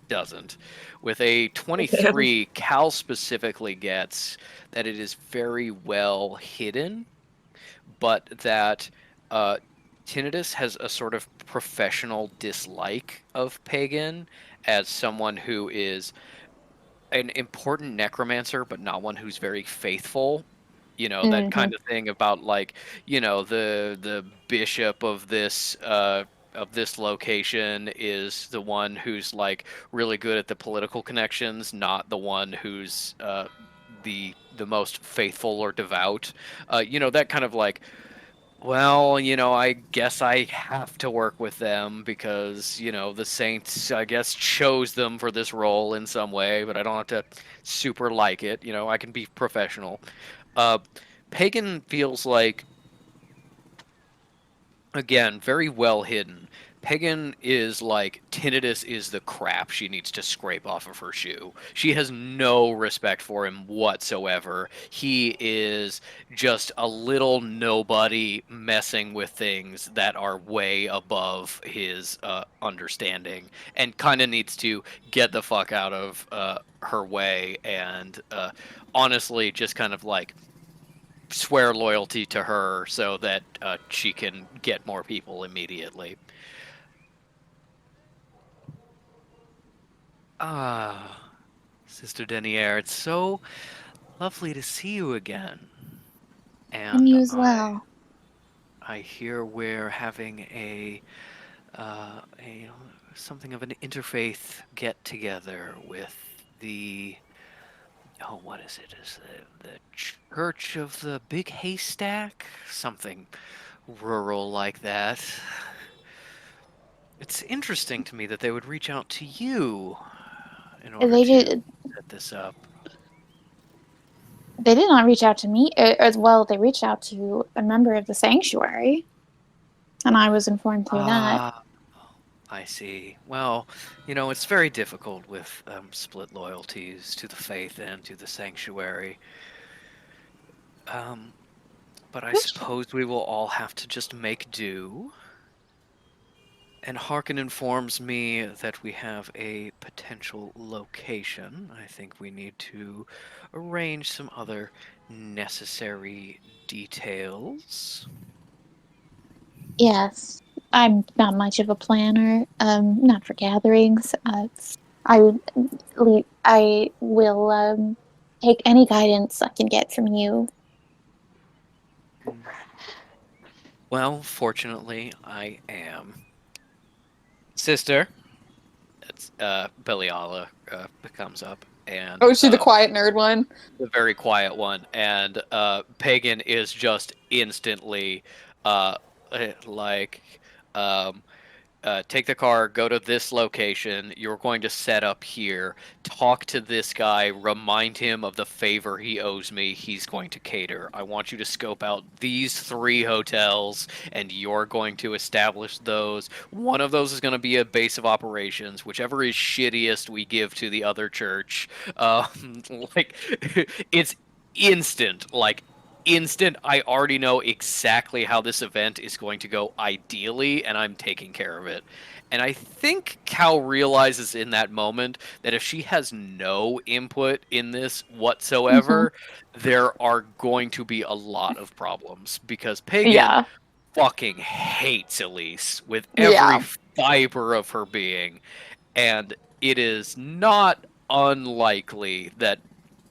doesn't. With a Damn. 23, Cal specifically gets that it is very well hidden, but that uh, Tinnitus has a sort of professional dislike of Pagan as someone who is an important necromancer, but not one who's very faithful. That Mm-hmm. kind of thing about like, the bishop of this location is the one who's like really good at the political connections, not the one who's the most faithful or devout. That kind of like, well, I guess I have to work with them because, the Saints, I guess, chose them for this role in some way, but I don't have to super like it. I can be professional. Uh, Pagan feels like, again, very well hidden. Pagan is like Tinnitus is the crap she needs to scrape off of her shoe. She has no respect for him whatsoever. He is just a little nobody messing with things that are way above his understanding, and kind of needs to get the fuck out of her way, and honestly just kind of like swear loyalty to her so that she can get more people immediately. Ah, Sister Denier, it's so lovely to see you again. And And you as I well. I hear we're having a something of an interfaith get together with the, oh, what is it? Is the Church of the Big Haystack? Something rural like that. It's interesting to me that they would reach out to you in order They to did. set this up. They did not reach out to me as well. They reached out to a member of the sanctuary, and I was informed through that. Ah, I see. Well, it's very difficult with split loyalties to the faith and to the sanctuary. Um, but I Question. suppose we will all have to just make do. And Harkin informs me that we have a potential location. I think we need to arrange some other necessary details. Yes, I'm not much of a planner. Not for gatherings. I I will take any guidance I can get from you. Mm. Well, fortunately, I am. Sister, it's Beliala comes up, and Oh, is she the quiet nerd one? the very quiet one, and Pagan is just instantly uh like, um take the car, go to this location. You're going to set up here. Talk to this guy. Remind him of the favor he owes me. He's going to cater. I want you to scope out these 3 hotels, and you're going to establish those. One of those is going to be a base of operations. Whichever is shittiest, we give to the other church. Like, it's instant. Like, instant. I already know exactly how this event is going to go ideally, and I'm taking care of it. And I think Cal realizes in that moment that if she has no input in this Mm-hmm. whatsoever, there are going to be a lot of problems because Pagan Yeah. fucking hates Elise with every Yeah. fiber of her being, and it is not unlikely that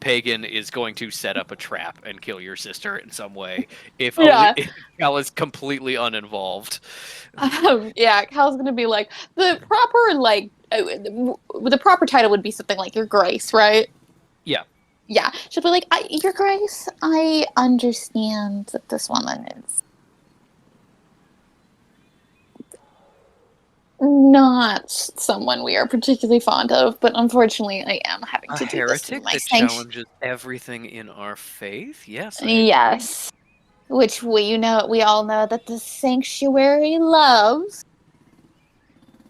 Pagan is going to set up a trap and kill your sister in some way Yeah. if Cal is completely uninvolved. Yeah, Cal's gonna be like the proper the proper title would be something like Your Grace, right? Yeah. Yeah, she'll be like, Your Grace, I understand that this woman is not someone we are particularly fond of, but unfortunately, I am having A to do this in heretic my that sanctuary. challenges everything in our faith? Yes, I agree. Yes, which we all know that the sanctuary loves,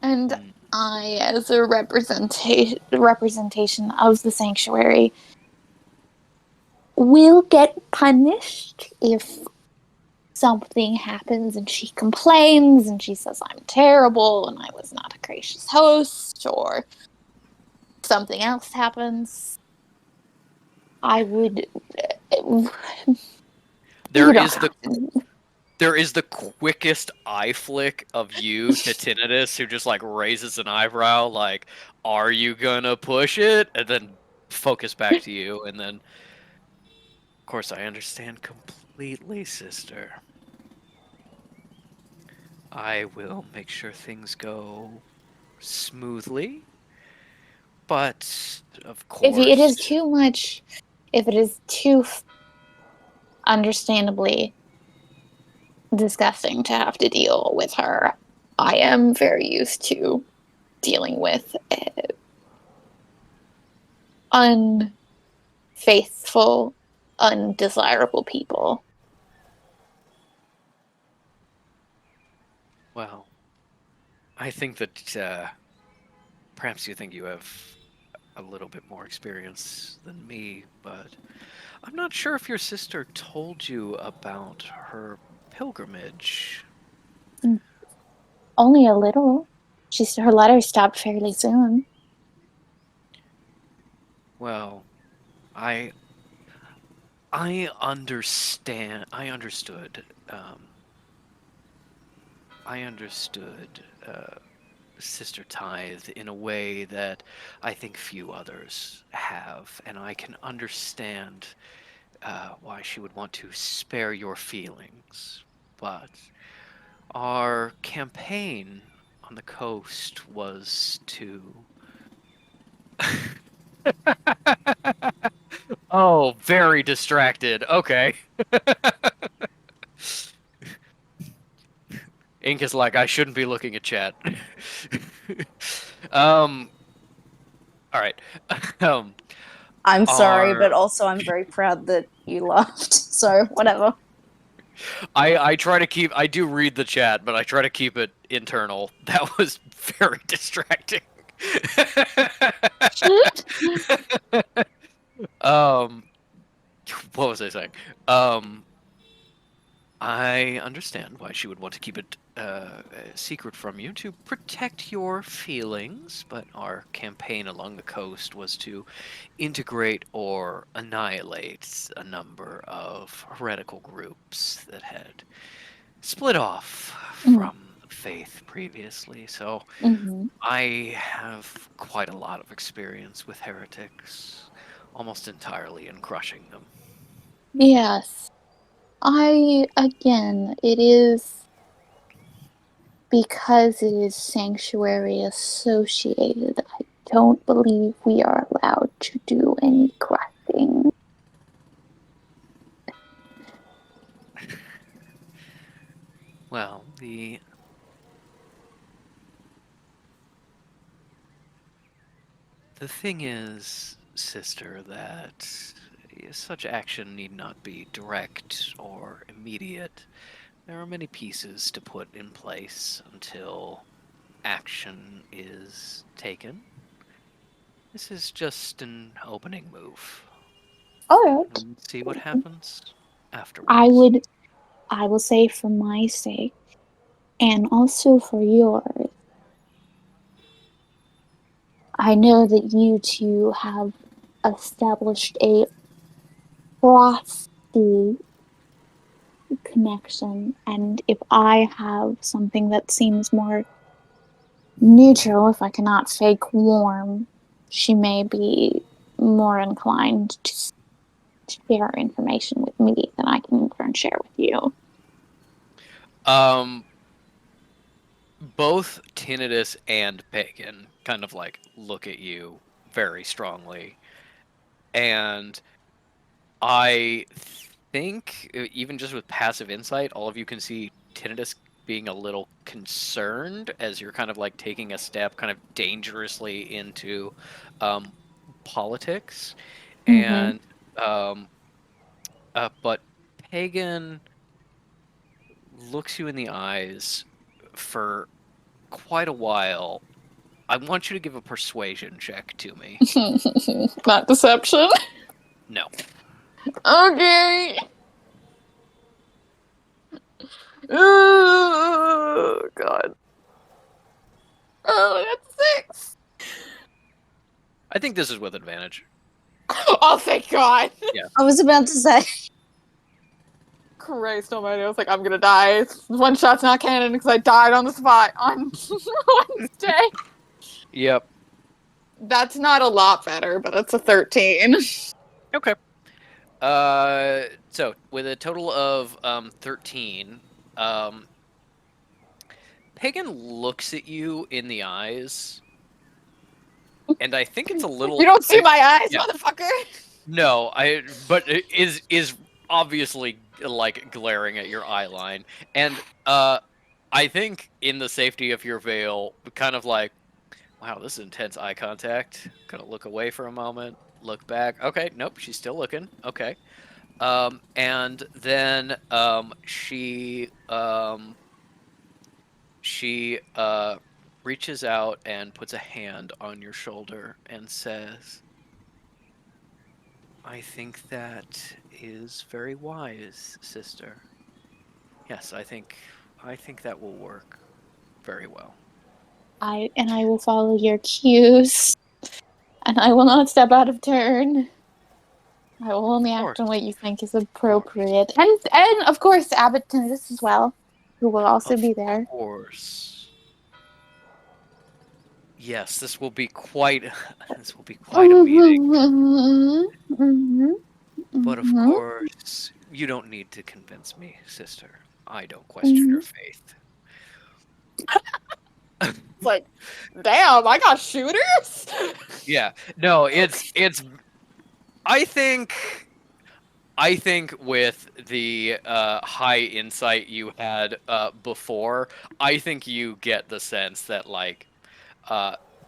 and Hmm. I, as a representation of the sanctuary, will get punished if something happens and she complains and she says I'm terrible and I was not a gracious host, or something else happens. I would. There You don't is the have to. there is the quickest eye flick of you to Tinnitus, who just like raises an eyebrow, like, "Are you gonna push it?" And then focus back to you, and then, of course, I understand completely, sister. I will make sure things go smoothly, but of If it is course, too much, if it is too understandably disgusting to have to deal with her, I am very used to dealing with unfaithful, undesirable people. well, I think that perhaps you think you have a little bit more experience than me, but I'm not sure if your sister told you about her pilgrimage. Only a little. Her letter stopped fairly soon. Well, I I understand. I understood Sister Tithe in a way that I think few others have, and I can understand why she would want to spare your feelings. But our campaign on the coast was to. Oh, very distracted. Okay. Ink is like, I shouldn't be looking at chat. um. All right. Um. I'm sorry, but Our also I'm very proud that you laughed. So whatever. I try to keep. I do read the chat, but I try to keep it internal. That was very distracting. um. What was I saying? Um. I understand why she would want to keep it secret from you to protect your feelings, but our campaign along the coast was to integrate or annihilate a number of heretical groups that had split off from the faith previously. So Mm-hmm. I have quite a lot of experience with heretics, almost entirely in crushing them. Yes. Again, it is because it is sanctuary associated. I don't believe we are allowed to do any crafting. Well, the thing is, sister, that such action need not be direct or immediate. There are many pieces to put in place until action is taken. This is just an opening move. All right. And see what happens I afterwards. would, I will say for my sake, and also for yours, I know that you two have established a frosty connection, and if I have something that seems more neutral if I cannot fake warm. She may be more inclined to share information with me than I can in turn share with you. Both Tinnitus and Pagan kind of like look at you very strongly, and I think even just with passive insight, all of you can see Tinnitus being a little concerned as you're kind of like taking a step kind of dangerously into um, politics, Mm-hmm. and but Pagan looks you in the eyes for quite a while. I want you to give a persuasion check to me. Not deception. No. Okay. Oh God. Oh, that's 6. I think this is with advantage. Oh, thank God. Yeah. I was about to say. Christ almighty, I was like, I'm gonna die. One shot's not canon because I died on the spot on Wednesday. Yep. That's not a lot better, but it's a 13. Okay. So with a total of 13, Pagan looks at you in the eyes, and I think it's a little. You don't see my eyes, yeah. motherfucker. No, but it is obviously like glaring at your eye line, and I think in the safety of your veil, kind of like, wow, this is intense eye contact. Gonna look away for a moment, look back. Okay, nope, she's still looking. Okay. And then she reaches out and puts a hand on your shoulder and says, I think that is very wise, sister. Yes, I think that will work very well. I will follow your cues. And I will not step out of turn. I will only act on what you think is appropriate. And of course Abbott Tinnitus as well, who will also be there. Of course. Yes, this will be quite a meeting. But of course, you don't need to convince me, sister. I don't question your faith. It's like, damn, I got shooters? Yeah. No, it's I think with the high insight you had before, I think you get the sense that like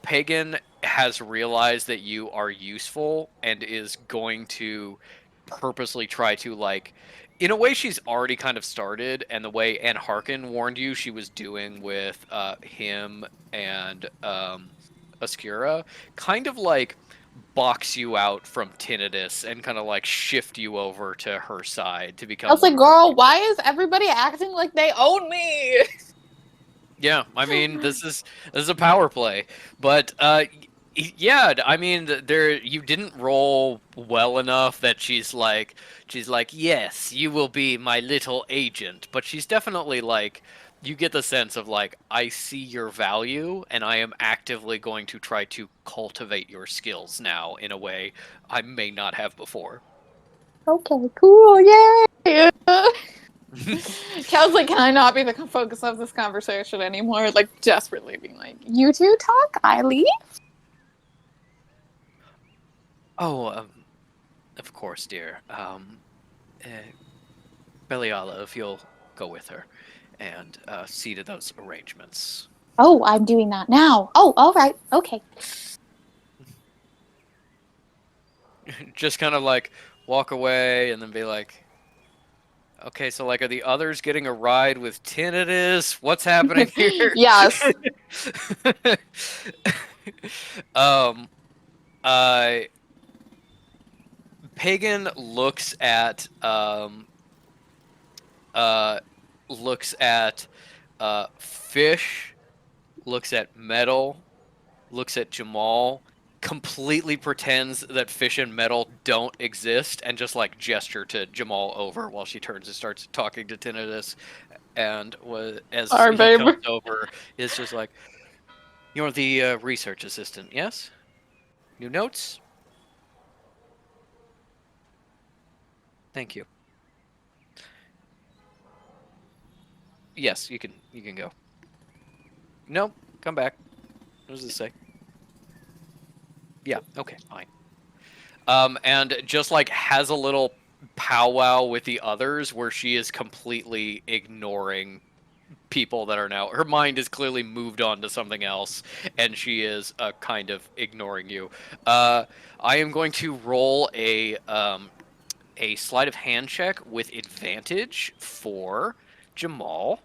Pagan has realized that you are useful and is going to purposely try to like in a way she's already kind of started, and the way Anne Harkin warned you she was doing with him and Oscura, kind of like box you out from Tinnitus and kind of like shift you over to her side to I become was one like, of her girl, people. why is everybody acting like they own me? Yeah, I mean, this is a power play, but yeah, I mean, there you didn't roll well enough that she's like, yes, you will be my little agent, but she's definitely like, you get the sense of like, I see your value, and I am actively going to try to cultivate your skills now in a way I may not have before. Okay, cool, yay! Kel's like, can I not be the focus of this conversation anymore? Like, desperately being like, you two talk, I leave? Oh, of course, dear. Beliala, if you'll go with her and see to those arrangements. Oh, I'm doing that now. Oh, all right, okay. Just kind of like walk away and then be like, okay, so like, are the others getting a ride with Tinnitus? What's happening here? Yes. um, uh, Pagan uh, looks at Fish, looks at Metal, looks at Jamal, completely pretends that Fish and Metal don't exist, and just like gesture to Jamal over while she turns and starts talking to Tinnitus. And as Sorry, he babe. comes over, is just like, You're the research assistant, yes? New notes? Thank you. Yes, you can go. No, come back. What does this say? Yeah, okay, fine. And just like has a little powwow with the others where she is completely ignoring people that are now her mind is clearly moved on to something else and she is kind of ignoring you. I am going to roll a sleight of hand check with advantage for Jamal.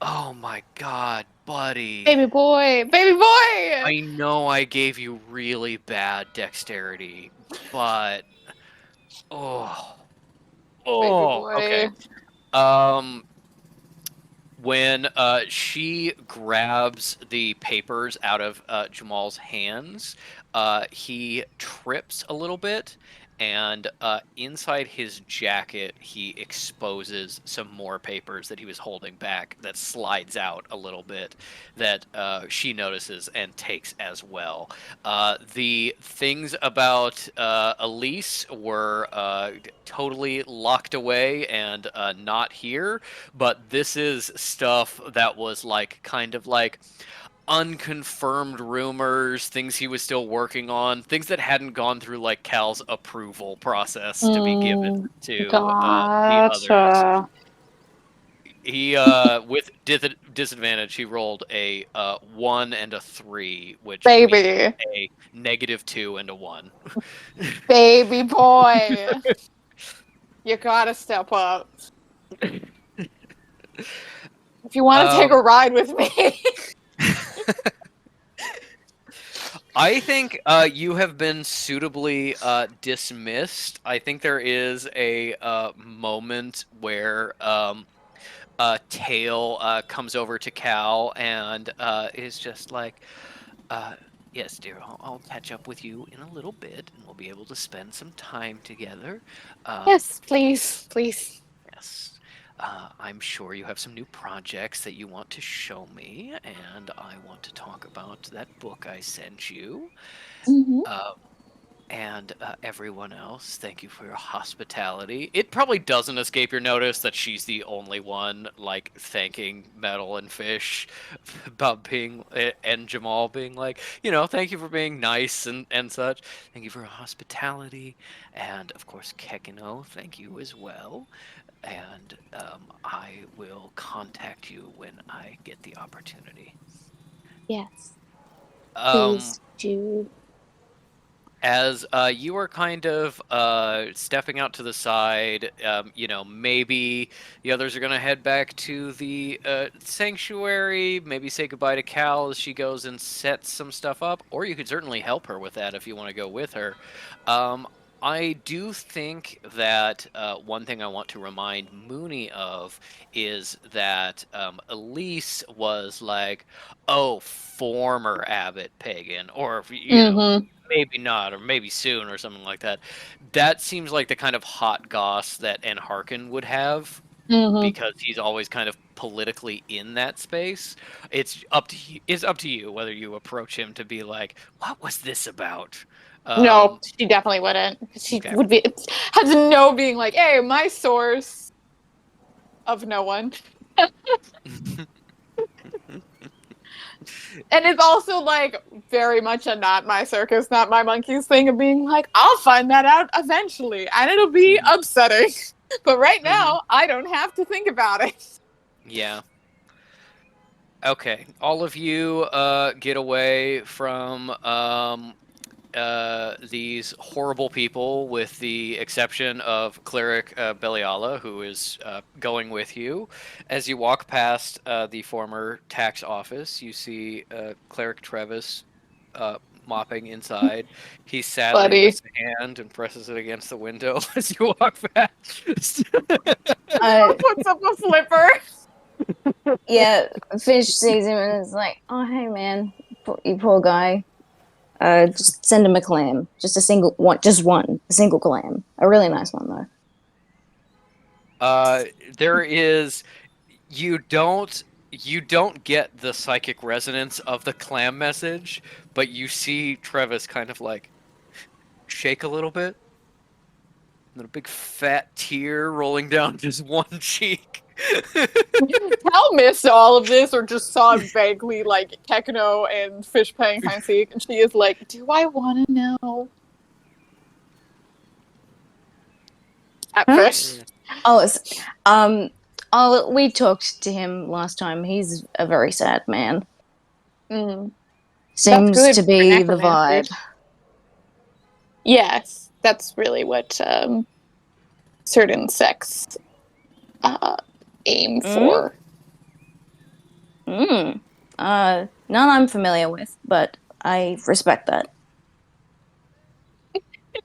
Oh my god, buddy. Baby boy, baby boy. I know I gave you really bad dexterity, but oh. Baby Oh, okay. boy. Um when she grabs the papers out of Jamal's hands, he trips a little bit, and inside his jacket, he exposes some more papers that he was holding back that slides out a little bit that she notices and takes as well. The things about Elise were totally locked away and not here, but this is stuff that was like kind of like unconfirmed rumors, things he was still working on, things that hadn't gone through like Cal's approval process to be given to the others. Gotcha. He with disadvantage, he rolled a 1 and a 3, which means Baby. a -2 and a 1. Baby boy. You gotta step up. If you want to take a ride with me. I think you have been suitably dismissed. I think there is a moment where Tail comes over to Cal and is just like, uh, yes, dear, I'll catch up with you in a little bit and we'll be able to spend some time together. Yes, please, please. Yes. I'm sure you have some new projects that you want to show me, and I want to talk about that book I sent you. Mm-hmm. And everyone else, thank you for your hospitality. It probably doesn't escape your notice that she's the only one, like, thanking Metal and Fish about being, and Jamal being like, thank you for being nice and such. Thank you for your hospitality. And, of course, Kekino, thank you as well. And I will contact you when I get the opportunity. Yes, Um, please do. as you are kind of stepping out to the side, maybe the others are going to head back to the sanctuary, maybe say goodbye to Cal as she goes and sets some stuff up, or you could certainly help her with that if you want to go with her. I do think that one thing I want to remind Mooney of is that Elise was like, oh, former abbot pagan, or, Mm-hmm. maybe not, or maybe soon, or something like that. That seems like the kind of hot goss that N. Harkin would have Mm-hmm. because he's always kind of politically in that space. It's up to you whether you approach him to be like, what was this about? No, Um, she definitely wouldn't. She okay. would be has no being like, hey, my source of no one. And it's also like very much a not my circus, not my monkeys thing of being like, I'll find that out eventually. And it'll be Mhm. upsetting. But right Mhm. now, I don't have to think about it. Yeah. Okay. All of you get away from these horrible people, with the exception of Cleric Beliala, who is going with you. As you walk past the former tax office, you see Cleric Trevis mopping inside. He sadly Buddy. lifts a hand and presses it against the window as you walk past. Uh, Puts up a flipper. yeah, Fish sees him and is like, "Oh, hey, man, you poor guy. Just send him a clam. Just a single one. Just one. A single clam. A really nice one, though." There is, you don't You don't get the psychic resonance of the clam message, but you see Trevis kind of like shake a little bit, and a big fat tear rolling down his one cheek. Cal missed all of this, or just saw vaguely like Techno and Fish playing hide and seek, and she is like, "Do I want to know?" At Huh? Fish. Oh, we talked to him last time. He's a very sad man. Mm. That's Seems good to for be the vibe. necromancers. Yes, that's really what certain sects aim Mm? for. Mm. None I'm familiar with, but I respect that.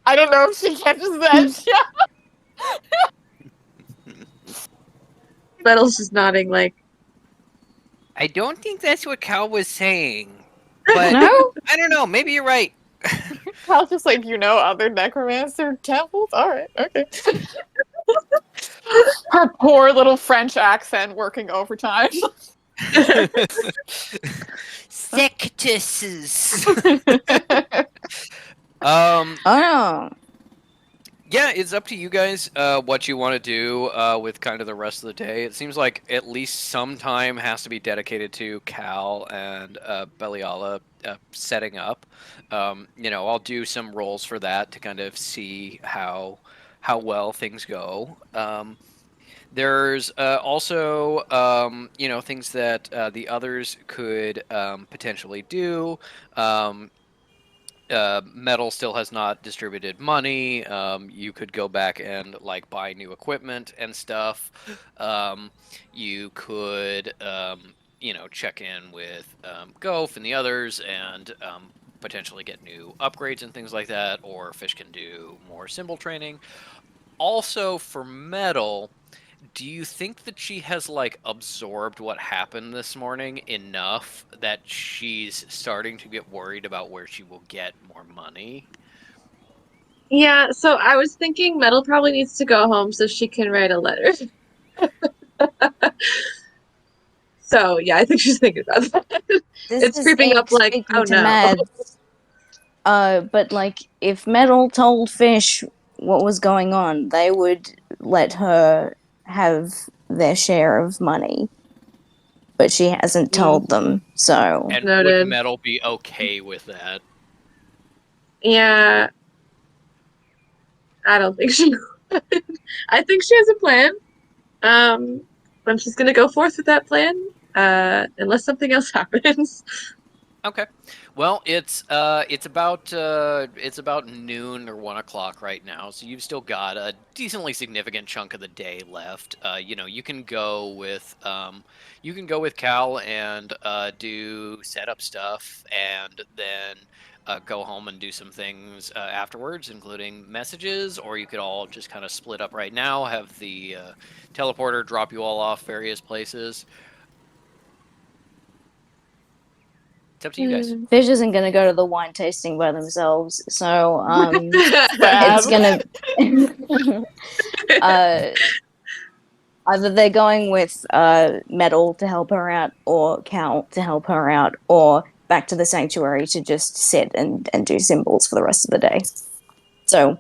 I don't know if she catches that. Metal's just nodding like, I don't think that's what Cal was saying, but No? I don't know. Maybe you're right. Cal's just like, other necromancer temples? Alright, okay. Her poor little French accent working overtime. Sectuses. Oh no. Yeah, it's up to you guys what you want to do with kind of the rest of the day. It seems like at least some time has to be dedicated to Cal and Beliala setting up. I'll do some rolls for that to kind of see how well things go. There's also, things that the others could potentially do. Um, Metal still has not distributed money. You could go back and like buy new equipment and stuff. You could, check in with Gof and the others and potentially get new upgrades and things like that. Or Fish can do more symbol training. Also, for Metal, do you think that she has like absorbed what happened this morning enough that she's starting to get worried about where she will get more money? yeah, so I was thinking Metal probably needs to go home so she can write a letter. So yeah, I think she's thinking about that. This It's is creeping up Ink like, oh speaking to no. Mads. But like, if Metal told Fish what was going on, they would let her have their share of money. But she hasn't Mm, told them, so. And would noted. Metal be okay with that? Yeah, I don't think she would. I think she has a plan. Um, and she's gonna go forth with that plan, unless something else happens. Okay. Well, it's about noon or 1 o'clock right now, so you've still got a decently significant chunk of the day left. You can go with Cal and do setup stuff, and then go home and do some things afterwards, including messages. Or you could all just kind of split up right now, have the teleporter drop you all off various places. It's up to you guys. Fish isn't gonna go to the wine tasting by themselves, so Bad. it's gonna uh either they're going with Metal to help her out, or Cal to help her out, or back to the sanctuary to just sit and do symbols for the rest of the day. So,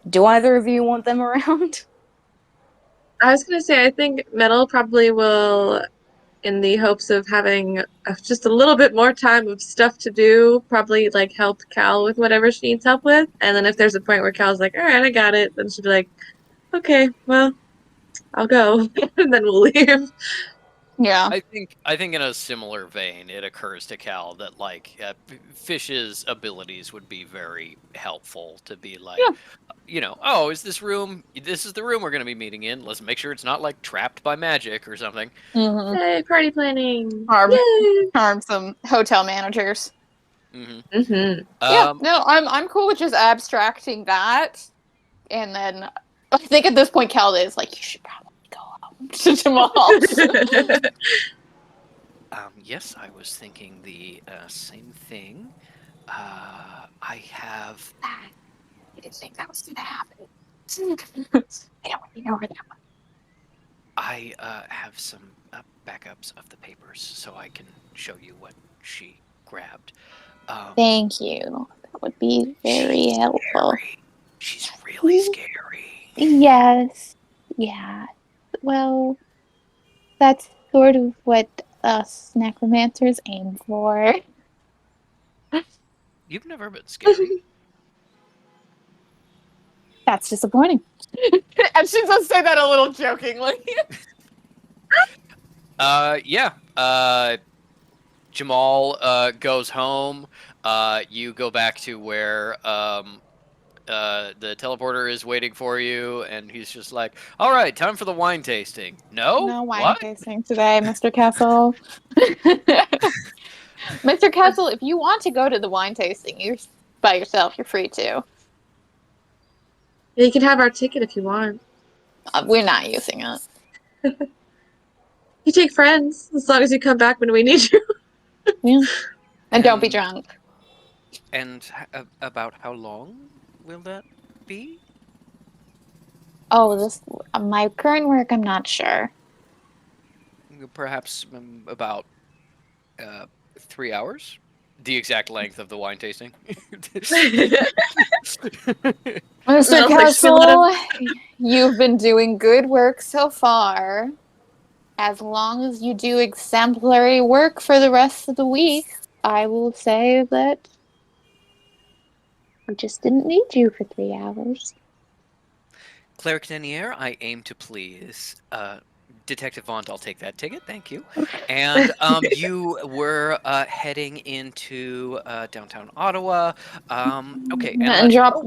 do either of you want them around? I was gonna say, I think Metal probably will, in the hopes of having just a little bit more time of stuff to do, probably like help Cal with whatever she needs help with. And then if there's a point where Cal's like, all right, I got it, then she'll be like, okay, well, I'll go. And then we'll leave. Yeah. I think in a similar vein, it occurs to Cal that like Fish's abilities would be very helpful to be like, Yeah. oh, is this room? This is the room we're going to be meeting in. Let's make sure it's not like trapped by magic or something. Mm-hmm. Hey, party planning. Harm, Yay! harm some hotel managers. Hmm Mm-hmm. Yeah, Um, no, I'm cool with just abstracting that, and then I think at this point Cal is like, you should probably go home to Mahal. yes, I was thinking the same thing. I have. I didn't think that was gonna happen. I don't really know where that I have some backups of the papers so I can show you what she grabbed. Thank you. That would be very She's helpful. scary. She's really scary. Yes. Yeah. Well, that's sort of what us necromancers aim for. You've never been scary. That's disappointing. And she does say that a little jokingly. Yeah. Jamal goes home. You go back to where the teleporter is waiting for you, and he's just like, "All right, time for the wine tasting." No, No wine what? tasting today, Mr. Castle. Mr. Castle, if you want to go to the wine tasting, you're by yourself. You're free to. Yeah, you can have our ticket if you want. We're not using it. You take friends as long as you come back when we need you. Yeah. And don't be And drunk. about how long will that be? Oh, this my current work. I'm not sure. Perhaps about 3 hours. The exact length of the wine tasting. Mr. Mel's like, "Should we let Castle, him?" you've been doing good work so far. As long as you do exemplary work for the rest of the week, I will say that we just didn't need you for 3 hours. Cleric Denier, I aim to please. Detective Vaunt, I'll take that ticket, thank you. And you were heading into downtown Ottawa. Okay, and And drop,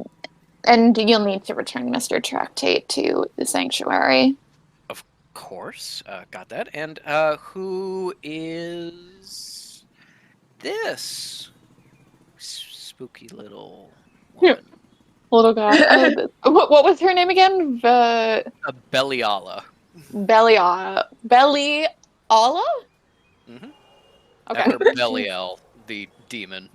and you'll need to return Mr. Tractate to the sanctuary. of course, got that. And who is this spooky little woman? Little goth. What was her name again? A Beliala. Belly Alla? Hmm. Okay. After Belial, the demon.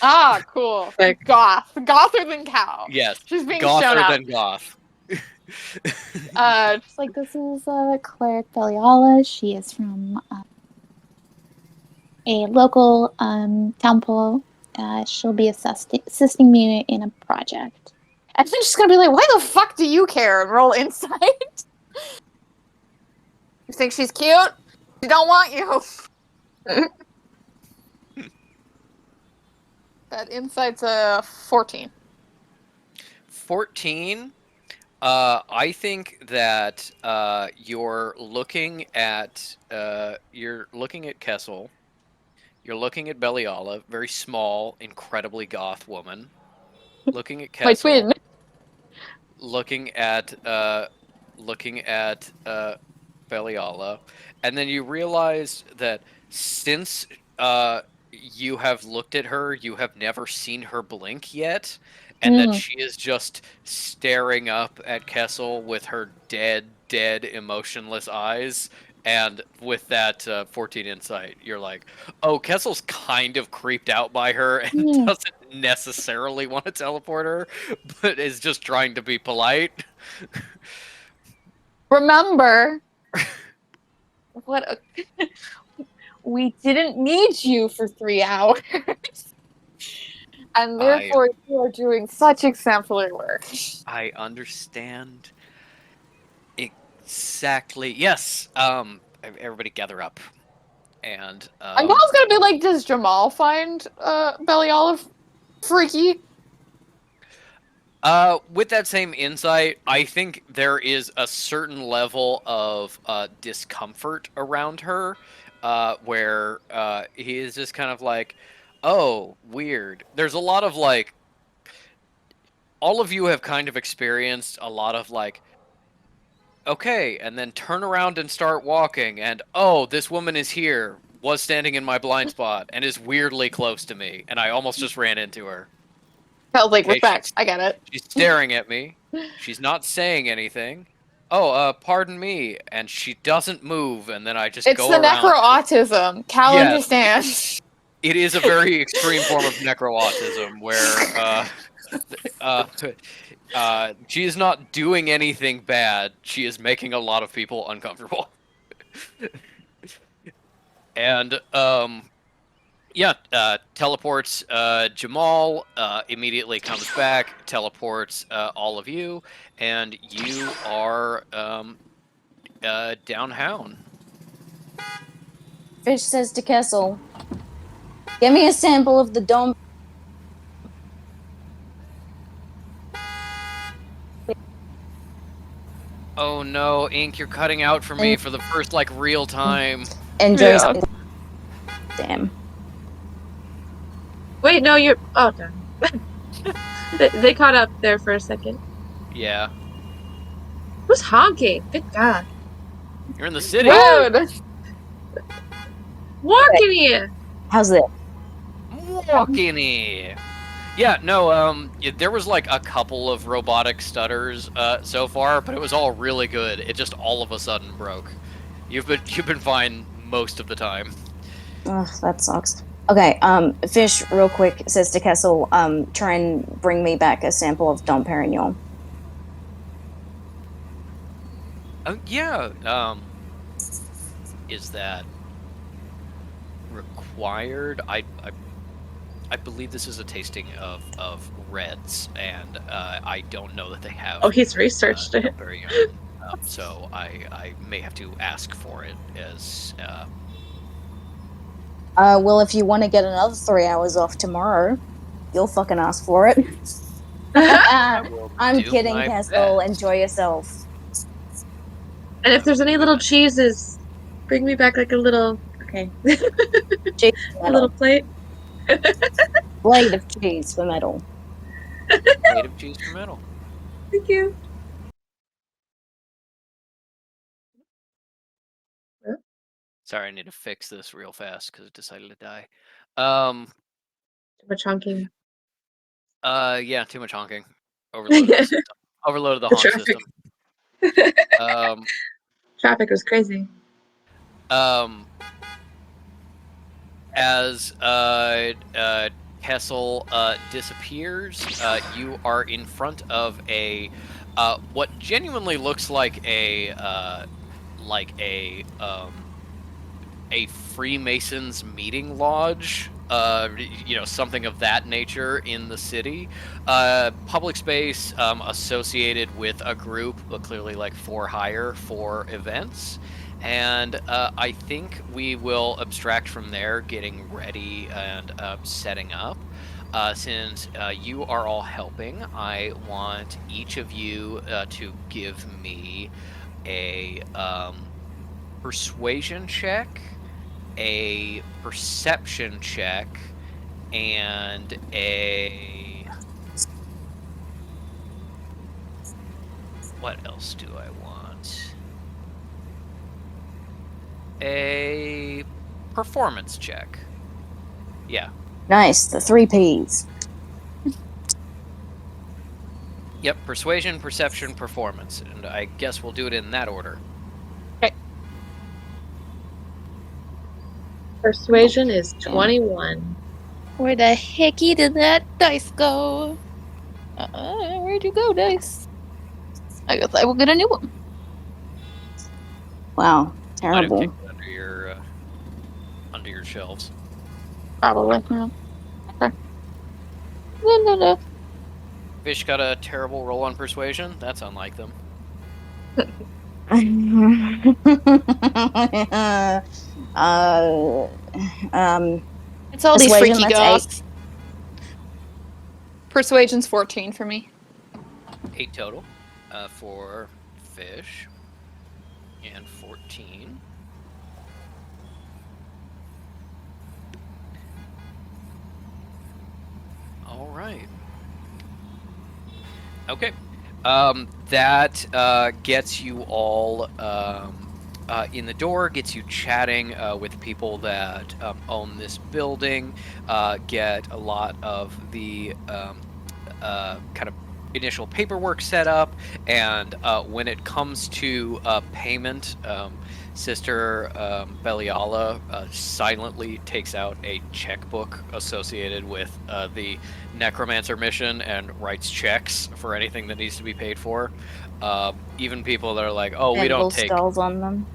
Ah, cool. Like, Gother than cow. Yes, She's being shown gother up. than goth. Just like this is Cleric Beliala. She is from a local temple. She'll be assisting me in a project. And then she's gonna be like, "Why the fuck do you care?" And roll insight. You think she's cute? She don't want you. That insight's a 14. 14. I think that you're looking at Kessel. You're looking at Beliala, very small, incredibly goth woman. Looking at My Kessel. twin. Looking at Beliala, and then you realize that since you have looked at her, you have never seen her blink yet, and that Mm. she is just staring up at Kessel with her dead, emotionless eyes. And with that 14 insight, you're like, oh, Kessel's kind of creeped out by her and Mm. doesn't necessarily want to teleport her, but is just trying to be polite. Remember, what? We didn't need you for 3 hours, and I therefore you are doing such exemplary work. I understand exactly. Yes. Everybody gather up. And And Paul's gonna be like, "Does Jamal find Belly Olive freaky?" with that same insight, I think there is a certain level of discomfort around her, where he is just kind of like, "Oh, weird." There's a lot of like, all of you have kind of experienced a lot of like, okay, and then turn around and start walking, and oh, this woman is here, was standing in my blind spot, and is weirdly close to me, and I almost just ran into her. Felt like Okay, respect. I get it. she's staring at me. She's not saying anything. Oh, pardon me, and she doesn't move, and then I just It's go the around. necro autism. Cal Yes, understands. It is a very extreme form of necro-autism where she is not doing anything bad. She is making a lot of people uncomfortable. And yeah, teleports Jamal, immediately comes back, teleports all of you, and you are downtown. Fish says to Kessel, "Give me a sample of the dome." Oh no, Ink, you're cutting out for me for the first like real time. Enjoy. Yeah. Damn. Wait, no, you're. Oh, damn. They caught up there for a second. Yeah, Who's honking? Good God. you're in the city. Rude. Walking here. How's that? Walking here. Yeah, no, there was like a couple of robotic stutters so far, but it was all really good. It just all of a sudden broke. You've been fine most of the time. Ugh, that sucks. Okay, Fish, real quick, says to Kessel, try and bring me back a sample of Dom Perignon. Yeah, is that required? I believe this is a tasting of reds, and I don't know that they have. Oh, he's researched it. Very, so I may have to ask for it as. Well, if you want to get another 3 hours off tomorrow, you'll fucking ask for it. I'm do kidding, my Kessel. best. Enjoy yourself. And if there's any little cheeses, bring me back like a little. Okay. Cheese A for little metal. plate. Blade of cheese for metal. Plate of cheese for metal. Thank you. Sorry, I need to fix this real fast because it decided to die. Too much honking. Yeah, too much honking. Overloaded the system. Overloaded the The honk traffic. system. Traffic was crazy. As Kessel disappears, you are in front of a what genuinely looks like a Freemasons meeting lodge, something of that nature in the city. Public space associated with a group, but clearly like for hire for events. And I think we will abstract from there, getting ready and setting up. Since you are all helping, I want each of you to give me a persuasion check, a perception check, and a... What else do I want? A performance check. Yeah. Nice, the 3 Ps. Yep, persuasion, perception, performance. And I guess we'll do it in that order. Persuasion is 21. Where the hecky did that dice go? Where'd you go, dice? I guess I will get a new one. Wow, Might have terrible. kicked it under your shelves. Probably. Yeah. Okay. No. Fish got a terrible roll on persuasion. That's unlike them. It's all these Persuasion, freaky that's goths. Persuasion's 14 for me. 8 total for Fish. And 14. All right. Okay. That gets you all in the door, gets you chatting with people that own this building, get a lot of the kind of initial paperwork set up, and when it comes to payment, Sister Beliala silently takes out a checkbook associated with the Necromancer mission and writes checks for anything that needs to be paid for. Even people that are like, "Oh, we And don't little take." skulls on them.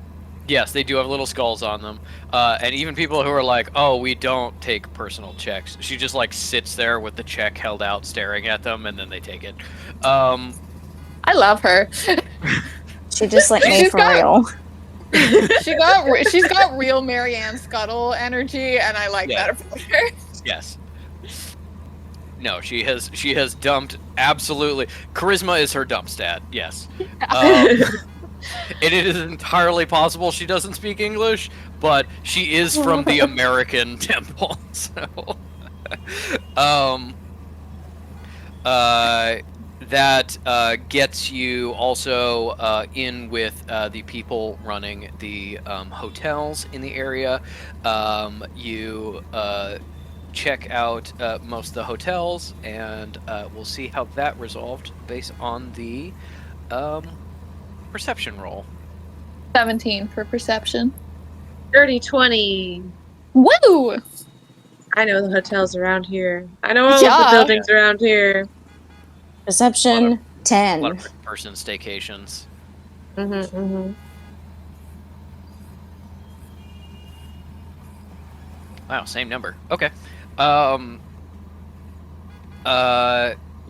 Yes, they do have little skulls on them. And even people who are like, "Oh, we don't take personal checks." She just like sits there with the check held out, staring at them, and then they take it. Um, I love her. She just like me She's for got real. she's got real Marianne Scuttle energy, and I like Yeah. that about her. yes. No, she has dumped absolutely. Charisma is her dump stat. Yes. It is entirely possible she doesn't speak English, but she is from the American temple. So, um, that gets you also in with the people running the hotels in the area. You check out most of the hotels, and we'll see how that resolved based on the perception roll. 17 for perception. Dirty 20. Woo! I know the hotels around here. I know all of the Yeah. buildings around here. Perception A lot 10. of person staycations. Mm-hmm, mm-hmm. Wow, same number. Okay.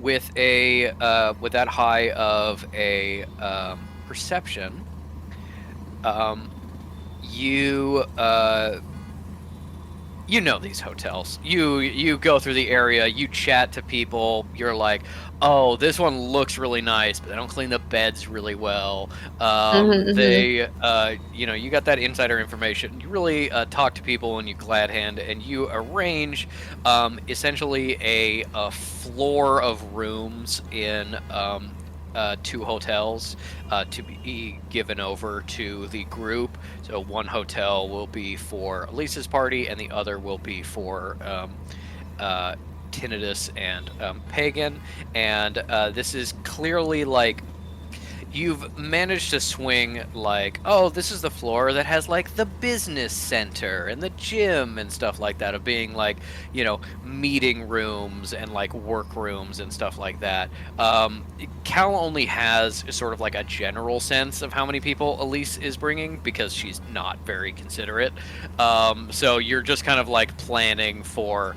With that high of a perception, you you know these hotels. You go through the area, you chat to people, you're like, "Oh, this one looks really nice, but they don't clean the beds really well." They you got that insider information. You really talk to people and you glad hand, and you arrange essentially a floor of rooms in 2 hotels to be given over to the group. So one hotel will be for Lisa's party, and the other will be for Tinnitus and Pagan. And this is clearly like you've managed to swing like, oh, this is the floor that has like the business center and the gym and stuff like that, of being like, meeting rooms and like work rooms and stuff like that. Cal only has sort of like a general sense of how many people Elise is bringing because she's not very considerate. So you're just kind of like planning for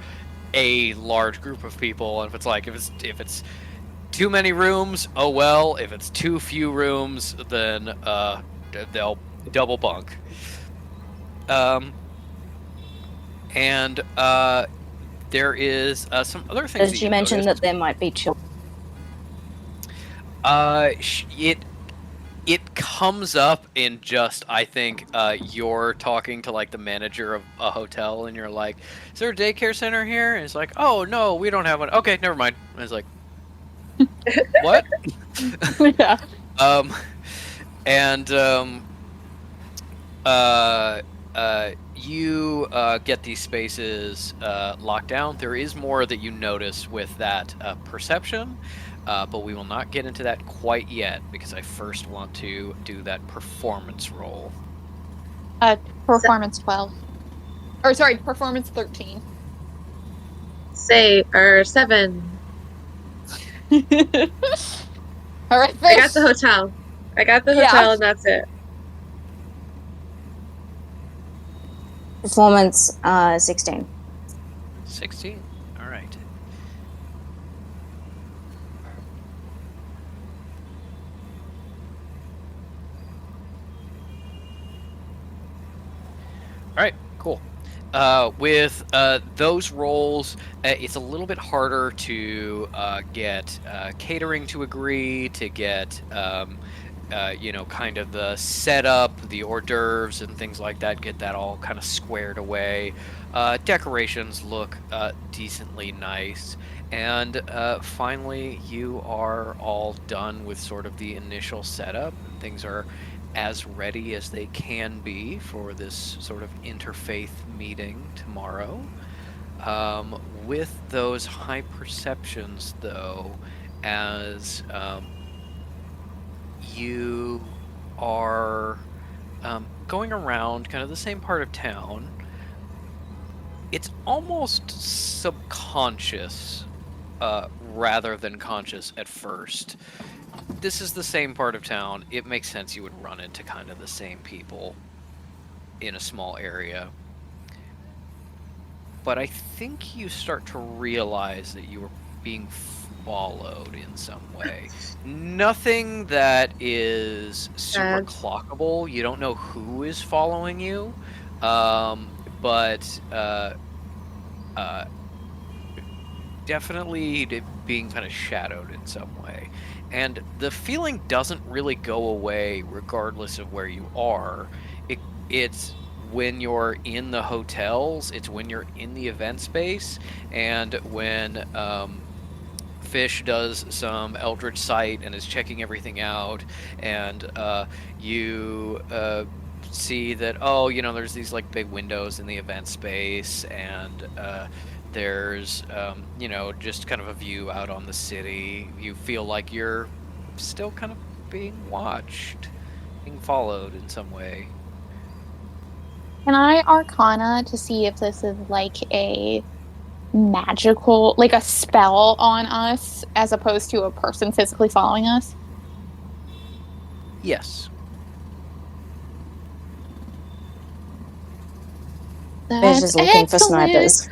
a large group of people, and if it's too many rooms, oh well. If it's too few rooms, then they'll double bunk. And there is some other things Did that she you mention noticed. that there might be children? It comes up in just, I think, you're talking to like the manager of a hotel, and you're like, "Is there a daycare center here?" And it's like, "Oh no, we don't have one." Okay, never mind. And it's like, what? Yeah. And you get these spaces locked down. There is more that you notice with that perception, but we will not get into that quite yet because I first want to do that performance roll. Performance 12. Or sorry, performance 13. Say, or 7. All right, I got fish. the hotel. Yeah. And that's it. Performance 16. 16. All right. All right, cool. With those roles, it's a little bit harder to get catering to agree, to get kind of the setup, the hors d'oeuvres, and things like that. Get that all kind of squared away. Decorations look decently nice, and finally, you are all done with sort of the initial setup. Things are as ready as they can be for this sort of interfaith meeting tomorrow. With those high perceptions, though, as you are going around kind of the same part of town. It's almost subconscious rather than conscious at first. This is the same part of town. It makes sense you would run into kind of the same people in a small area. But I think you start to realize that you are being followed in some way. Nothing that is super clockable. You don't know who is following you, but definitely being kind of shadowed in some way. And the feeling doesn't really go away regardless of where you are. It's when you're in the hotels, it's when you're in the event space, and when Fish does some Eldritch Sight and is checking everything out, and you see that, oh, there's these like big windows in the event space, and there's just kind of a view out on the city. You feel like you're still kind of being watched, being followed in some way. Can I Arcana to see if this is like a magical, like a spell on us, as opposed to a person physically following us? Yes. Fish is looking for snipers.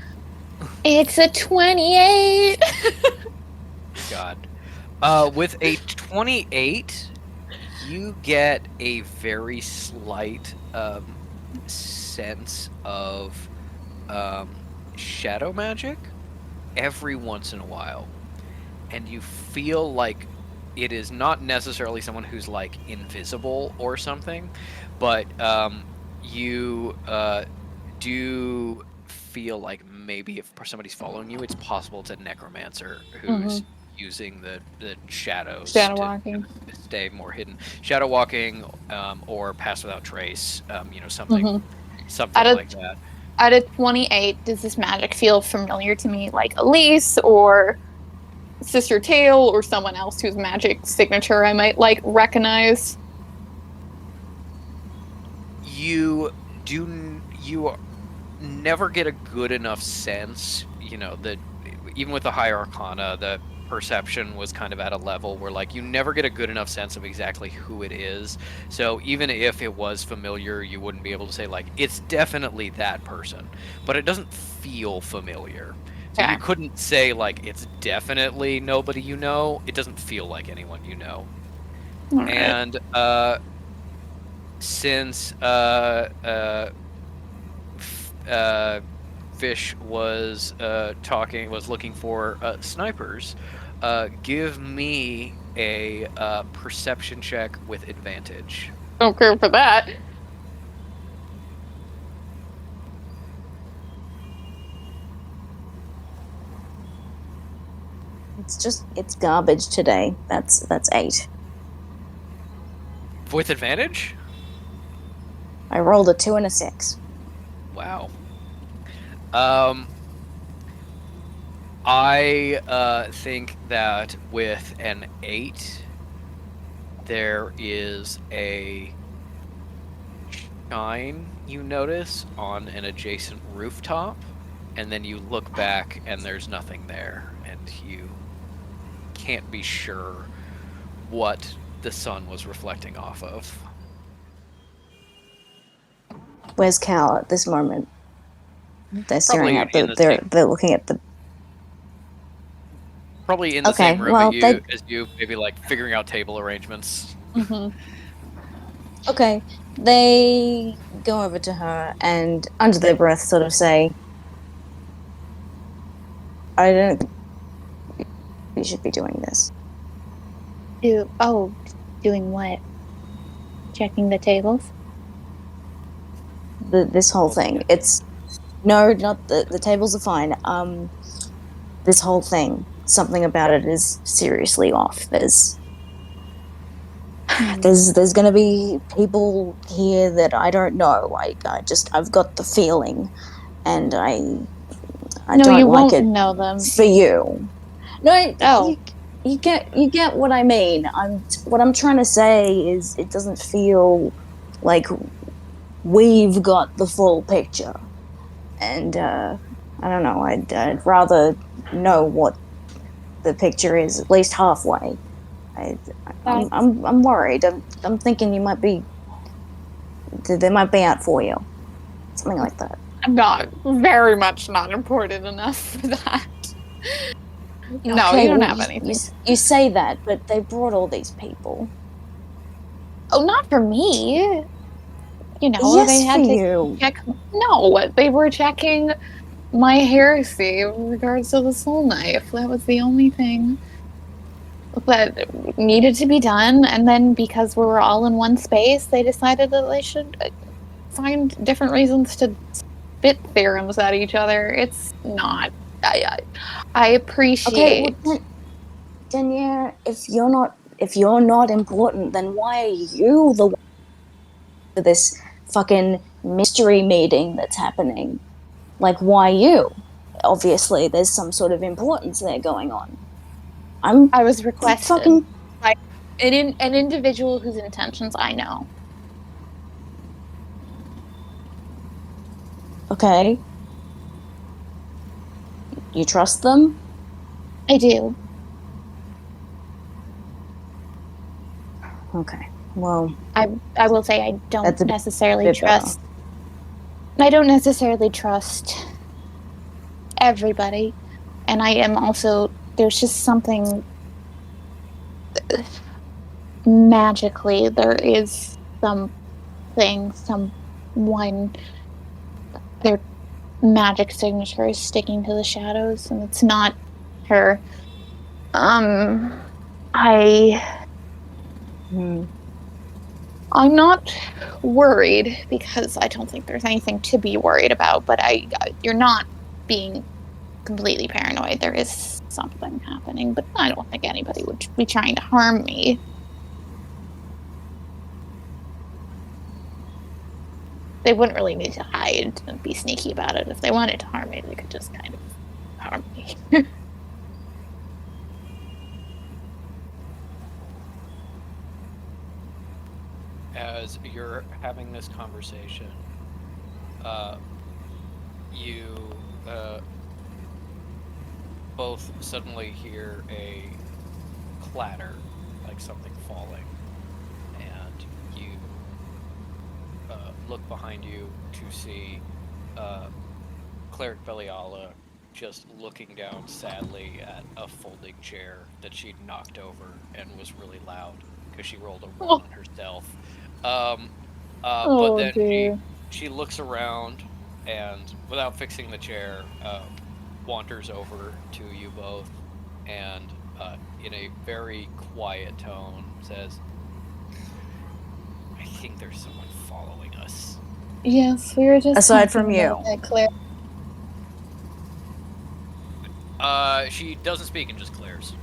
It's a 28. God. With a 28, you get a very slight sense of shadow magic every once in a while. And you feel like it is not necessarily someone who's like invisible or something, but you do feel like maybe if somebody's following you, it's possible it's a necromancer who's using the shadows Shadow to walking. stay more hidden. Shadow walking, or pass without trace, something like that. Out of 28, does this magic feel familiar to me, like Elise or Sister Tail or someone else whose magic signature I might like recognize? You never get a good enough sense, that even with the higher arcana, the perception was kind of at a level where like you never get a good enough sense of exactly who it is. So even if it was familiar, you wouldn't be able to say like it's definitely that person, but it doesn't feel familiar. So you couldn't say like it's definitely nobody you know. It doesn't feel like anyone you know. Right. And since Fish was looking for snipers, give me a perception check with advantage. Don't care for that. It's garbage today. That's 8. With advantage? I rolled a 2 and a 6. Wow. I think that with an 8, there is a shine you notice on an adjacent rooftop, and then you look back and there's nothing there, and you can't be sure what the sun was reflecting off of. Where's Cal at this moment? They're staring Probably at they're looking at the. Probably in the same room as you, maybe like figuring out table arrangements. Okay, they go over to her and under their breath sort of say, I don't think you should be doing this. Doing what? Checking the tables? This whole thing. It's no, not the tables are fine. This whole thing, something about it is seriously off. There's going to be people here that I don't know. I've got the feeling, and I don't you like won't it know them for you. No, you get what I mean. What I'm trying to say is it doesn't feel like we've got the full picture. And I don't know, I'd rather know what the picture is at least halfway. I, That I'm worried. I'm thinking you might be, they might be out for you, something like that. I'm not very much not important enough for that. No, Okay, you don't well, have anything. you say that, but they brought all these people. Oh, not for me. You know, they Yes, for had to you. check. No, they were checking my heresy in regards to the soul knife. That was the only thing that needed to be done. And then because we were all in one space, they decided that they should find different reasons to spit theorems at each other. It's not. I Okay, well appreciate. then yeah, if you're not important, then why are you the one for this fucking mystery meeting that's happening? Like, why you? Obviously, there's some sort of importance there going on. I'm I was requested fucking by an individual whose intentions I know. okay. You trust them? I do. Okay. Well, I will say that's a bit better. I don't necessarily trust everybody. And I am also there's just something magically there is someone their magic signature is sticking to the shadows and it's not her. Um I Hmm. I'm not worried because I don't think there's anything to be worried about, but you're not being completely paranoid. There is something happening, but I don't think anybody would be trying to harm me. They wouldn't really need to hide and be sneaky about it. If they wanted to harm me, they could just kind of harm me. As you're having this conversation, you both suddenly hear a clatter, like something falling, and you look behind you to see Cleric Beliala just looking down sadly at a folding chair that she'd knocked over and was really loud because she rolled a Oh, one herself. Um, but oh then dear. she looks around and, without fixing the chair, wanders over to you both and, in a very quiet tone, says, "I think there's someone following us." Yes, we were just Aside talking from about you. that, Claire. She doesn't speak and just glares.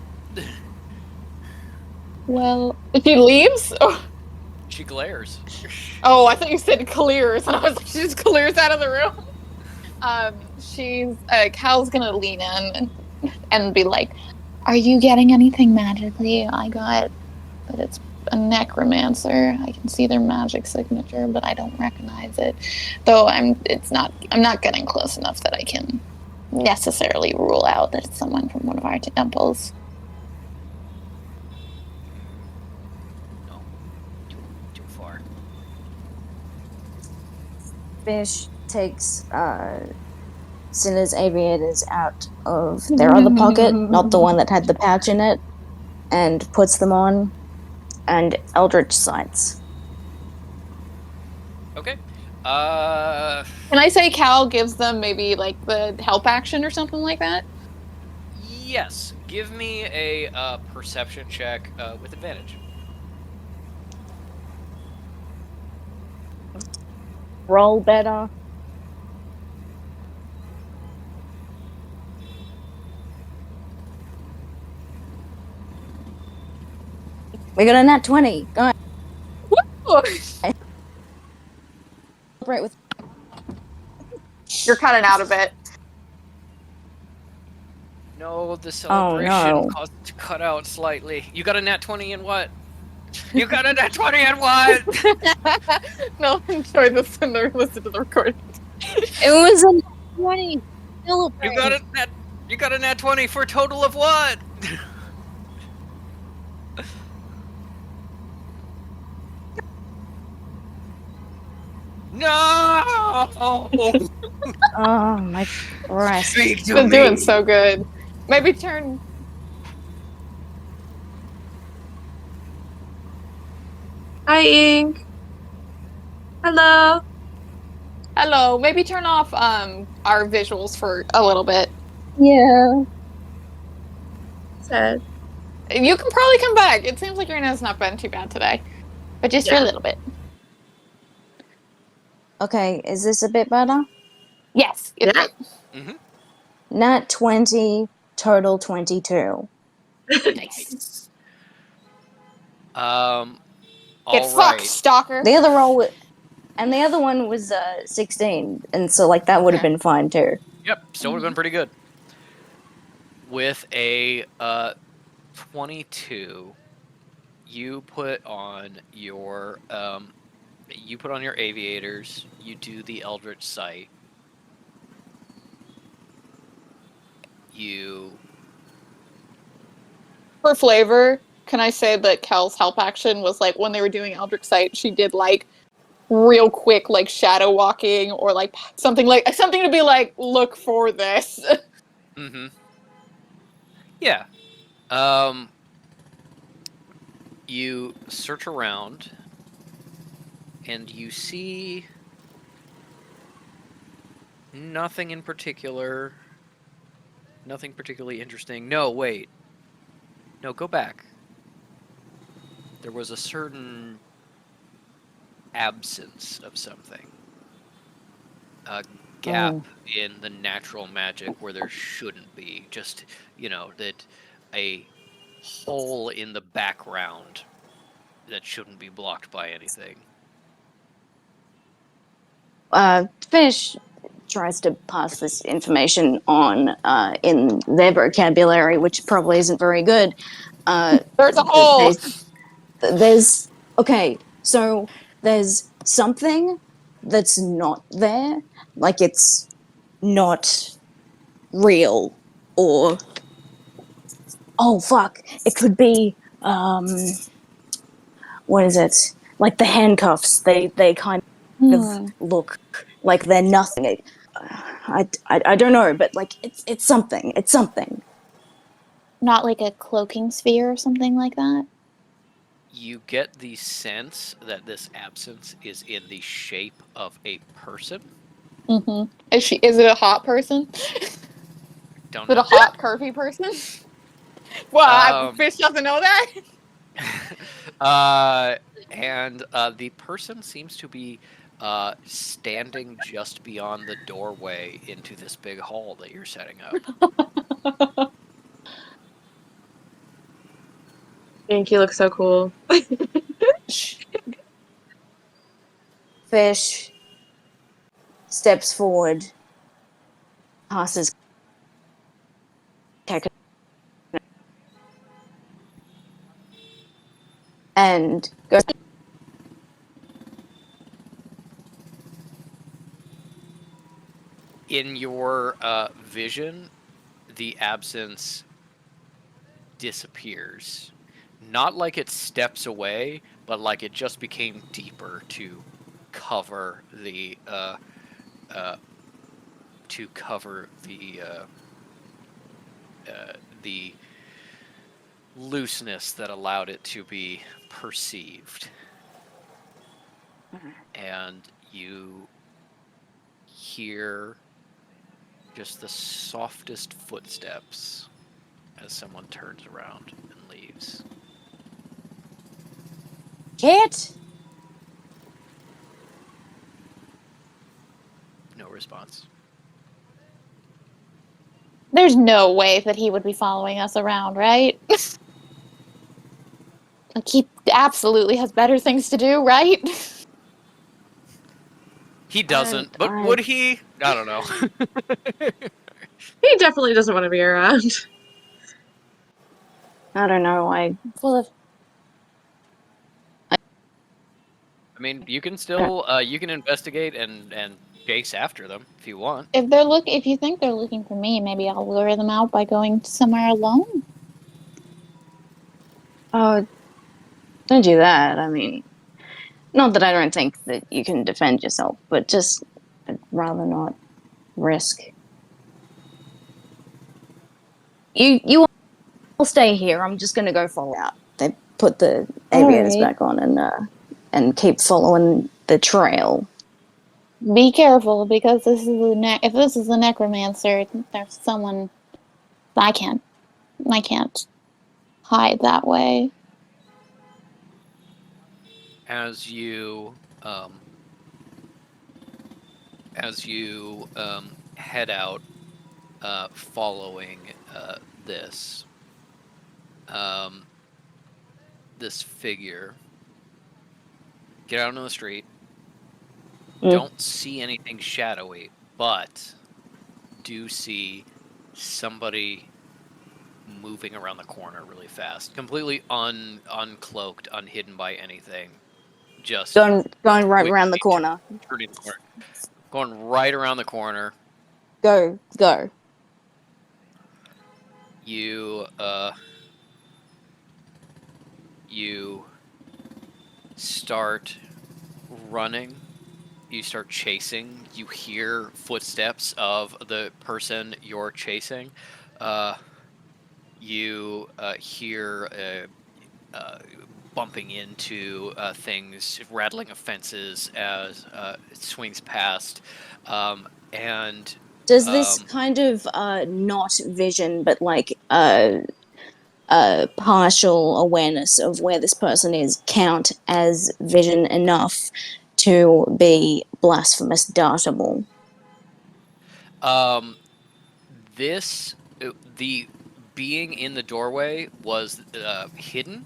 Well, if she leaves? She glares. Oh, I thought you said clears, and I was like, she just clears out of the room. She's Cal's gonna lean in and be like, "Are you getting anything magically? I got that it's a necromancer. I can see their magic signature, but I don't recognize it. Though I'm not getting close enough that I can necessarily rule out that it's someone from one of our temples." No, too far. Fish takes Cinna's aviators out of their other pocket, not the one that had the pouch in it, and puts them on, and Eldritch sights. Okay. Can I say Cal gives them maybe like the help action or something like that? Yes. Give me a perception check with advantage. Roll better. We got a nat 20. Guys, celebrate with. You're cutting out a bit. No, the Oh celebration no. caused it to cut out slightly. You got a nat 20 in what? You got a nat 20 and what? No, enjoy this and listen to the recording. It was a 20. Celebrate. You got a nat 20 for a total of what? No! Oh my Christ. Speak to Been me. doing so good. Maybe turn. Hi, Ink. Hello. Hello. Maybe turn off our visuals for a little bit. Yeah. Said. You can probably come back. It seems like your nose not been too bad today, but just for a Yeah. little bit. Okay, is this a bit better? Yes, it's Yeah. good. Mhm. Nat 20, total 22. Nice. Get All fucked, right. stalker. The other roll, and the other one was 16, and so like that would have Okay. been fine too. Yep, still would have been pretty good. With a 22, you put on your aviators, you do the Eldritch Sight. You For flavor, can I say that Kel's help action was like when they were doing Eldritch Sight, she did like real quick like shadow walking or like something to be like, look for this. Mhm. Yeah. Um you search around and you see nothing in particular. Nothing particularly interesting. No, wait. No, go back. There was a certain absence of something. A gap Oh. in the natural magic where there shouldn't be. Just, that a hole in the background that shouldn't be blocked by anything. Fish tries to pass this information on in their vocabulary, which probably isn't very good. There's a hole. There's okay, so there's something that's not there, like it's not real, or oh fuck, it could be what is it? Like the handcuffs, they kind of Hmm. look like they're nothing. I don't know, but like it's something. It's something. Not like a cloaking sphere or something like that. You get the sense that this absence is in the shape of a person. Mm-hmm. Is it a hot person? Is Don't it a know. hot, curvy person? Well, Um, Fish doesn't know that. and the person seems to be standing just beyond the doorway into this big hall that you're setting up. Ink, you look so cool. Fish steps forward, passes Kek, and goes. In your vision, the absence disappears. Not like it steps away, but like it just became deeper to cover the uh, to cover the looseness that allowed it to be perceived. And you hear just the softest footsteps as someone turns around and leaves. Kit. No response. There's no way that he would be following us around, right? Like he absolutely has better things to do, right? He doesn't, but I would he? I don't know. He definitely doesn't want to be around. I don't know. I Full of mean, you can still you can investigate and chase after them if you want. If you think they're looking for me, maybe I'll lure them out by going somewhere alone. Oh, don't do that. I mean, not that I don't think that you can defend yourself, but just I'd rather not risk. You all stay here. I'm just gonna go follow out. They put the aviators Alright. back on and keep following the trail. Be careful, because if this is a necromancer, there's someone I can't hide that way. As you head out, following this um, this figure, get out on the street. Mm. Don't see anything shadowy, but do see somebody moving around the corner really fast, completely uncloaked, unhidden by anything. Just Going right around the quickly corner. turning the corner, going right around the corner. Go. You you start running. You start chasing. You hear footsteps of the person you're chasing. You hear bumping into things, rattling of fences as it swings past, and Does this um, kind of not vision, but like partial awareness of where this person is count as vision enough to be blasphemous dartable? um, this the being in the doorway was hidden.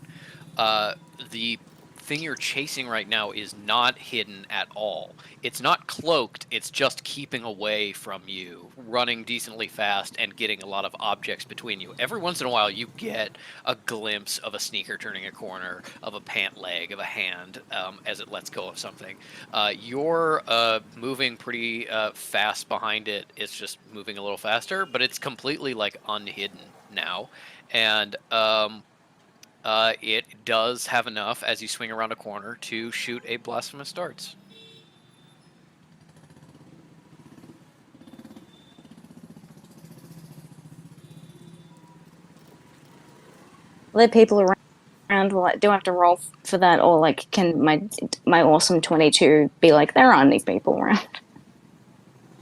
Uh, the thing you're chasing right now is not hidden at all. It's not cloaked, it's just keeping away from you, running decently fast and getting a lot of objects between you. Every once in a while, you get a glimpse of a sneaker turning a corner, of a pant leg, of a hand as it lets go of something. You're moving pretty fast behind it. It's just moving a little faster, but it's completely like unhidden now. And it does have enough as you swing around a corner to shoot a blasphemous darts. Are there people around? Do I have to roll for that, or like can my awesome 22 be like there aren't any people around?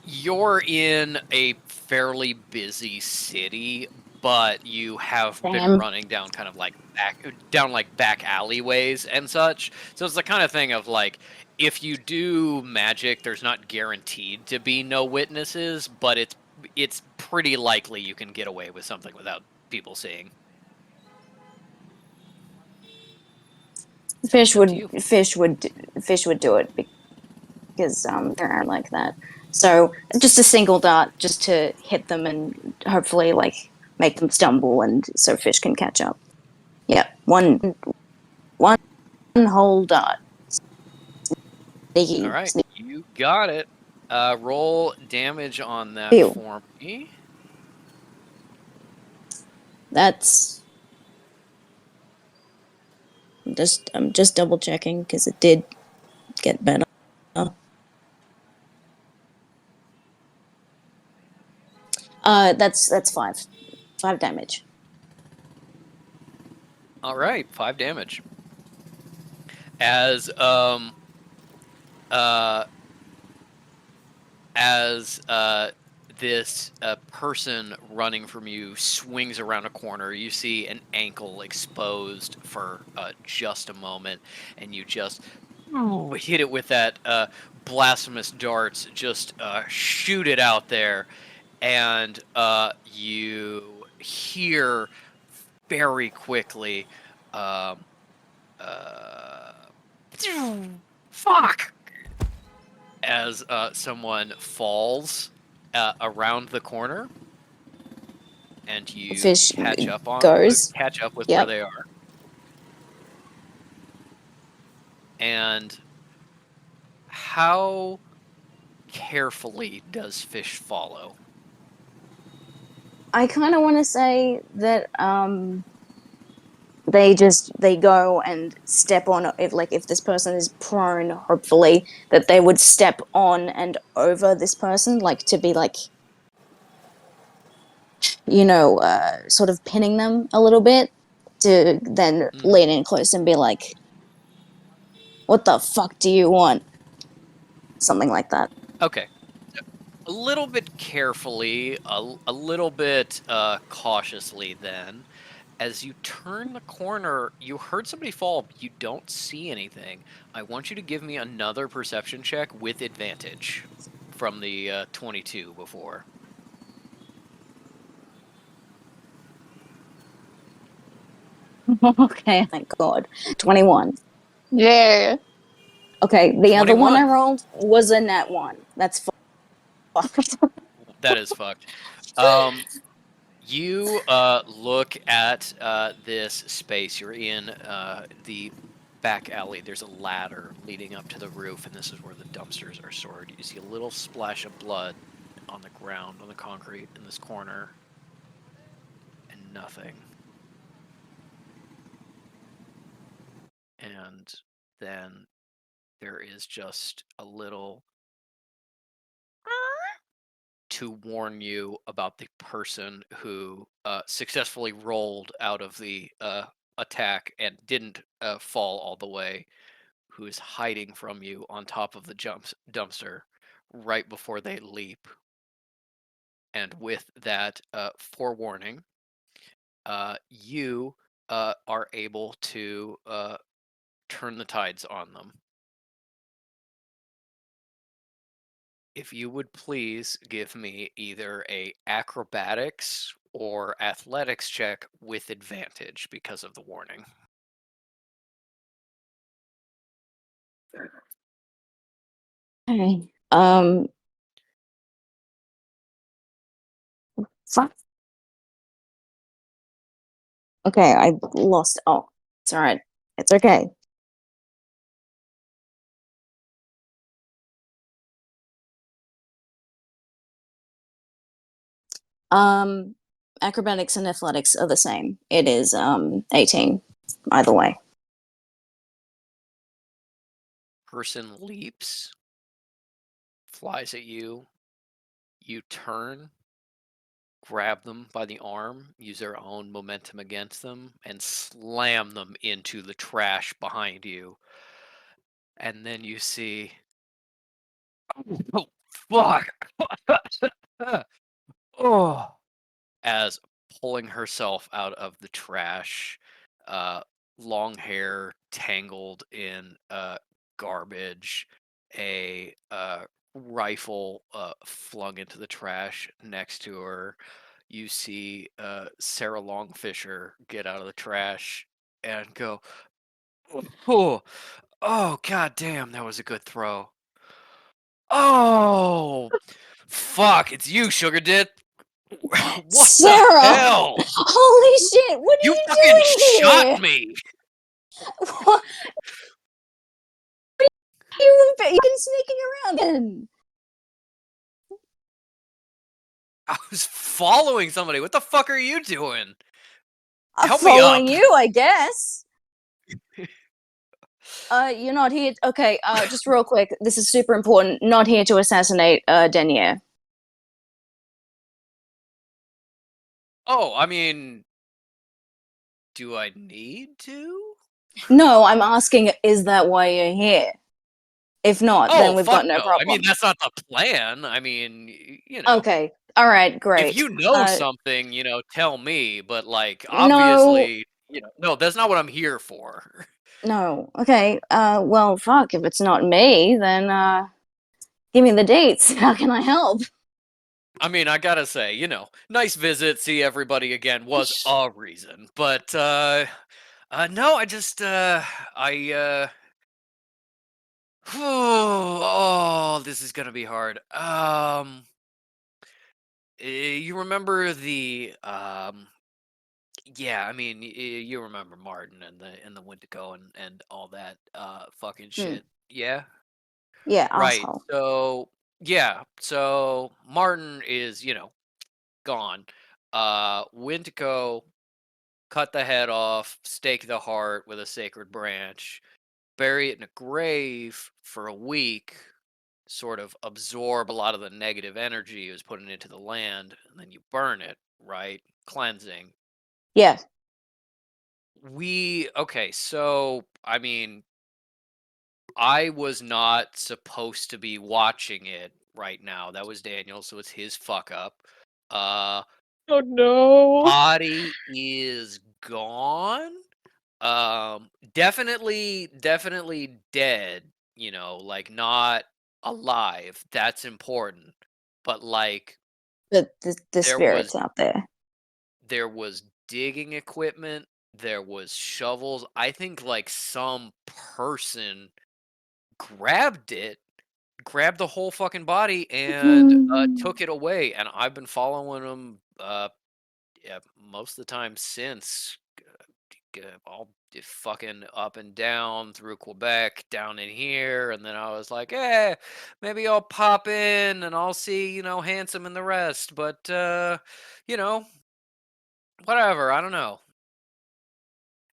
You're in a fairly busy city, but you have been Damn. running down kind of like back alleyways and such. So it's the kind of thing of like, if you do magic, there's not guaranteed to be no witnesses, but it's pretty likely you can get away with something without people seeing. Fish It's up to would you. fish would do it because there aren't like that. So just a single dart just to hit them and hopefully like make them stumble and so fish can catch up. Yeah, one whole dart. All Sneaky, right, sneaky. you got it. Roll damage on that Ew. for me. That's I'm just double checking because it did get better. That's five damage. All right, 5 damage. As uh this person running from you swings around a corner, you see an ankle exposed for just a moment, and you just hit it with that blasphemous darts, just shoot it out there, and you hear very quickly, um, uh, fuck, as someone falls around the corner, and you Fish goes. catch up with where Yep. they are, and how carefully does Fish follow? I kind of want to say that they go and step on it, like if this person is prone, hopefully that they would step on and over this person, like to be like, sort of pinning them a little bit, to then Mhm. lean in close and be like, what the fuck do you want? Something like that. Okay. A little bit carefully, a little bit cautiously then. As you turn the corner, you heard somebody fall. You don't see anything. I want you to give me another perception check with advantage from the 22 before. Okay, thank God. 21. Yeah. Okay, the other one I 21. rolled was a nat one. That's fucked. That is fucked. You look at this space. You're in the back alley. There's a ladder leading up to the roof, and this is where the dumpsters are stored. You see a little splash of blood on the ground, on the concrete in this corner, and nothing. And then there is just a little to warn you about the person who successfully rolled out of the attack and didn't fall all the way, who is hiding from you on top of the dumpster right before they leap. And with that forewarning, you are able to turn the tides on them. If you would please give me either a acrobatics or athletics check with advantage because of the warning. Okay. Fuck. Okay, I lost. Oh, it's all right. It's okay. Um, Acrobatics and athletics are the same. It is 18 either way. Person leaps, flies at you, you turn, grab them by the arm, use their own momentum against them, and slam them into the trash behind you. And then you see, oh, fuck! Oh, as pulling herself out of the trash, uh, long hair tangled in garbage, a rifle flung into the trash next to her. You see Sarah Longfisher get out of the trash and go, oh, oh, god damn, that was a good throw. Oh, fuck, it's you, Sugar Dip. What the Sarah! hell? Holy shit! What are You you fucking doing shot here? me! What? You've been sneaking around then. I was following somebody. What the fuck are you doing? I'm Help me following up. you, I guess. You're not here. Okay, just real quick. This is super important. Not here to assassinate Denier. Oh, I mean, do I need to? No, I'm asking, is that why you're here? If not, then Oh, we've fuck got no no. I mean, problem. that's not the plan. I mean, Okay. All right, if great. you know something, tell me. But, like, No, obviously, no, that's not what I'm here for. no. Okay. Well, fuck. If it's not me, then give me the dates. How can I help? I mean, I gotta say, nice visit, see everybody again was a reason. But, no, I just, oh, this is gonna be hard. You remember yeah, I mean, you remember Martin and the Wendigo and all that fucking Hmm. shit, yeah? Yeah, Right. asshole. So yeah. So Martin is, gone. Wintico cut the head off, stake the heart with a sacred branch, bury it in a grave for a week, sort of absorb a lot of the negative energy it was putting into the land, and then you burn it, right? Cleansing. Yeah. Okay, so I mean, I was not supposed to be watching it right now. That was Daniel, so it's his fuck up. Uh Oh no. Body is gone. Definitely dead, like not alive. That's important. But like But the there was spirit's out there. there was digging equipment, there was shovels. I think like some person grabbed it, grabbed the whole fucking body and took it away. And I've been following them yeah, most of the time since all fucking up and down through Quebec, down in here, and then I was like, maybe I'll pop in and I'll see, Handsome and the rest, but you know, whatever, I don't know.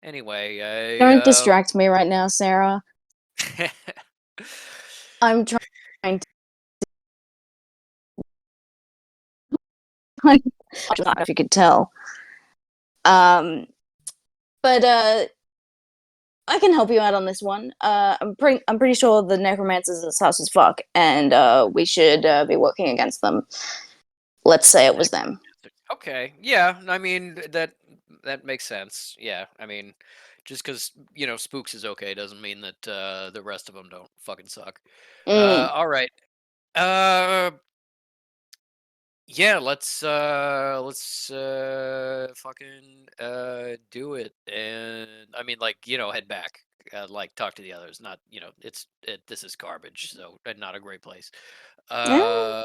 Anyway, Don't distract me right now, Sarah. I I'm trying to. If you could tell. But I can help you out on this one. I'm pretty sure the necromancers are sus as fuck, and we should be working against them. Let's say it was them. Okay, yeah, I mean that makes sense. Yeah, I mean, just because Spooks is okay doesn't mean that the rest of them don't fucking suck. Mm. All right. Uh, yeah, let's fucking do it. And I mean, like, head back. Like, talk to the others. Not, this is garbage, so not a great place. Yeah. Uh,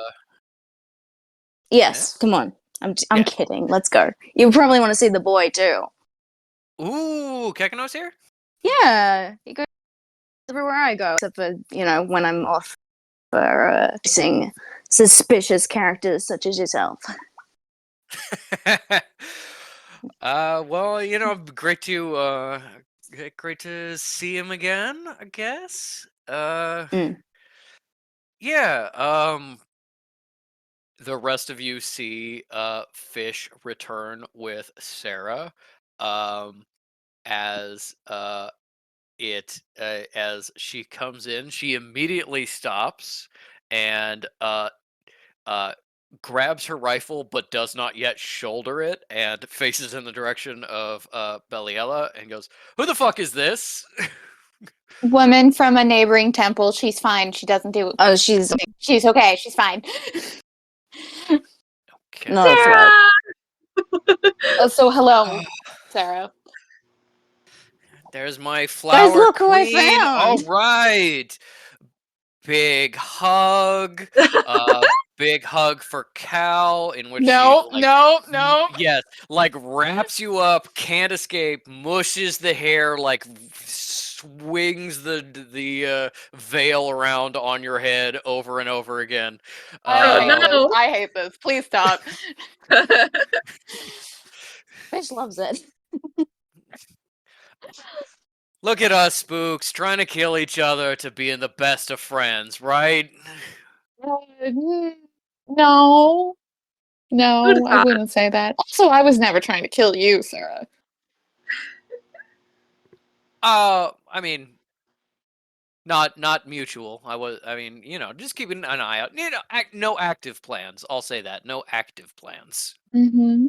yeah, Yes, come on. I'm yeah. kidding. Let's go. You probably want to see the boy too. Ooh, Kekano's here. Yeah, he goes everywhere I go, except for when I'm off for seeing suspicious characters such as yourself. Well, great to see him again, I guess. Mm. Yeah, the rest of you see Fish return with Sarah, um as as she comes in, she immediately stops and uh grabs her rifle but does not yet shoulder it and faces in the direction of Beliella and goes, "Who the fuck is this?" Woman from a neighboring temple. She's fine. She doesn't do. Oh, she's She's okay. She's fine. Okay. not a threat. So hello, Sarah. There's my Guys, flower look who I queen. All found. right. Big hug. Big hug for Cal, in which she No, like, no, no. yes, like wraps you up, can't escape, mushes the hair, like swings the veil around on your head over and over again. Oh no. I hate this. Please stop. Fish loves it. Look at us, spooks, trying to kill each other to being the best of friends, right? No, Who'd have no, I thought? wouldn't say that. Also, I was never trying to kill you, Sarah. I mean, not mutual. I mean, just keeping an eye out. No active plans. I'll say that. No active plans. Mm-hmm.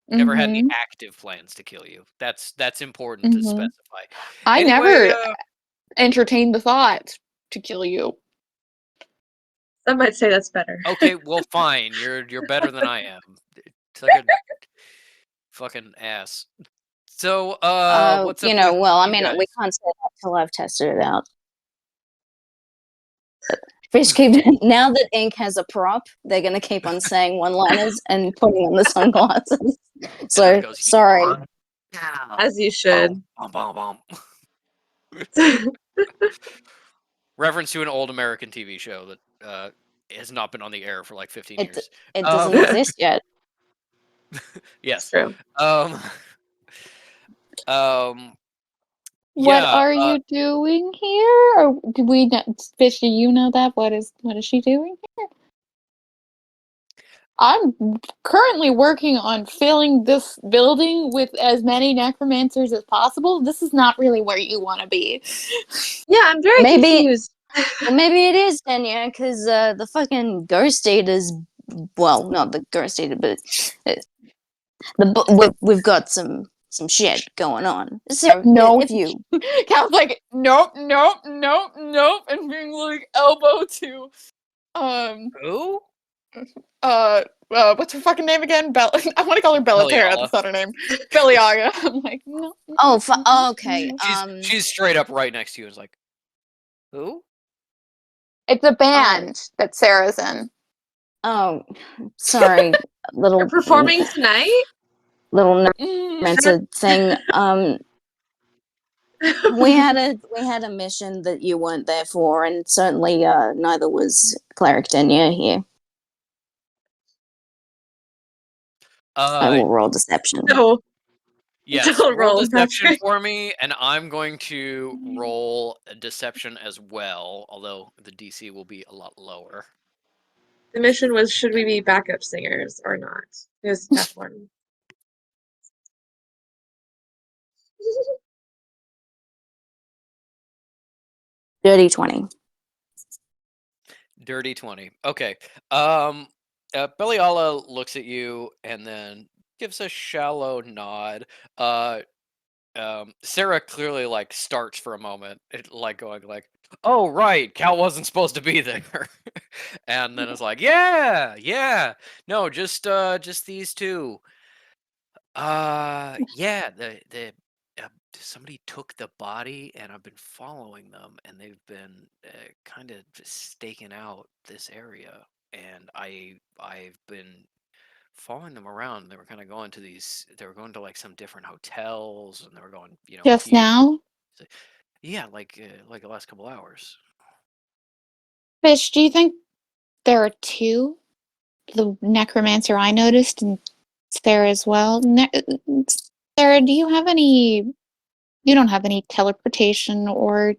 Never had any Mm-hmm. active plans to kill you. That's important to Mm-hmm. specify. I Anyway, never entertained the thought to kill you. Some might say that's better. okay, well, fine. You're better than I am. Suck a fucking ass. So, what's up with Well, I you mean, guys? we can't say that till I've tested it out. Fish keep now that Ink has a prop, they're gonna keep on saying one-liners and putting on the sunglasses. And then it So goes, sorry. As you should. Bom, bom, bom. Reference to an old American TV show that has not been on the air for like 15 It years. it doesn't exist yet. It's Yes. true. Um, um, What yeah. are you doing here? Or do we know, Fish, do you know that? What is she doing here? I'm currently working on filling this building with as many necromancers as possible. This is not really where you want to be. Yeah, I'm very Maybe confused. Well, maybe it is then, yeah, because the fucking ghost eaters. Well, not the ghost eater, but we've got some shit going on. So No. if you Cal's like, nope, nope, nope, nope, and being like elbow to Who? what's her fucking name again? I want to call her Bellaterra. Beliala. That's not her name. Beliaga. I'm like, no. okay, She's straight up right next to you. Is like, who? It's a band that Sarah's in. oh, sorry, You're performing tonight? little Mm. necromancer thing. We had a mission that you weren't there for, and certainly neither was Cleric Denier here. I will roll deception. No, Yes, don't roll roll. That's deception great. for me, and I'm going to roll a deception as well, although the DC will be a lot lower. The mission was, should we be backup singers or not? It was a tough one. Dirty 20. Dirty 20. Okay. Beliala looks at you and then gives a shallow nod. Sarah clearly like starts for a moment, like going like, "Oh right, Cal wasn't supposed to be there," and then it's like, "Yeah, no, just these two." Yeah, the somebody took the body, and I've been following them, and they've been kind of just staking out this area, and I've been following them around. They were kind of going to these. They were going to like some different hotels, and they were going, Just here. now? Yeah, like the last couple hours. Fish, do you think there are two? The necromancer I noticed and Sarah as well. Sarah, do you have any? You don't have any teleportation or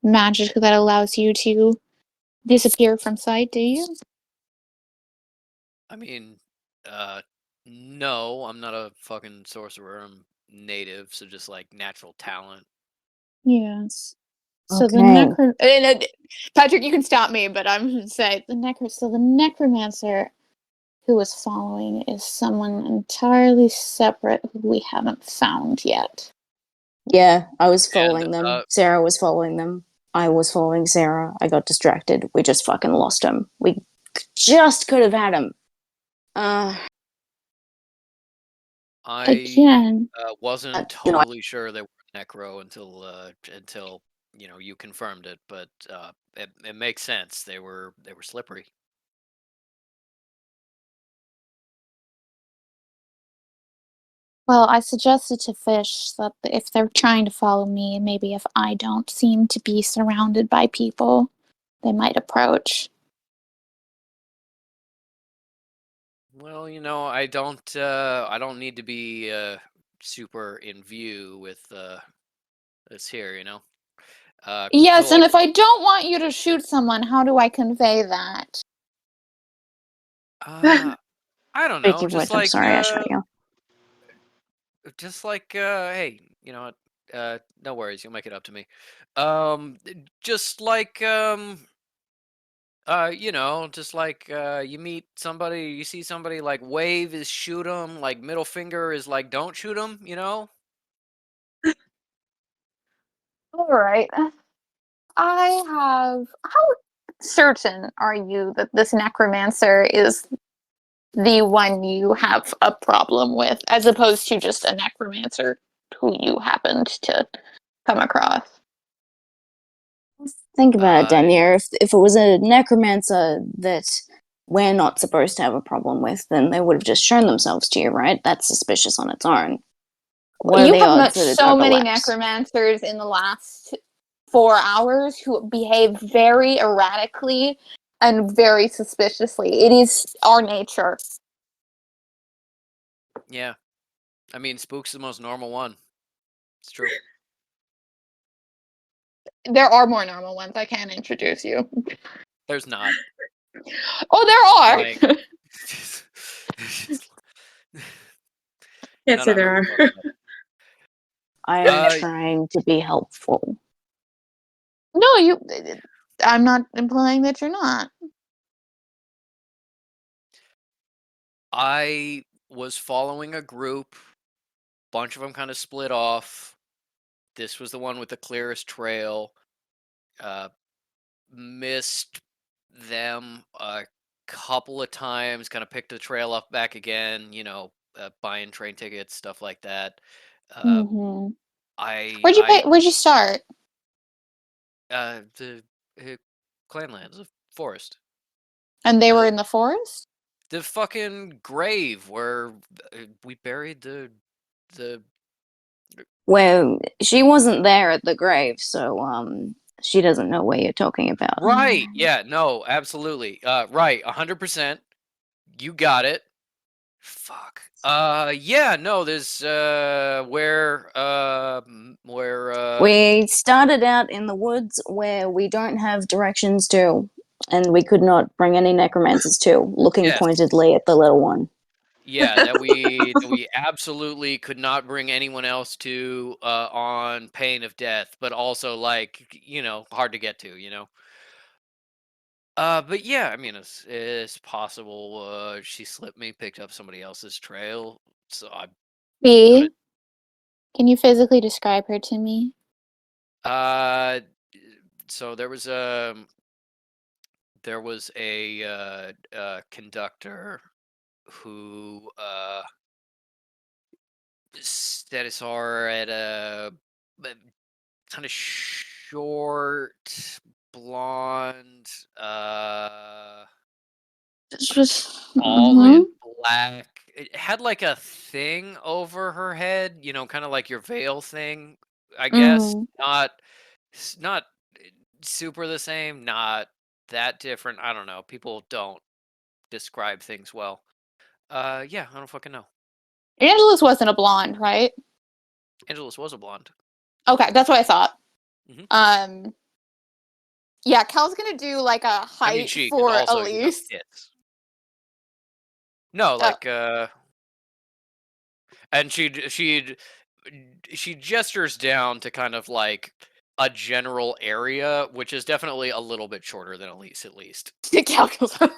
magic that allows you to disappear from sight, do you? I mean, no, I'm not a fucking sorcerer. I'm native, so just like natural talent. Yes. So the Okay. Patrick, you can stop me, but I'm going to say so the necromancer who was following is someone entirely separate who we haven't found yet. Yeah, I was And following them. Sarah was following them. I was following Sarah. I got distracted. We just fucking lost him. We just could have had him. I Again, wasn't You know, totally sure they were necro until you confirmed it, but it makes sense. They were slippery. well, I suggested to Fish that if they're trying to follow me, maybe if I don't seem to be surrounded by people, they might approach. Well, I don't need to be super in view with this here. So Yes, and like if I don't want you to shoot someone, how do I convey that? I don't speak know, of which, I'm sorry I shot you. hey, you know what? No worries, you'll make it up to me. Just like you meet somebody, you see somebody like wave is shoot them, like middle finger is like don't shoot them. All right. I have. How certain are you that this necromancer is the one you have a problem with, as opposed to just a necromancer who you happened to come across? Think about it, Uh, Daniel. If it was a necromancer that we're not supposed to have a problem with, then they would have just shown themselves to you, right? That's suspicious on its own. What are You the have odds met that it so many overlaps? necromancers in the last 4 hours who behave very erratically and very suspiciously. It is our nature. Yeah. I mean, Spook's the most normal one. It's true. There are more normal ones. I can introduce you. There's not. Oh, there Like, are. Can't no, say no, no. there Fuck are. that. I am Uh, trying to be helpful. No, I'm not implying that you're not. I was following a group. Bunch of them kind of split off. This was the one with the clearest trail. Missed them a couple of times. Kind of picked the trail up back again. Buying train tickets, stuff like that. Uh, Mm-hmm. I Where'd you start? the Clanlands, the forest, And they were the in the forest? the fucking grave where we buried the Well, she wasn't there at the grave, so she doesn't know what you're talking about. right. Yeah, no, absolutely. Right, 100%. You got it. Fuck. Yeah, no, there's where We started out in the woods where we don't have directions to, and we could not bring any necromancers to, looking yes. pointedly at the little one. Yeah, that we absolutely could not bring anyone else to on pain of death, but also like, hard to get to. But yeah, I mean it's possible she slipped me, picked up somebody else's trail. So I gonna B, can you physically describe her to me? uh so there was a conductor who set us all at a kind of short blonde all Mm-hmm. in black. It had like a thing over her head, kind of like your veil thing, I guess. Mm. Not super the same, not that different. I don't know. People don't describe things well. Yeah, I don't fucking know. Angelus wasn't a blonde, right? Angelus was a blonde. Okay, that's what I thought. Mhm. Yeah, Cal's gonna do like a I mean, height she is for also, Elise. tits. No, Oh, like, and she gestures down to kind of like a general area, which is definitely a little bit shorter than Elise, at least. Cal goes. All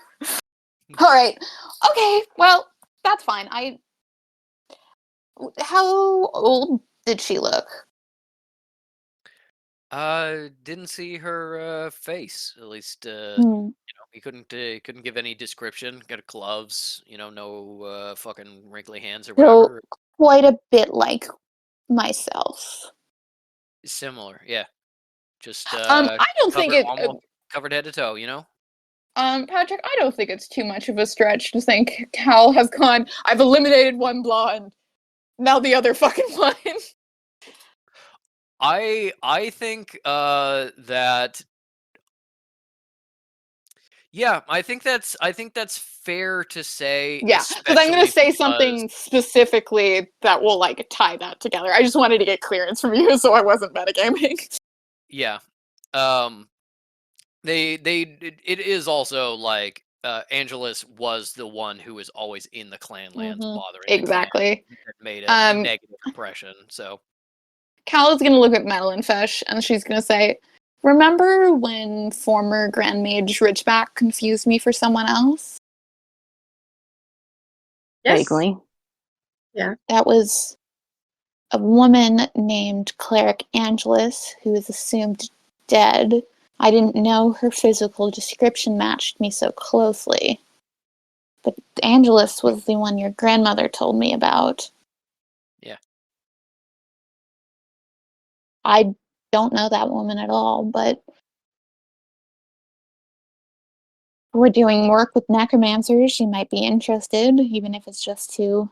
right. Okay. Well, that's fine. How old did she look? Didn't see her face. At least, Hmm. he couldn't give any description. Got gloves, no fucking wrinkly hands or So whatever. quite a bit like myself. Similar, yeah. Just I don't think covered it. almost covered head to toe. Patrick, I don't think it's too much of a stretch to think Cal has gone. I've eliminated one blonde. Now the other fucking one. I think that yeah, I think that's fair to say, Yeah, because I'm gonna especially say because something specifically that will like tie that together. I just wanted to get clearance from you, so I wasn't metagaming. yeah, um, it is also like Angelus was the one who was always in the clan lands Mm-hmm. bothering the clan Exactly. that made a Um, negative impression. So Cal is gonna look at Madeline Fesh and she's gonna say, "Remember when former Grand Mage Richback confused me for someone else? Yes. Vaguely. Yeah. That was a woman named Cleric Angelus who is assumed dead. I didn't know her physical description matched me so closely. But Angelus was the one your grandmother told me about. yeah, I don't know that woman at all, but we're doing work with necromancers. She might be interested, even if it's just to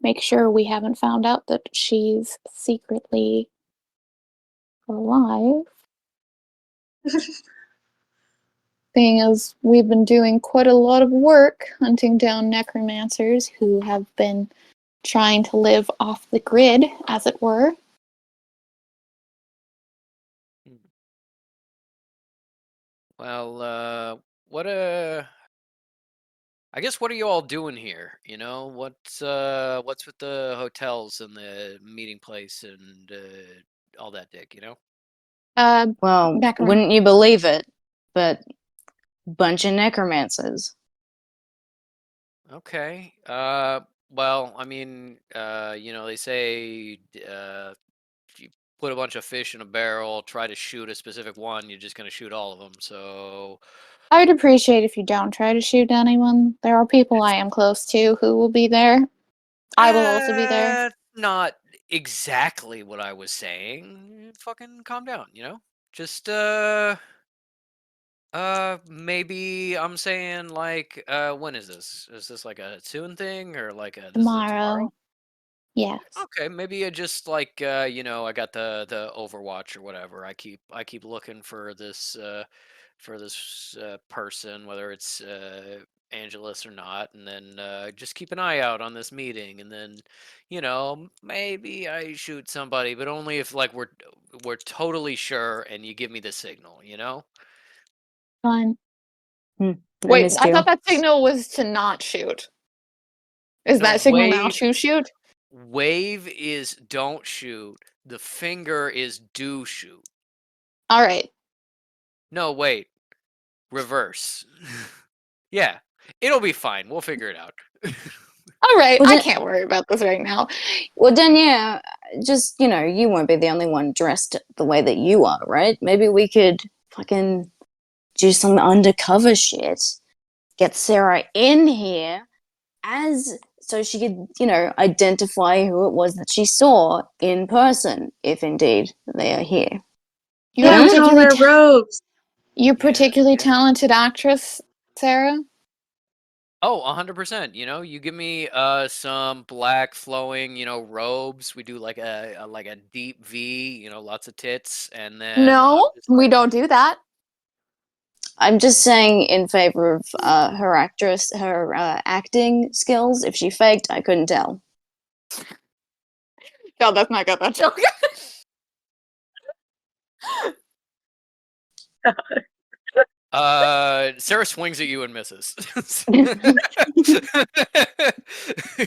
make sure we haven't found out that she's secretly alive. Being as we've been doing quite a lot of work hunting down necromancers who have been trying to live off the grid, as it were. Well, I guess what are you all doing here? You know, what's with the hotels and the meeting place and all that dick, you know? Well, wouldn't you believe it? But bunch of necromancers. Okay. Well, I mean, you know, they say if you put a bunch of fish in a barrel, try to shoot a specific one, you're just gonna shoot all of them. So I would appreciate if you don't try to shoot anyone. There are people I am close to who will be there. I will also be there. Not exactly what I was saying. Fucking calm down, you know? Just maybe I'm saying like when is this? Is this like a soon thing or like this is a tomorrow? Tomorrow. Yes. Okay, maybe I just like you know, I got the Overwatch or whatever. I keep looking for this person, whether it's Angelus or not, and then just keep an eye out on this meeting, and then you know maybe I shoot somebody, but only if like we're totally sure, and you give me the signal, you know. Fine. I Wait, missed I you. thought that signal was to not shoot. Is No, that signal now to shoot? wave is don't shoot. The finger is do shoot. All right. No, wait. Reverse. Yeah. It'll be fine. We'll figure it out. All right. Well, I then, can't worry about this right now. well, then, yeah, just, you know, you won't be the only one dressed the way that you are, right? Maybe we could fucking do some undercover shit. Get Sarah in here so she could, you know, identify who it was that she saw in person, if indeed they are here. You're Yeah, a put on particularly our robes. you're a Yeah, particularly yeah. talented actress, Sarah. Oh, 100%. You know, you give me some black flowing, you know, robes. We do like a deep V, you know, lots of tits, and then No, just we like don't do that. I'm just saying in favor of her acting skills. If she faked, I couldn't tell. No, that's not good. That joke. Sarah swings at you and misses.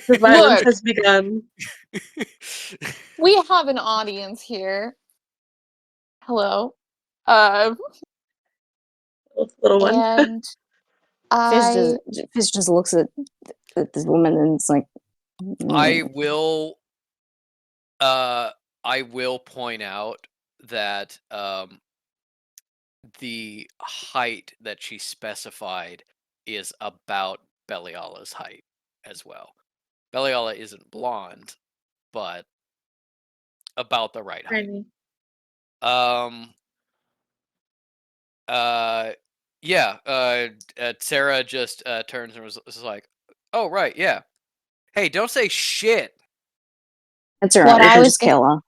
The violence Look, has begun. we have an audience here. Hello. Uh, Little one. and Fish just looks at this woman and it's like, I will I will point out that the height that she specified is about Beliala's height as well. Beliala isn't blonde, but about the right height. Tiny. Um uh yeah, Sarah just turns and was like, "Oh right, yeah. Hey, don't say shit." that's all right. what We I can was just kill her.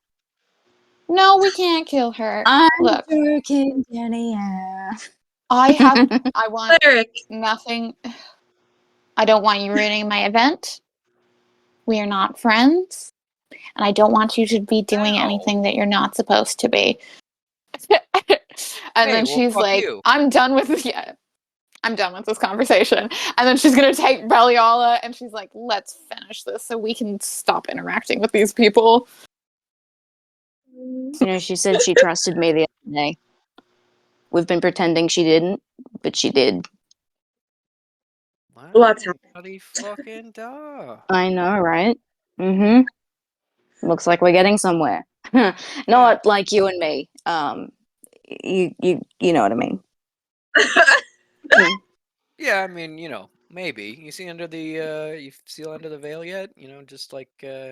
no, we can't kill her. I'm Look, joking, Jenny. Yeah. I want Cleric. nothing. I don't want you ruining my event. We are not friends, and I don't want you to be doing Ow. anything that you're not supposed to be. And Hey, then well she's fuck like, you. I'm done with this. Yeah, I'm done with this conversation. And then she's gonna take Beliala and she's like, let's finish this so we can stop interacting with these people. You know, she said she trusted me the other day. We've been pretending she didn't, but she did. Wow, Lots happened. bloody fucking duh. I know, right? Mm-hmm. Looks like we're getting somewhere. Yeah. Not like you and me. You know what I mean. Mm. Yeah, I mean, you know, maybe. You see under the veil yet? You know, just like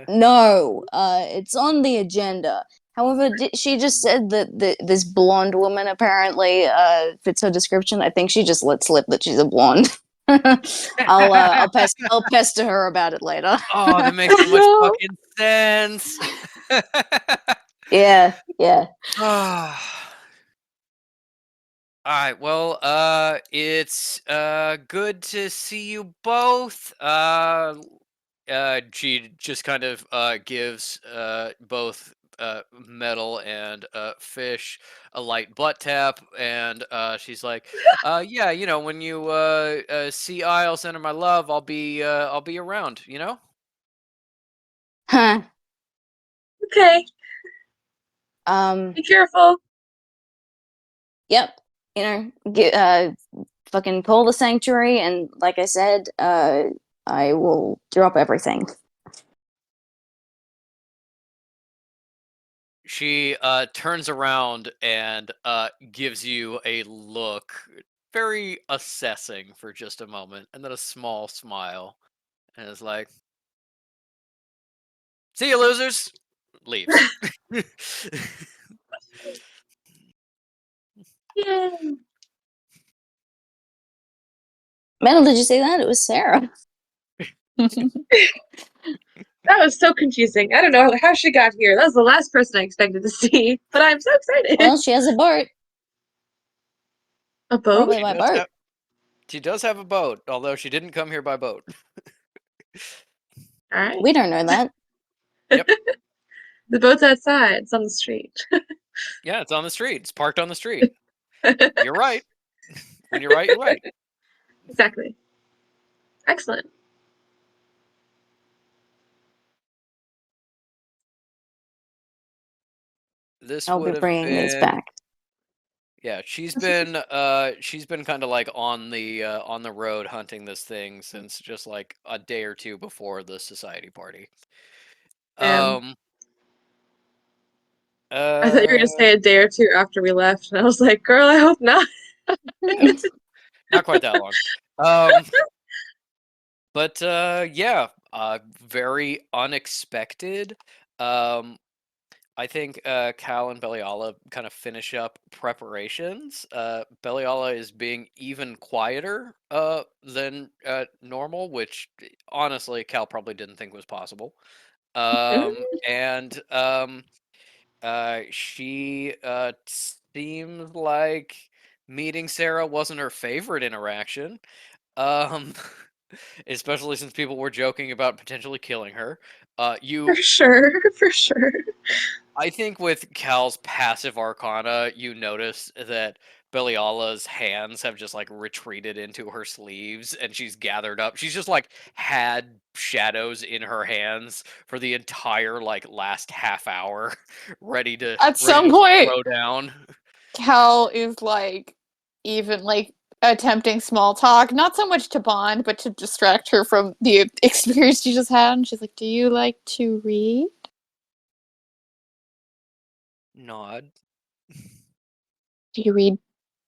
No, it's on the agenda. However, she just said that this blonde woman apparently fits her description. I think she just let slip that she's a blonde. I'll pester her about it later. Oh, that makes so much No. fucking sense. Yeah, yeah. Alright, well, it's good to see you both. She just kind of gives both Metal and Fish a light butt tap, and she's like, "Yeah, when you see I'll send her my love. I'll be around. You know." Huh. Okay, Um. be careful. Yep. Fucking call the sanctuary, and like I said, I will drop everything. She turns around and gives you a look, very assessing for just a moment, and then a small smile, and is like, "See you, losers." Leaves. Yay. Metal, did you see that? It was Sarah. That was so confusing. I don't know how she got here. That was the last person I expected to see, but I'm so excited. Well, she has a boat. A boat? Probably she by does boat. have she does have a boat, although she didn't come here by boat. All right. We don't know that. Yep. The boat's outside. It's on the street. Yeah, it's on the street. It's parked on the street. You're right. When you're right, you're right. Exactly. Excellent. This I'll be would have bringing these been back. Yeah, she's been kind of like on the road hunting this thing since just like a day or two before the society party. Damn. Um I thought you were uh gonna say a day or two after we left, and I was like, girl, I hope not. Not quite that long. Um but yeah, very unexpected. Um I think Cal and Beliala kind of finish up preparations. Beliala is being even quieter than normal, which honestly Cal probably didn't think was possible. And she seems like meeting Sarah wasn't her favorite interaction. Um, especially since people were joking about potentially killing her. For sure, for sure. I think with Cal's passive arcana, you notice that Beliala's hands have just like retreated into her sleeves and she's gathered up. She's just like had shadows in her hands for the entire like last half hour, At ready some to point, throw down. Cal is like even like attempting small talk, not so much to bond, but to distract her from the experience she just had. And she's like, "Do you like to read? Nod, Do you read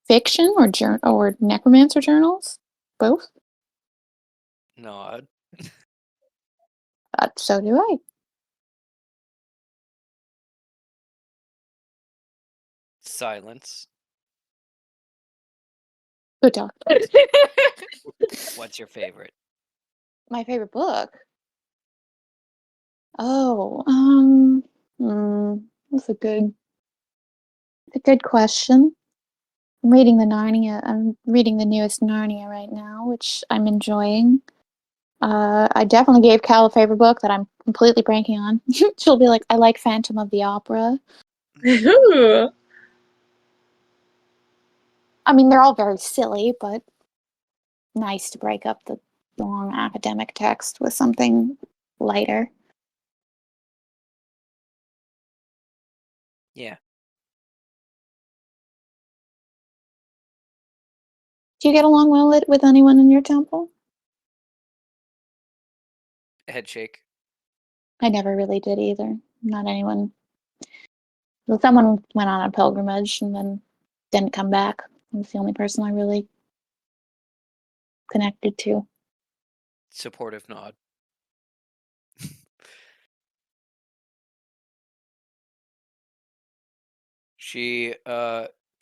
fiction or necromancer journals? Both? nod, So do I." silence. Good talk. What's your favorite? My favorite book. Oh, that's a good question. I'm reading the newest Narnia right now, which I'm enjoying. I definitely gave Cal a favorite book that I'm completely blanking on. She'll be like, "I like Phantom of the Opera." Ooh. I mean, they're all very silly, but nice to break up the long academic text with something lighter. Yeah. Do you get along well with anyone in your temple? Head shake. I never really did either. Not anyone. Well, someone went on a pilgrimage and then didn't come back. He was the only person I really connected to. Supportive nod. She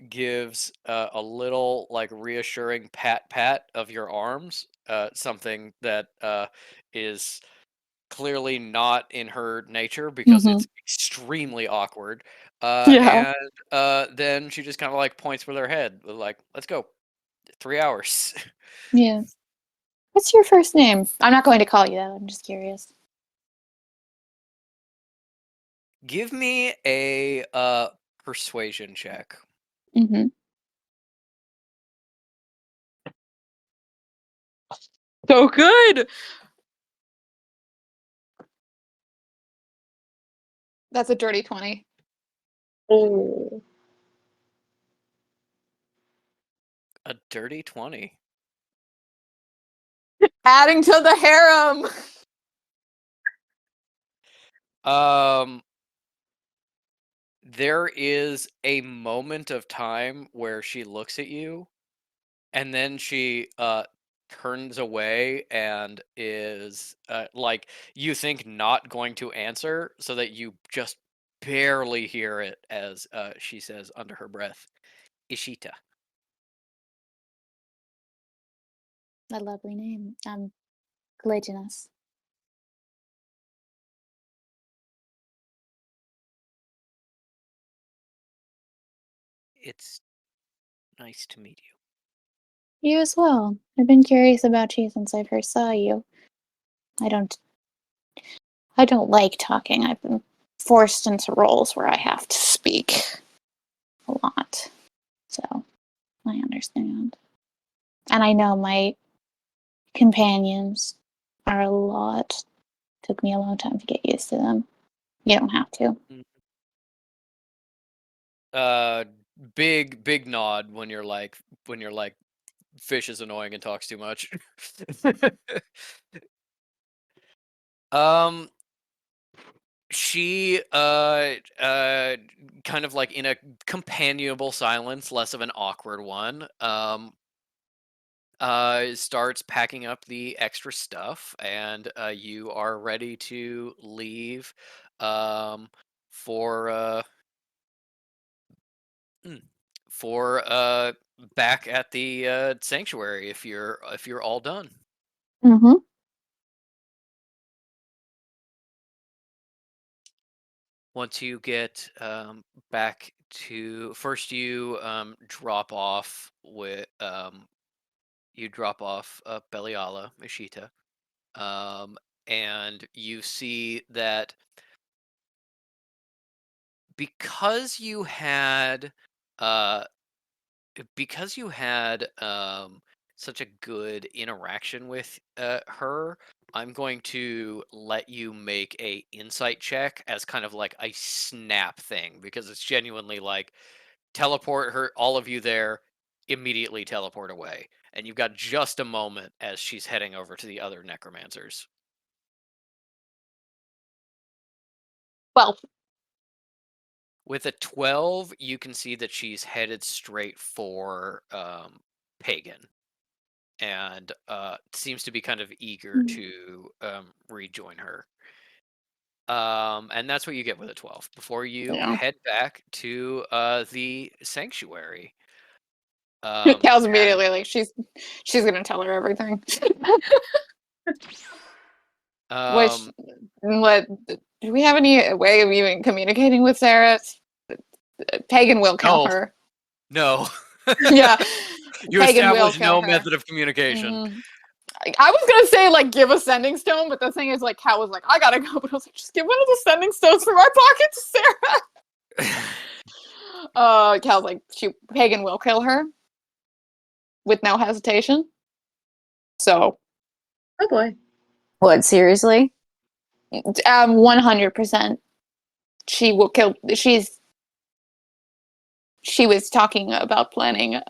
gives a little like reassuring pat of your arms, something that is clearly not in her nature because Mhm. it's extremely awkward. Yeah. Then she just kind of like points with her head, like, "Let's go, 3 hours." Yeah. What's your first name? I'm not going to call you that. I'm just curious. Give me a persuasion check. Mm-hmm. So good. That's a dirty 20. Oh. A dirty 20. Adding to the harem. Um, there is a moment of time where she looks at you, and then she turns away and is like, you think not going to answer, so that you just barely hear it as she says under her breath, "Ishita." A lovely name. Gladianus. It's nice to meet you. You as well. I've been curious about you since I first saw you. I don't I don't like talking. I've been forced into roles where I have to speak a lot. So I understand. And I know my companions are a lot. Took me a long time to get used to them. You don't have to. Uh, big nod when you're like Fish is annoying and talks too much. um, she kind of like in a companionable silence, less of an awkward one. Starts packing up the extra stuff, and you are ready to leave. Um, for mm, for back at the sanctuary if you're all done. Mm-hmm. Once you get back to first, you drop off with Beliala Ishita, and you see that because you had uh, such a good interaction with her, I'm going to let you make a insight check as kind of like a snap thing, because it's genuinely like teleport her, all of you there, immediately teleport away, and you've got just a moment as she's heading over to the other necromancers. Well, With a 12, you can see that she's headed straight for Pagan, and seems to be kind of eager to rejoin her. And that's what you get with a 12 before you yeah. head back to the sanctuary. Cal's And immediately like she's gonna tell her everything. Which um, what do we have any way of even communicating with Sarah? Pagan will kill no, her. no. Yeah. You Pagan will establish kill no her. method of communication. I was gonna say like give a sending stone, but the thing is like Cal was like, I gotta go, but I was like, just give one of the sending stones from our pocket to Sarah. Cal's like, Pagan will kill her with no hesitation. So Oh boy. What, seriously? 100% she will kill she was talking about planning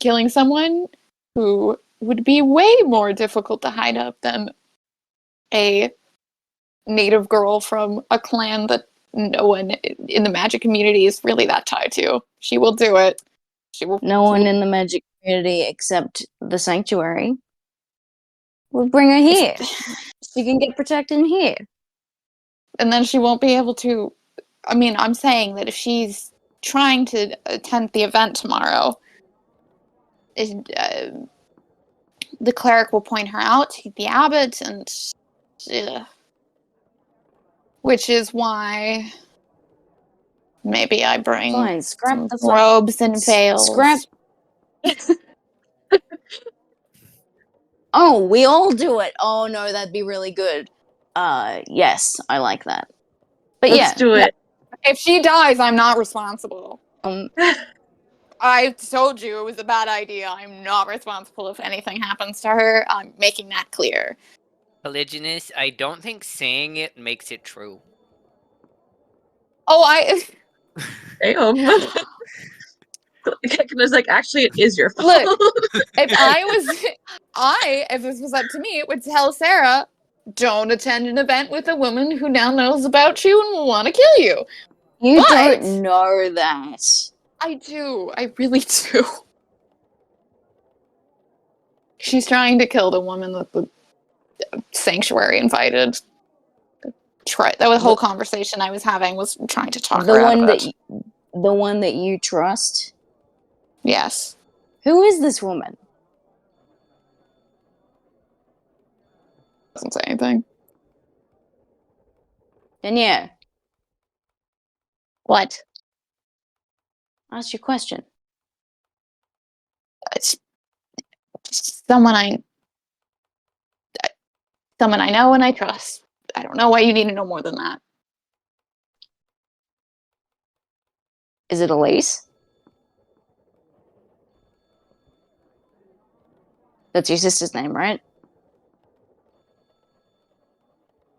killing someone who would be way more difficult to hide up than a native girl from a clan that no one in the magic community is really that tied to. She will do it. No one in the magic community except the sanctuary. We'll bring her here. She can get protected in here. And then she won't be able to. I mean, I'm saying that if she's trying to attend the event tomorrow, uh, the cleric will point her out to the abbot, and uh, Which is why maybe I bring Fine, scrap some the robes and veils. Scrap. Oh, we all do it. Oh no, that'd be really good. Yes, I like that. But Let's yeah, do it. If she dies, I'm not responsible. um, I told you it was a bad idea. I'm not responsible if anything happens to her. I'm making that clear. Polygonous, I don't think saying it makes it true. Oh, I Damn. There's like, actually, it is your fault. look. If this was up to me, would tell Sarah, don't attend an event with a woman who now knows about you and will want to kill you. you But- don't know that. I do. I really do. She's trying to kill the woman that the sanctuary invited. That was the whole conversation I was having was trying to talk The her out one of that it. the one that you trust. Yes. Who is this woman? Doesn't say anything. Danielle, What? ask your question. It's someone I know and I trust. I don't know why you need to know more than that. Is it Elise? That's your sister's name, right?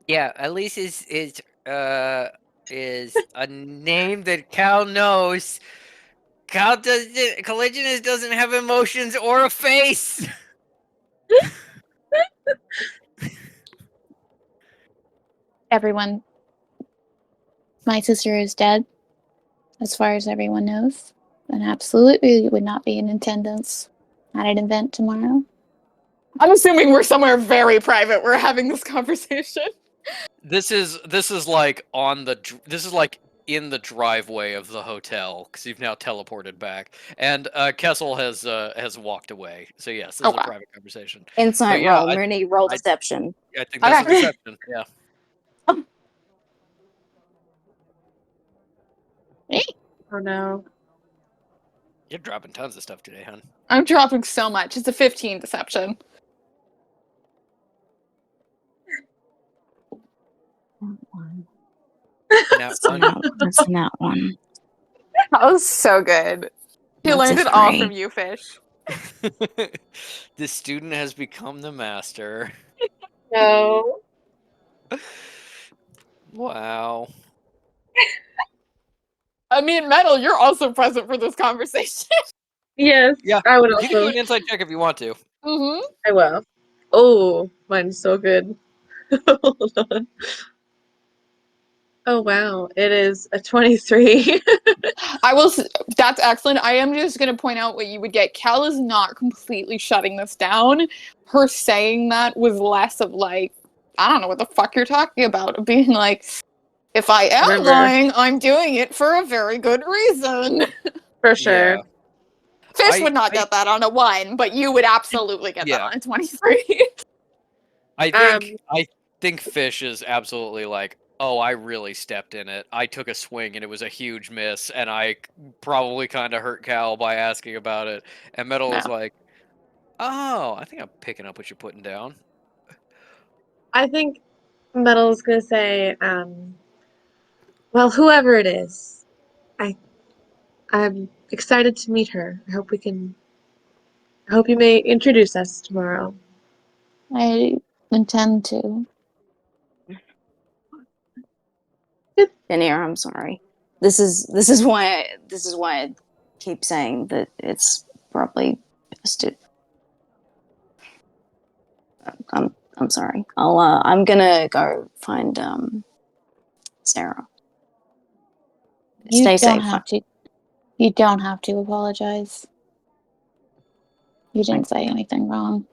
Yeah, at least is a name that Cal knows. Cal doesn't. Collisionist doesn't have emotions or a face. Everyone, my sister is dead, as far as everyone knows, and absolutely would not be in attendance at an event tomorrow. I'm assuming we're somewhere very private. We're having this conversation. This is like this is like in the driveway of the hotel because you've now teleported back, and Kessel has walked away. So yes, this is a Okay. private conversation. Insight But yeah, roll. Mooney, roll I- deception. I think that's Okay. a deception. Yeah. Oh no. You're dropping tons of stuff today, hon. I'm dropping so much. It's a 15 deception. Now, That's not one. That was so good. He That's learned a it all 3. from you, Fish. the student has become the master. No. Wow. I mean, Metal, you're also present for this conversation. Yes. Yeah. I would You can do also. an insight check if you want to. Mm-hmm. I will. Oh, mine's so good. Hold on. Oh wow, it is a 23. That's excellent. I am just going to point out what you would get. Cal is not completely shutting this down. Her saying that was less of like, I don't know what the fuck you're talking about. Being like, if I am Remember. lying, I'm doing it for a very good reason. For sure. Yeah. Fish would not get that on a 1, but you would absolutely get that Yeah. on a 23. I think Fish is absolutely like, oh, I really stepped in it. I took a swing and it was a huge miss, and I probably kind of hurt Cal by asking about it. And Metal is No. like, oh, I think I'm picking up what you're putting down. I think Metal's gonna say, well, whoever it is, I'm excited to meet her. I hope you may introduce us tomorrow. I intend to. Danielle, I'm sorry. This is why I keep saying that it's probably best to. I'm sorry. I'm gonna go find Sarah. You Stay don't safe. have to. You don't have to apologize. You didn't say anything wrong.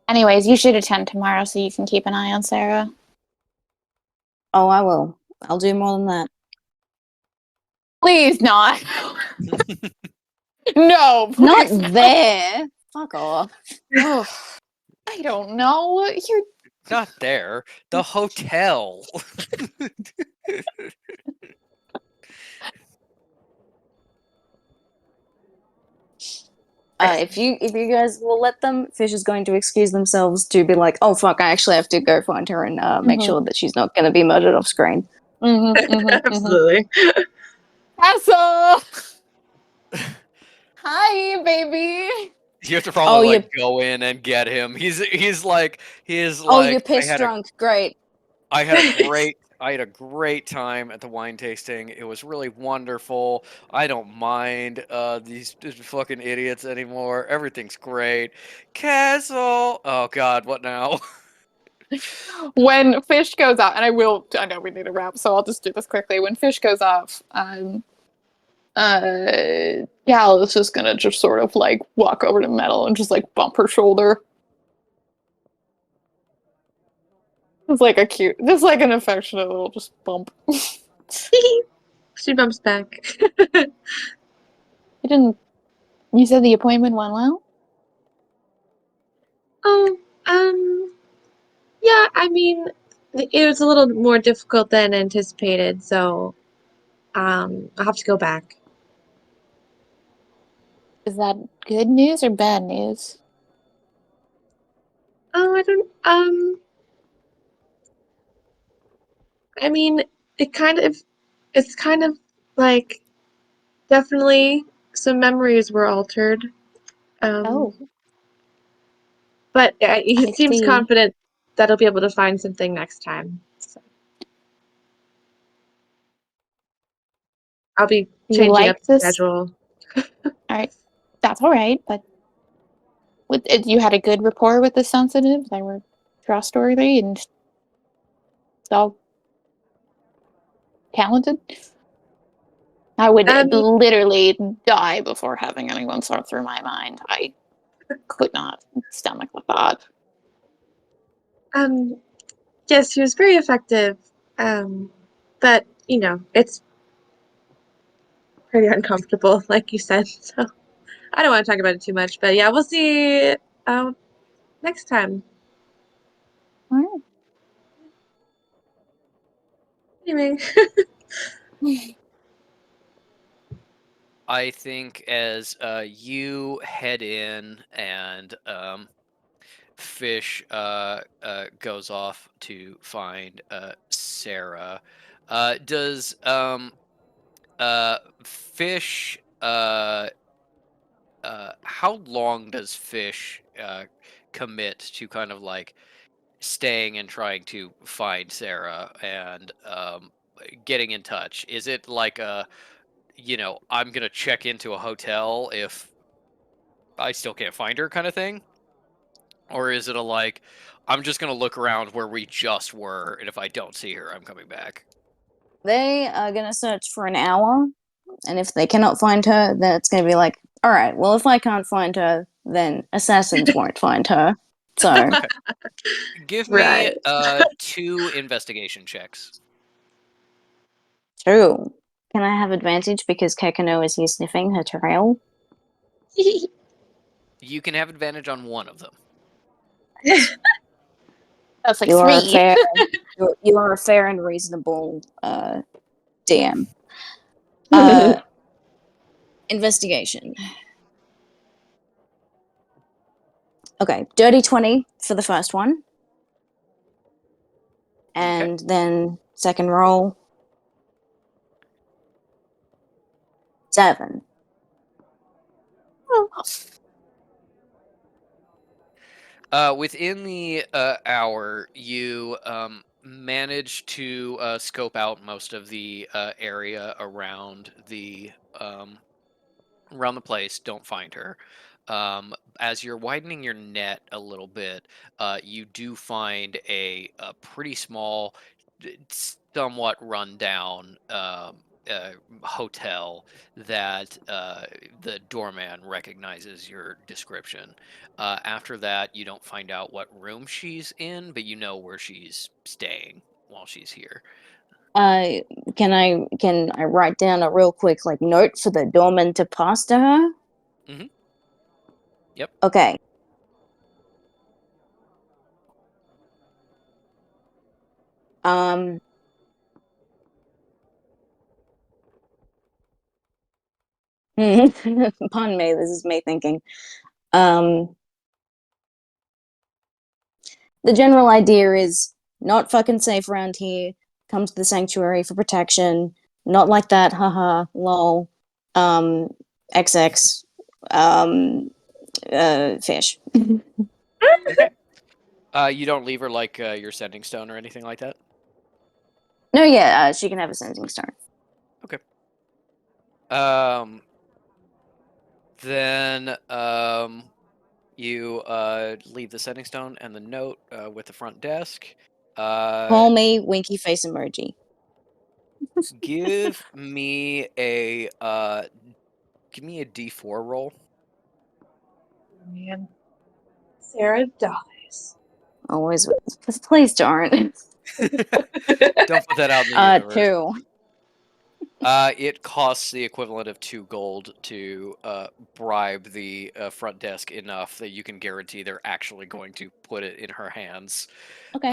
Anyways, you should attend tomorrow so you can keep an eye on Sarah. Oh, I will. I'll do more than that. Please not. No, Not please. there. fuck off. Oh, I don't know. You're Not there. The hotel. If you guys will let them, Fish is going to excuse themselves to be like, oh fuck, I actually have to go find her and make sure that she's not going to be murdered off screen. Absolutely. Castle. Hi, baby. You have to Oh, probably you like go in and get him. He's like oh, you're piss drunk. Great. I had a great time at the wine tasting. It was really wonderful. I don't mind these fucking idiots anymore. Everything's great. Castle. Oh God, what now? When Fish goes off, and I know we need a wrap, so I'll just do this quickly. When Fish goes off, Gal is just gonna just sort of like walk over to Metal and just like bump her shoulder. It's like a cute, just like an affectionate little just bump. She bumps back. You said the appointment went well? Oh, yeah, I mean, it was a little more difficult than anticipated, so I'll have to go back. Is that good news or bad news? Oh, I don't, I mean, it kind of, it's kind of like definitely some memories were altered. Oh, But he I seems see. confident that he'll be able to find something next time. So I'll be You changing up like the this? schedule. Alright, that's alright, but you had a good rapport with the sensitive? They were trustworthy and so talented? I would Um, literally die before having anyone sort through my mind. I could not stomach the thought. um, yes, he was very effective. Um, but it's pretty uncomfortable, like you said. So I don't want to talk about it too much. But yeah, we'll see next time. Alright. Anyway, I think as you head in and Fish goes off to find Sarah. Does Fish how long does Fish commit to kind of like staying and trying to find Sarah and getting in touch? Is it like I'm gonna check into a hotel if I still can't find her kind of thing? Or is it a like, I'm just gonna look around where we just were, and if I don't see her, I'm coming back? They are going to search for an hour, and if they cannot find her, then it's going to be like, all right, well, if I can't find her, then assassins won't find her. So, Okay. Give me right. 2 investigation checks. true. Can I have advantage because Kekano is here sniffing her trail? You can have advantage on one of them. That's like You are a 3. fair, you are a fair and reasonable DM. Investigation. Okay, dirty 20 for the first one, Okay. and then second roll 7. Within the hour, you manage to scope out most of the area around the place. Don't find her. As you're widening your net a little bit, you do find a pretty small, somewhat rundown hotel that the doorman recognizes your description. After that, you don't find out what room she's in, but you know where she's staying while she's here. Uh, can I write down a real quick like note for the doorman to pass to her? hmm Yep. Okay. Um. Pardon me. This is me thinking. Um. The general idea is not fucking safe around here. Come to the sanctuary for protection. Not like that. Haha. Lol. XX. Fish. Okay. You don't leave her like your sending stone or anything like that? No, yeah, she can have a sensing stone. Okay. Then you leave the sending stone and the note with the front desk. Call me winky face emoji. Give me a D4 roll. Man. Sarah dies. Always. Please don't. Don't put that out in the universe. 2. It costs the equivalent of 2 gold to bribe the front desk enough that you can guarantee they're actually going to put it in her hands. Okay.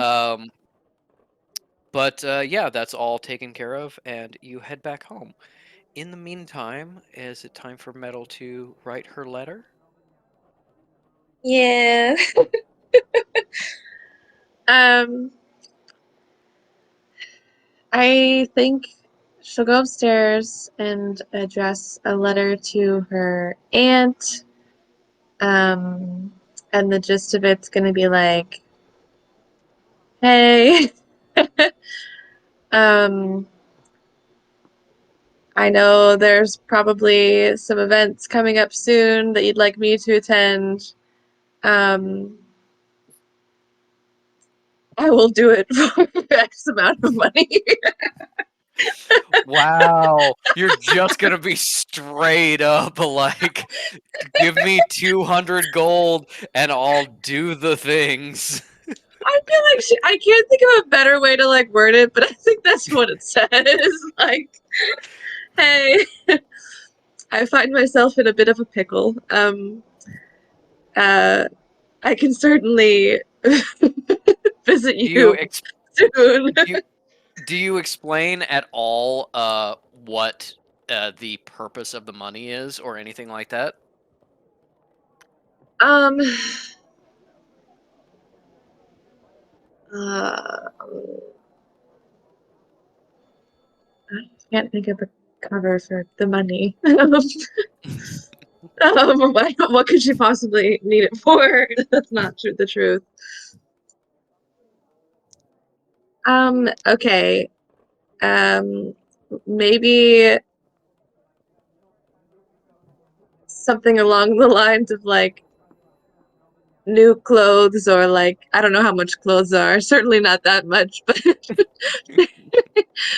But yeah, that's all taken care of, and you head back home. In the meantime, is it time for Metal to write her letter? Yeah. um, I think she'll go upstairs and address a letter to her aunt. And the gist of it's gonna be like, hey, um, I know there's probably some events coming up soon that you'd like me to attend. Um, I will do it for X amount of money. Wow, you're just gonna be straight up like, give me 200 gold and I'll do the things. I feel like I can't think of a better way to like word it, but I think that's what it says. Like, hey, I find myself in a bit of a pickle. I can certainly visit Do you you soon. do you explain at all what the purpose of the money is or anything like that? um, uh, I can't think of a cover for the money. What could she possibly need it for? That's not true. The truth. Okay. Um, maybe something along the lines of like new clothes or like I don't know how much clothes are. Certainly not that much, but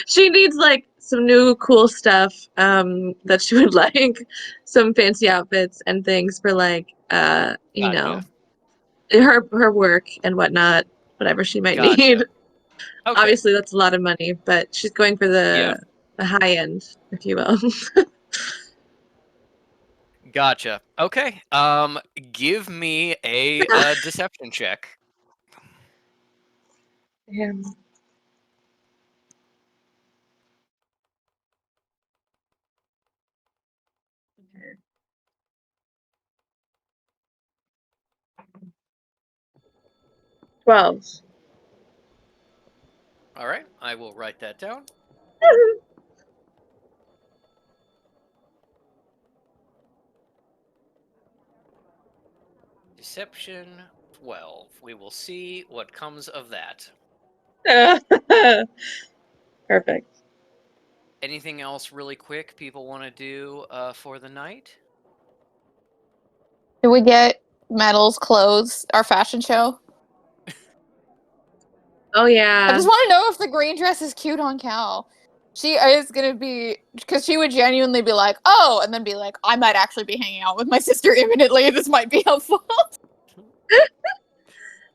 she needs like some new cool stuff that she would like some fancy outfits and things for like you know Gotcha. her work and whatnot, whatever she might Gotcha. need. Okay. Obviously that's a lot of money, but she's going for Yeah. the high end, if you will. Gotcha. Okay. Give me a deception check. Yeah. 12. All right. I will write that down. Deception 12. We will see what comes of that. Perfect. Anything else really quick people want to do for the night? Do we get Metal's clothes, our fashion show? Oh I yeah. just want to know if the green dress is cute on Cal. She is gonna be, because she would genuinely be like, "Oh," and then be like, "I might actually be hanging out with my sister imminently. This might be helpful."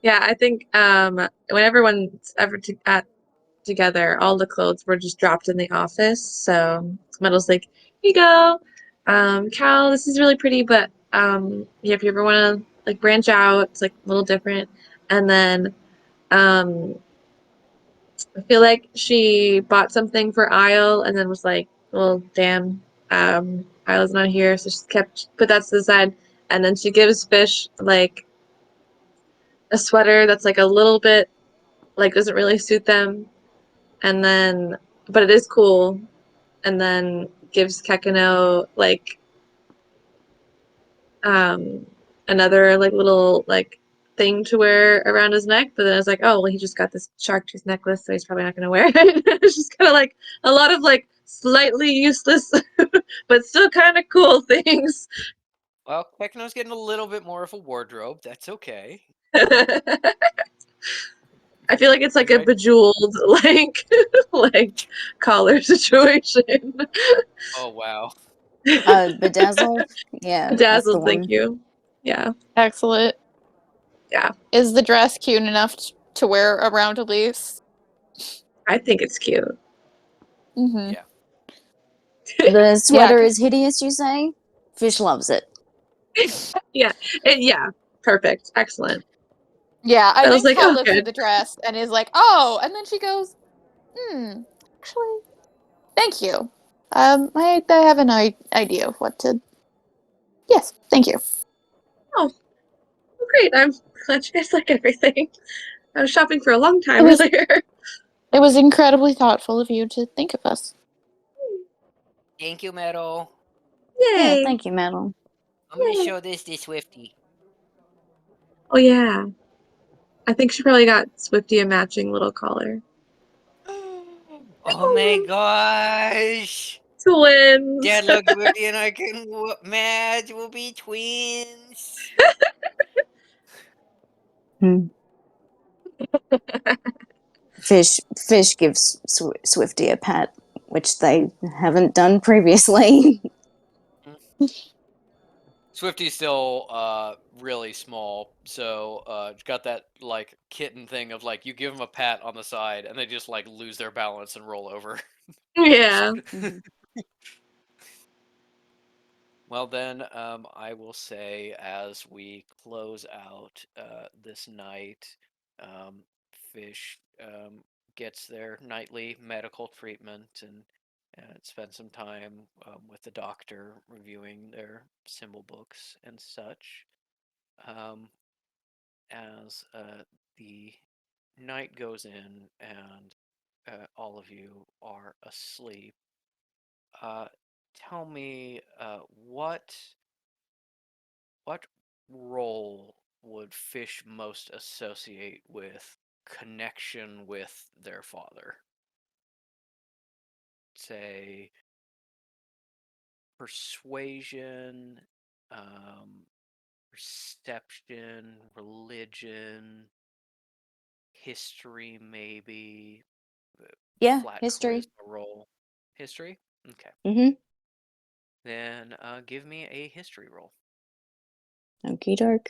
Yeah, I think when everyone's together, all the clothes were just dropped in the office. So Metal's like, here you go. Cal, this is really pretty, but if you ever want to like branch out, it's like a little different. And then I feel like she bought something for Isle and then was like, well, damn, Isle's not here, so she put that to the side. And then she gives Fish like a sweater that's like a little bit like doesn't really suit them, and then but it is cool. And then gives Kekano like um another like little like thing to wear around his neck, but then I was like, oh well, he just got this shark tooth necklace, so he's probably not gonna wear it. It's just kind of like a lot of like slightly useless but still kind of cool things. Well, Techno's getting a little bit more of a wardrobe. That's okay. I feel like it's like a bejeweled like collar situation. Oh wow. Bedazzled. Yeah, that's the Dazzled, thank one. you. Yeah. Excellent. Yeah. Is the dress cute enough to wear around Elise? I think it's cute. Mm-hmm. Yeah. The sweater Yeah. is hideous, you say? Fish loves it. Yeah. Perfect. Excellent. Yeah, I I was think like, Kat oh, looks at good. the dress and is like, oh, and then she goes, actually, thank you. I have an idea of what to. Yes, thank you. Oh, great. I'm glad you guys like everything. I was shopping for a long It time was earlier. it was incredibly thoughtful of you to think of us. Thank you, Metal. Yeah, Yay. thank you, Madeline. I'm gonna show this to Swifty. Oh, yeah. I think she probably got Swifty a matching little collar. Oh my gosh! Twins. Dad, look, Swifty and I can match. We'll be twins. Hmm. Fish gives Swifty a pat, which they haven't done previously. Swifty's still really small, so it's got that like kitten thing of like you give them a pat on the side and they just like lose their balance and roll over. Yeah. Mhm. Well then, I will say as we close out this night, Fish gets their nightly medical treatment and spend some time with the doctor reviewing their symbol books and such. Um, as the night goes in and all of you are asleep, uh, tell me what role would Fish most associate with connection with their father? Say persuasion, um, perception, religion, history, maybe Yeah, flat history. charisma roll. History? Okay. Mm-hmm. Then give me a history roll. Okie doke.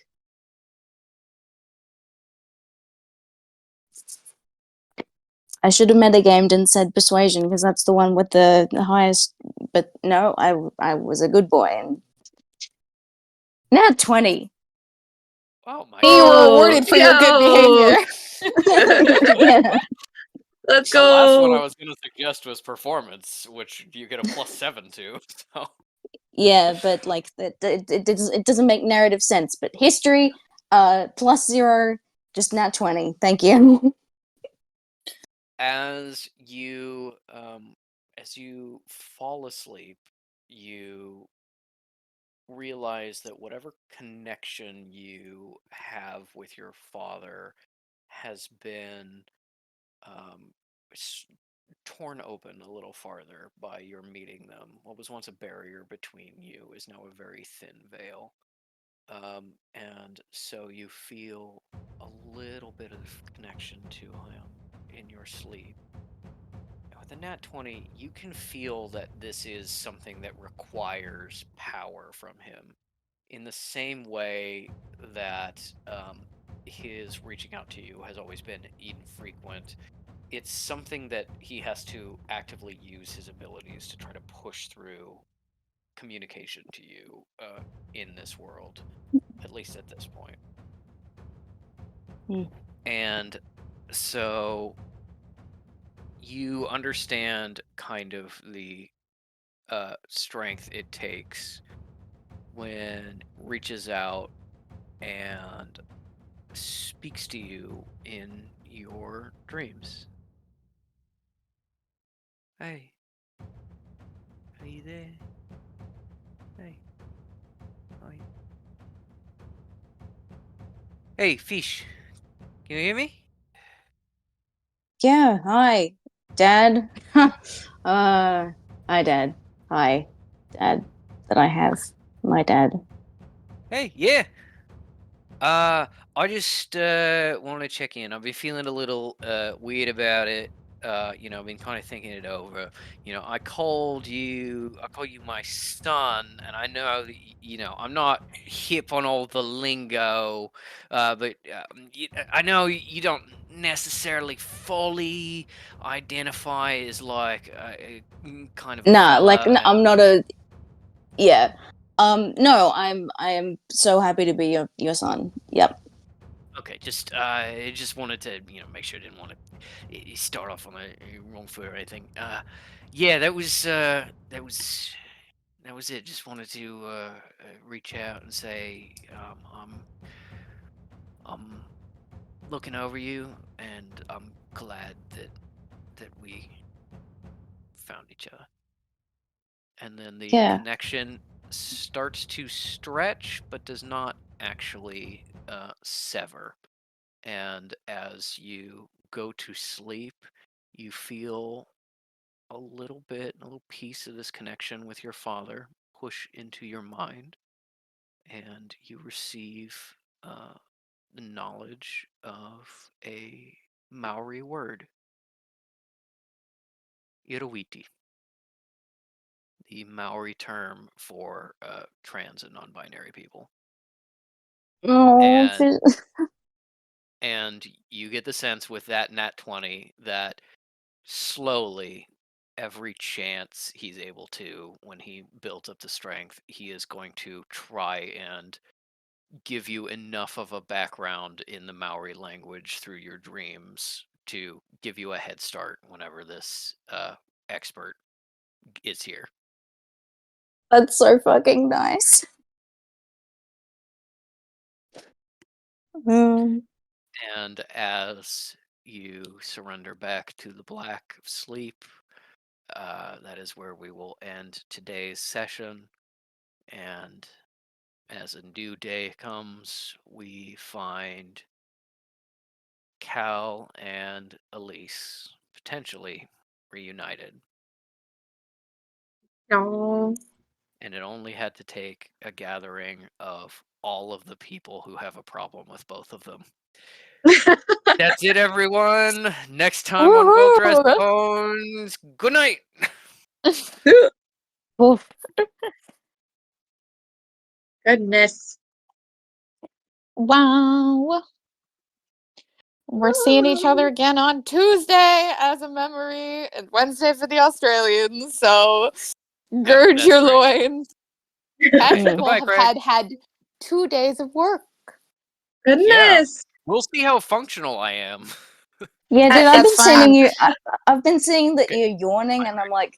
I should have metagamed and said persuasion because that's the one with the highest. But no, I was a good boy and now 20. Oh my You were god. Oh, rewarded for your good yo. behavior. Yeah, Let's The last one I go. was going to suggest was performance, which you get a +7 to. So. yeah, but like it doesn't make narrative sense. But history, +0, just not 20. Thank you. As you fall asleep, you realize that whatever connection you have with your father has been um, torn open a little farther by your meeting them. What was once a barrier between you is now a very thin veil. And so you feel a little bit of connection to him in your sleep. With a nat 20, you can feel that this is something that requires power from him in the same way that his reaching out to you has always been infrequent. It's something that he has to actively use his abilities to try to push through communication to you in this world, at least at this point. And so you understand kind of the strength it takes when reaches out and speaks to you in your dreams. Hey, are you there? Hey, are you? Hey, fish. Can you hear me? Yeah, hi, Dad. Hi, Dad. Hi, Dad. That I have my dad. Hey, yeah. I just want to check in. I've been feeling a little weird about it. I've been kind of thinking it over. I called you my son, and I know that I'm not hip on all the lingo, but I know you don't necessarily fully identify as like a kind of a Nah, like fella. I'm not a. Yeah. No, I am so happy to be your son. Yep. Okay, just wanted to make sure I didn't want to start off on a wrong foot or anything. Yeah, that was it. Just wanted to reach out and say I'm looking over you, and I'm glad that we found each other. And then the Yeah. connection starts to stretch, but does not actually sever. And as you go to sleep, you feel a little piece of this connection with your father push into your mind, and you receive the knowledge of a Maori word, Irawiti, the Maori term for trans and non-binary people. Oh, And and you get the sense with that nat 20 that slowly, every chance he's able to, when he builds up the strength, he is going to try and give you enough of a background in the Maori language through your dreams to give you a head start whenever this expert is here. that's so fucking nice. And as you surrender back to the black of sleep, that is where we will end today's session. And as a new day comes, we find Cal and Elise potentially reunited. No. And it only had to take a gathering of all of the people who have a problem with both of them. That's it, everyone. Next time on Well Dressed Woohoo! Bones. Good night. Oof. Goodness. Wow. We're seeing each other again on Tuesday as a memory and Wednesday for the Australians. So gird That's your right. loins. Patrick will Goodbye, have Craig. had 2 days of work. Yeah. Goodness. We'll see how functional I am. Yeah, dude, That's fine. I've been seeing that Okay. you're yawning, and I'm like,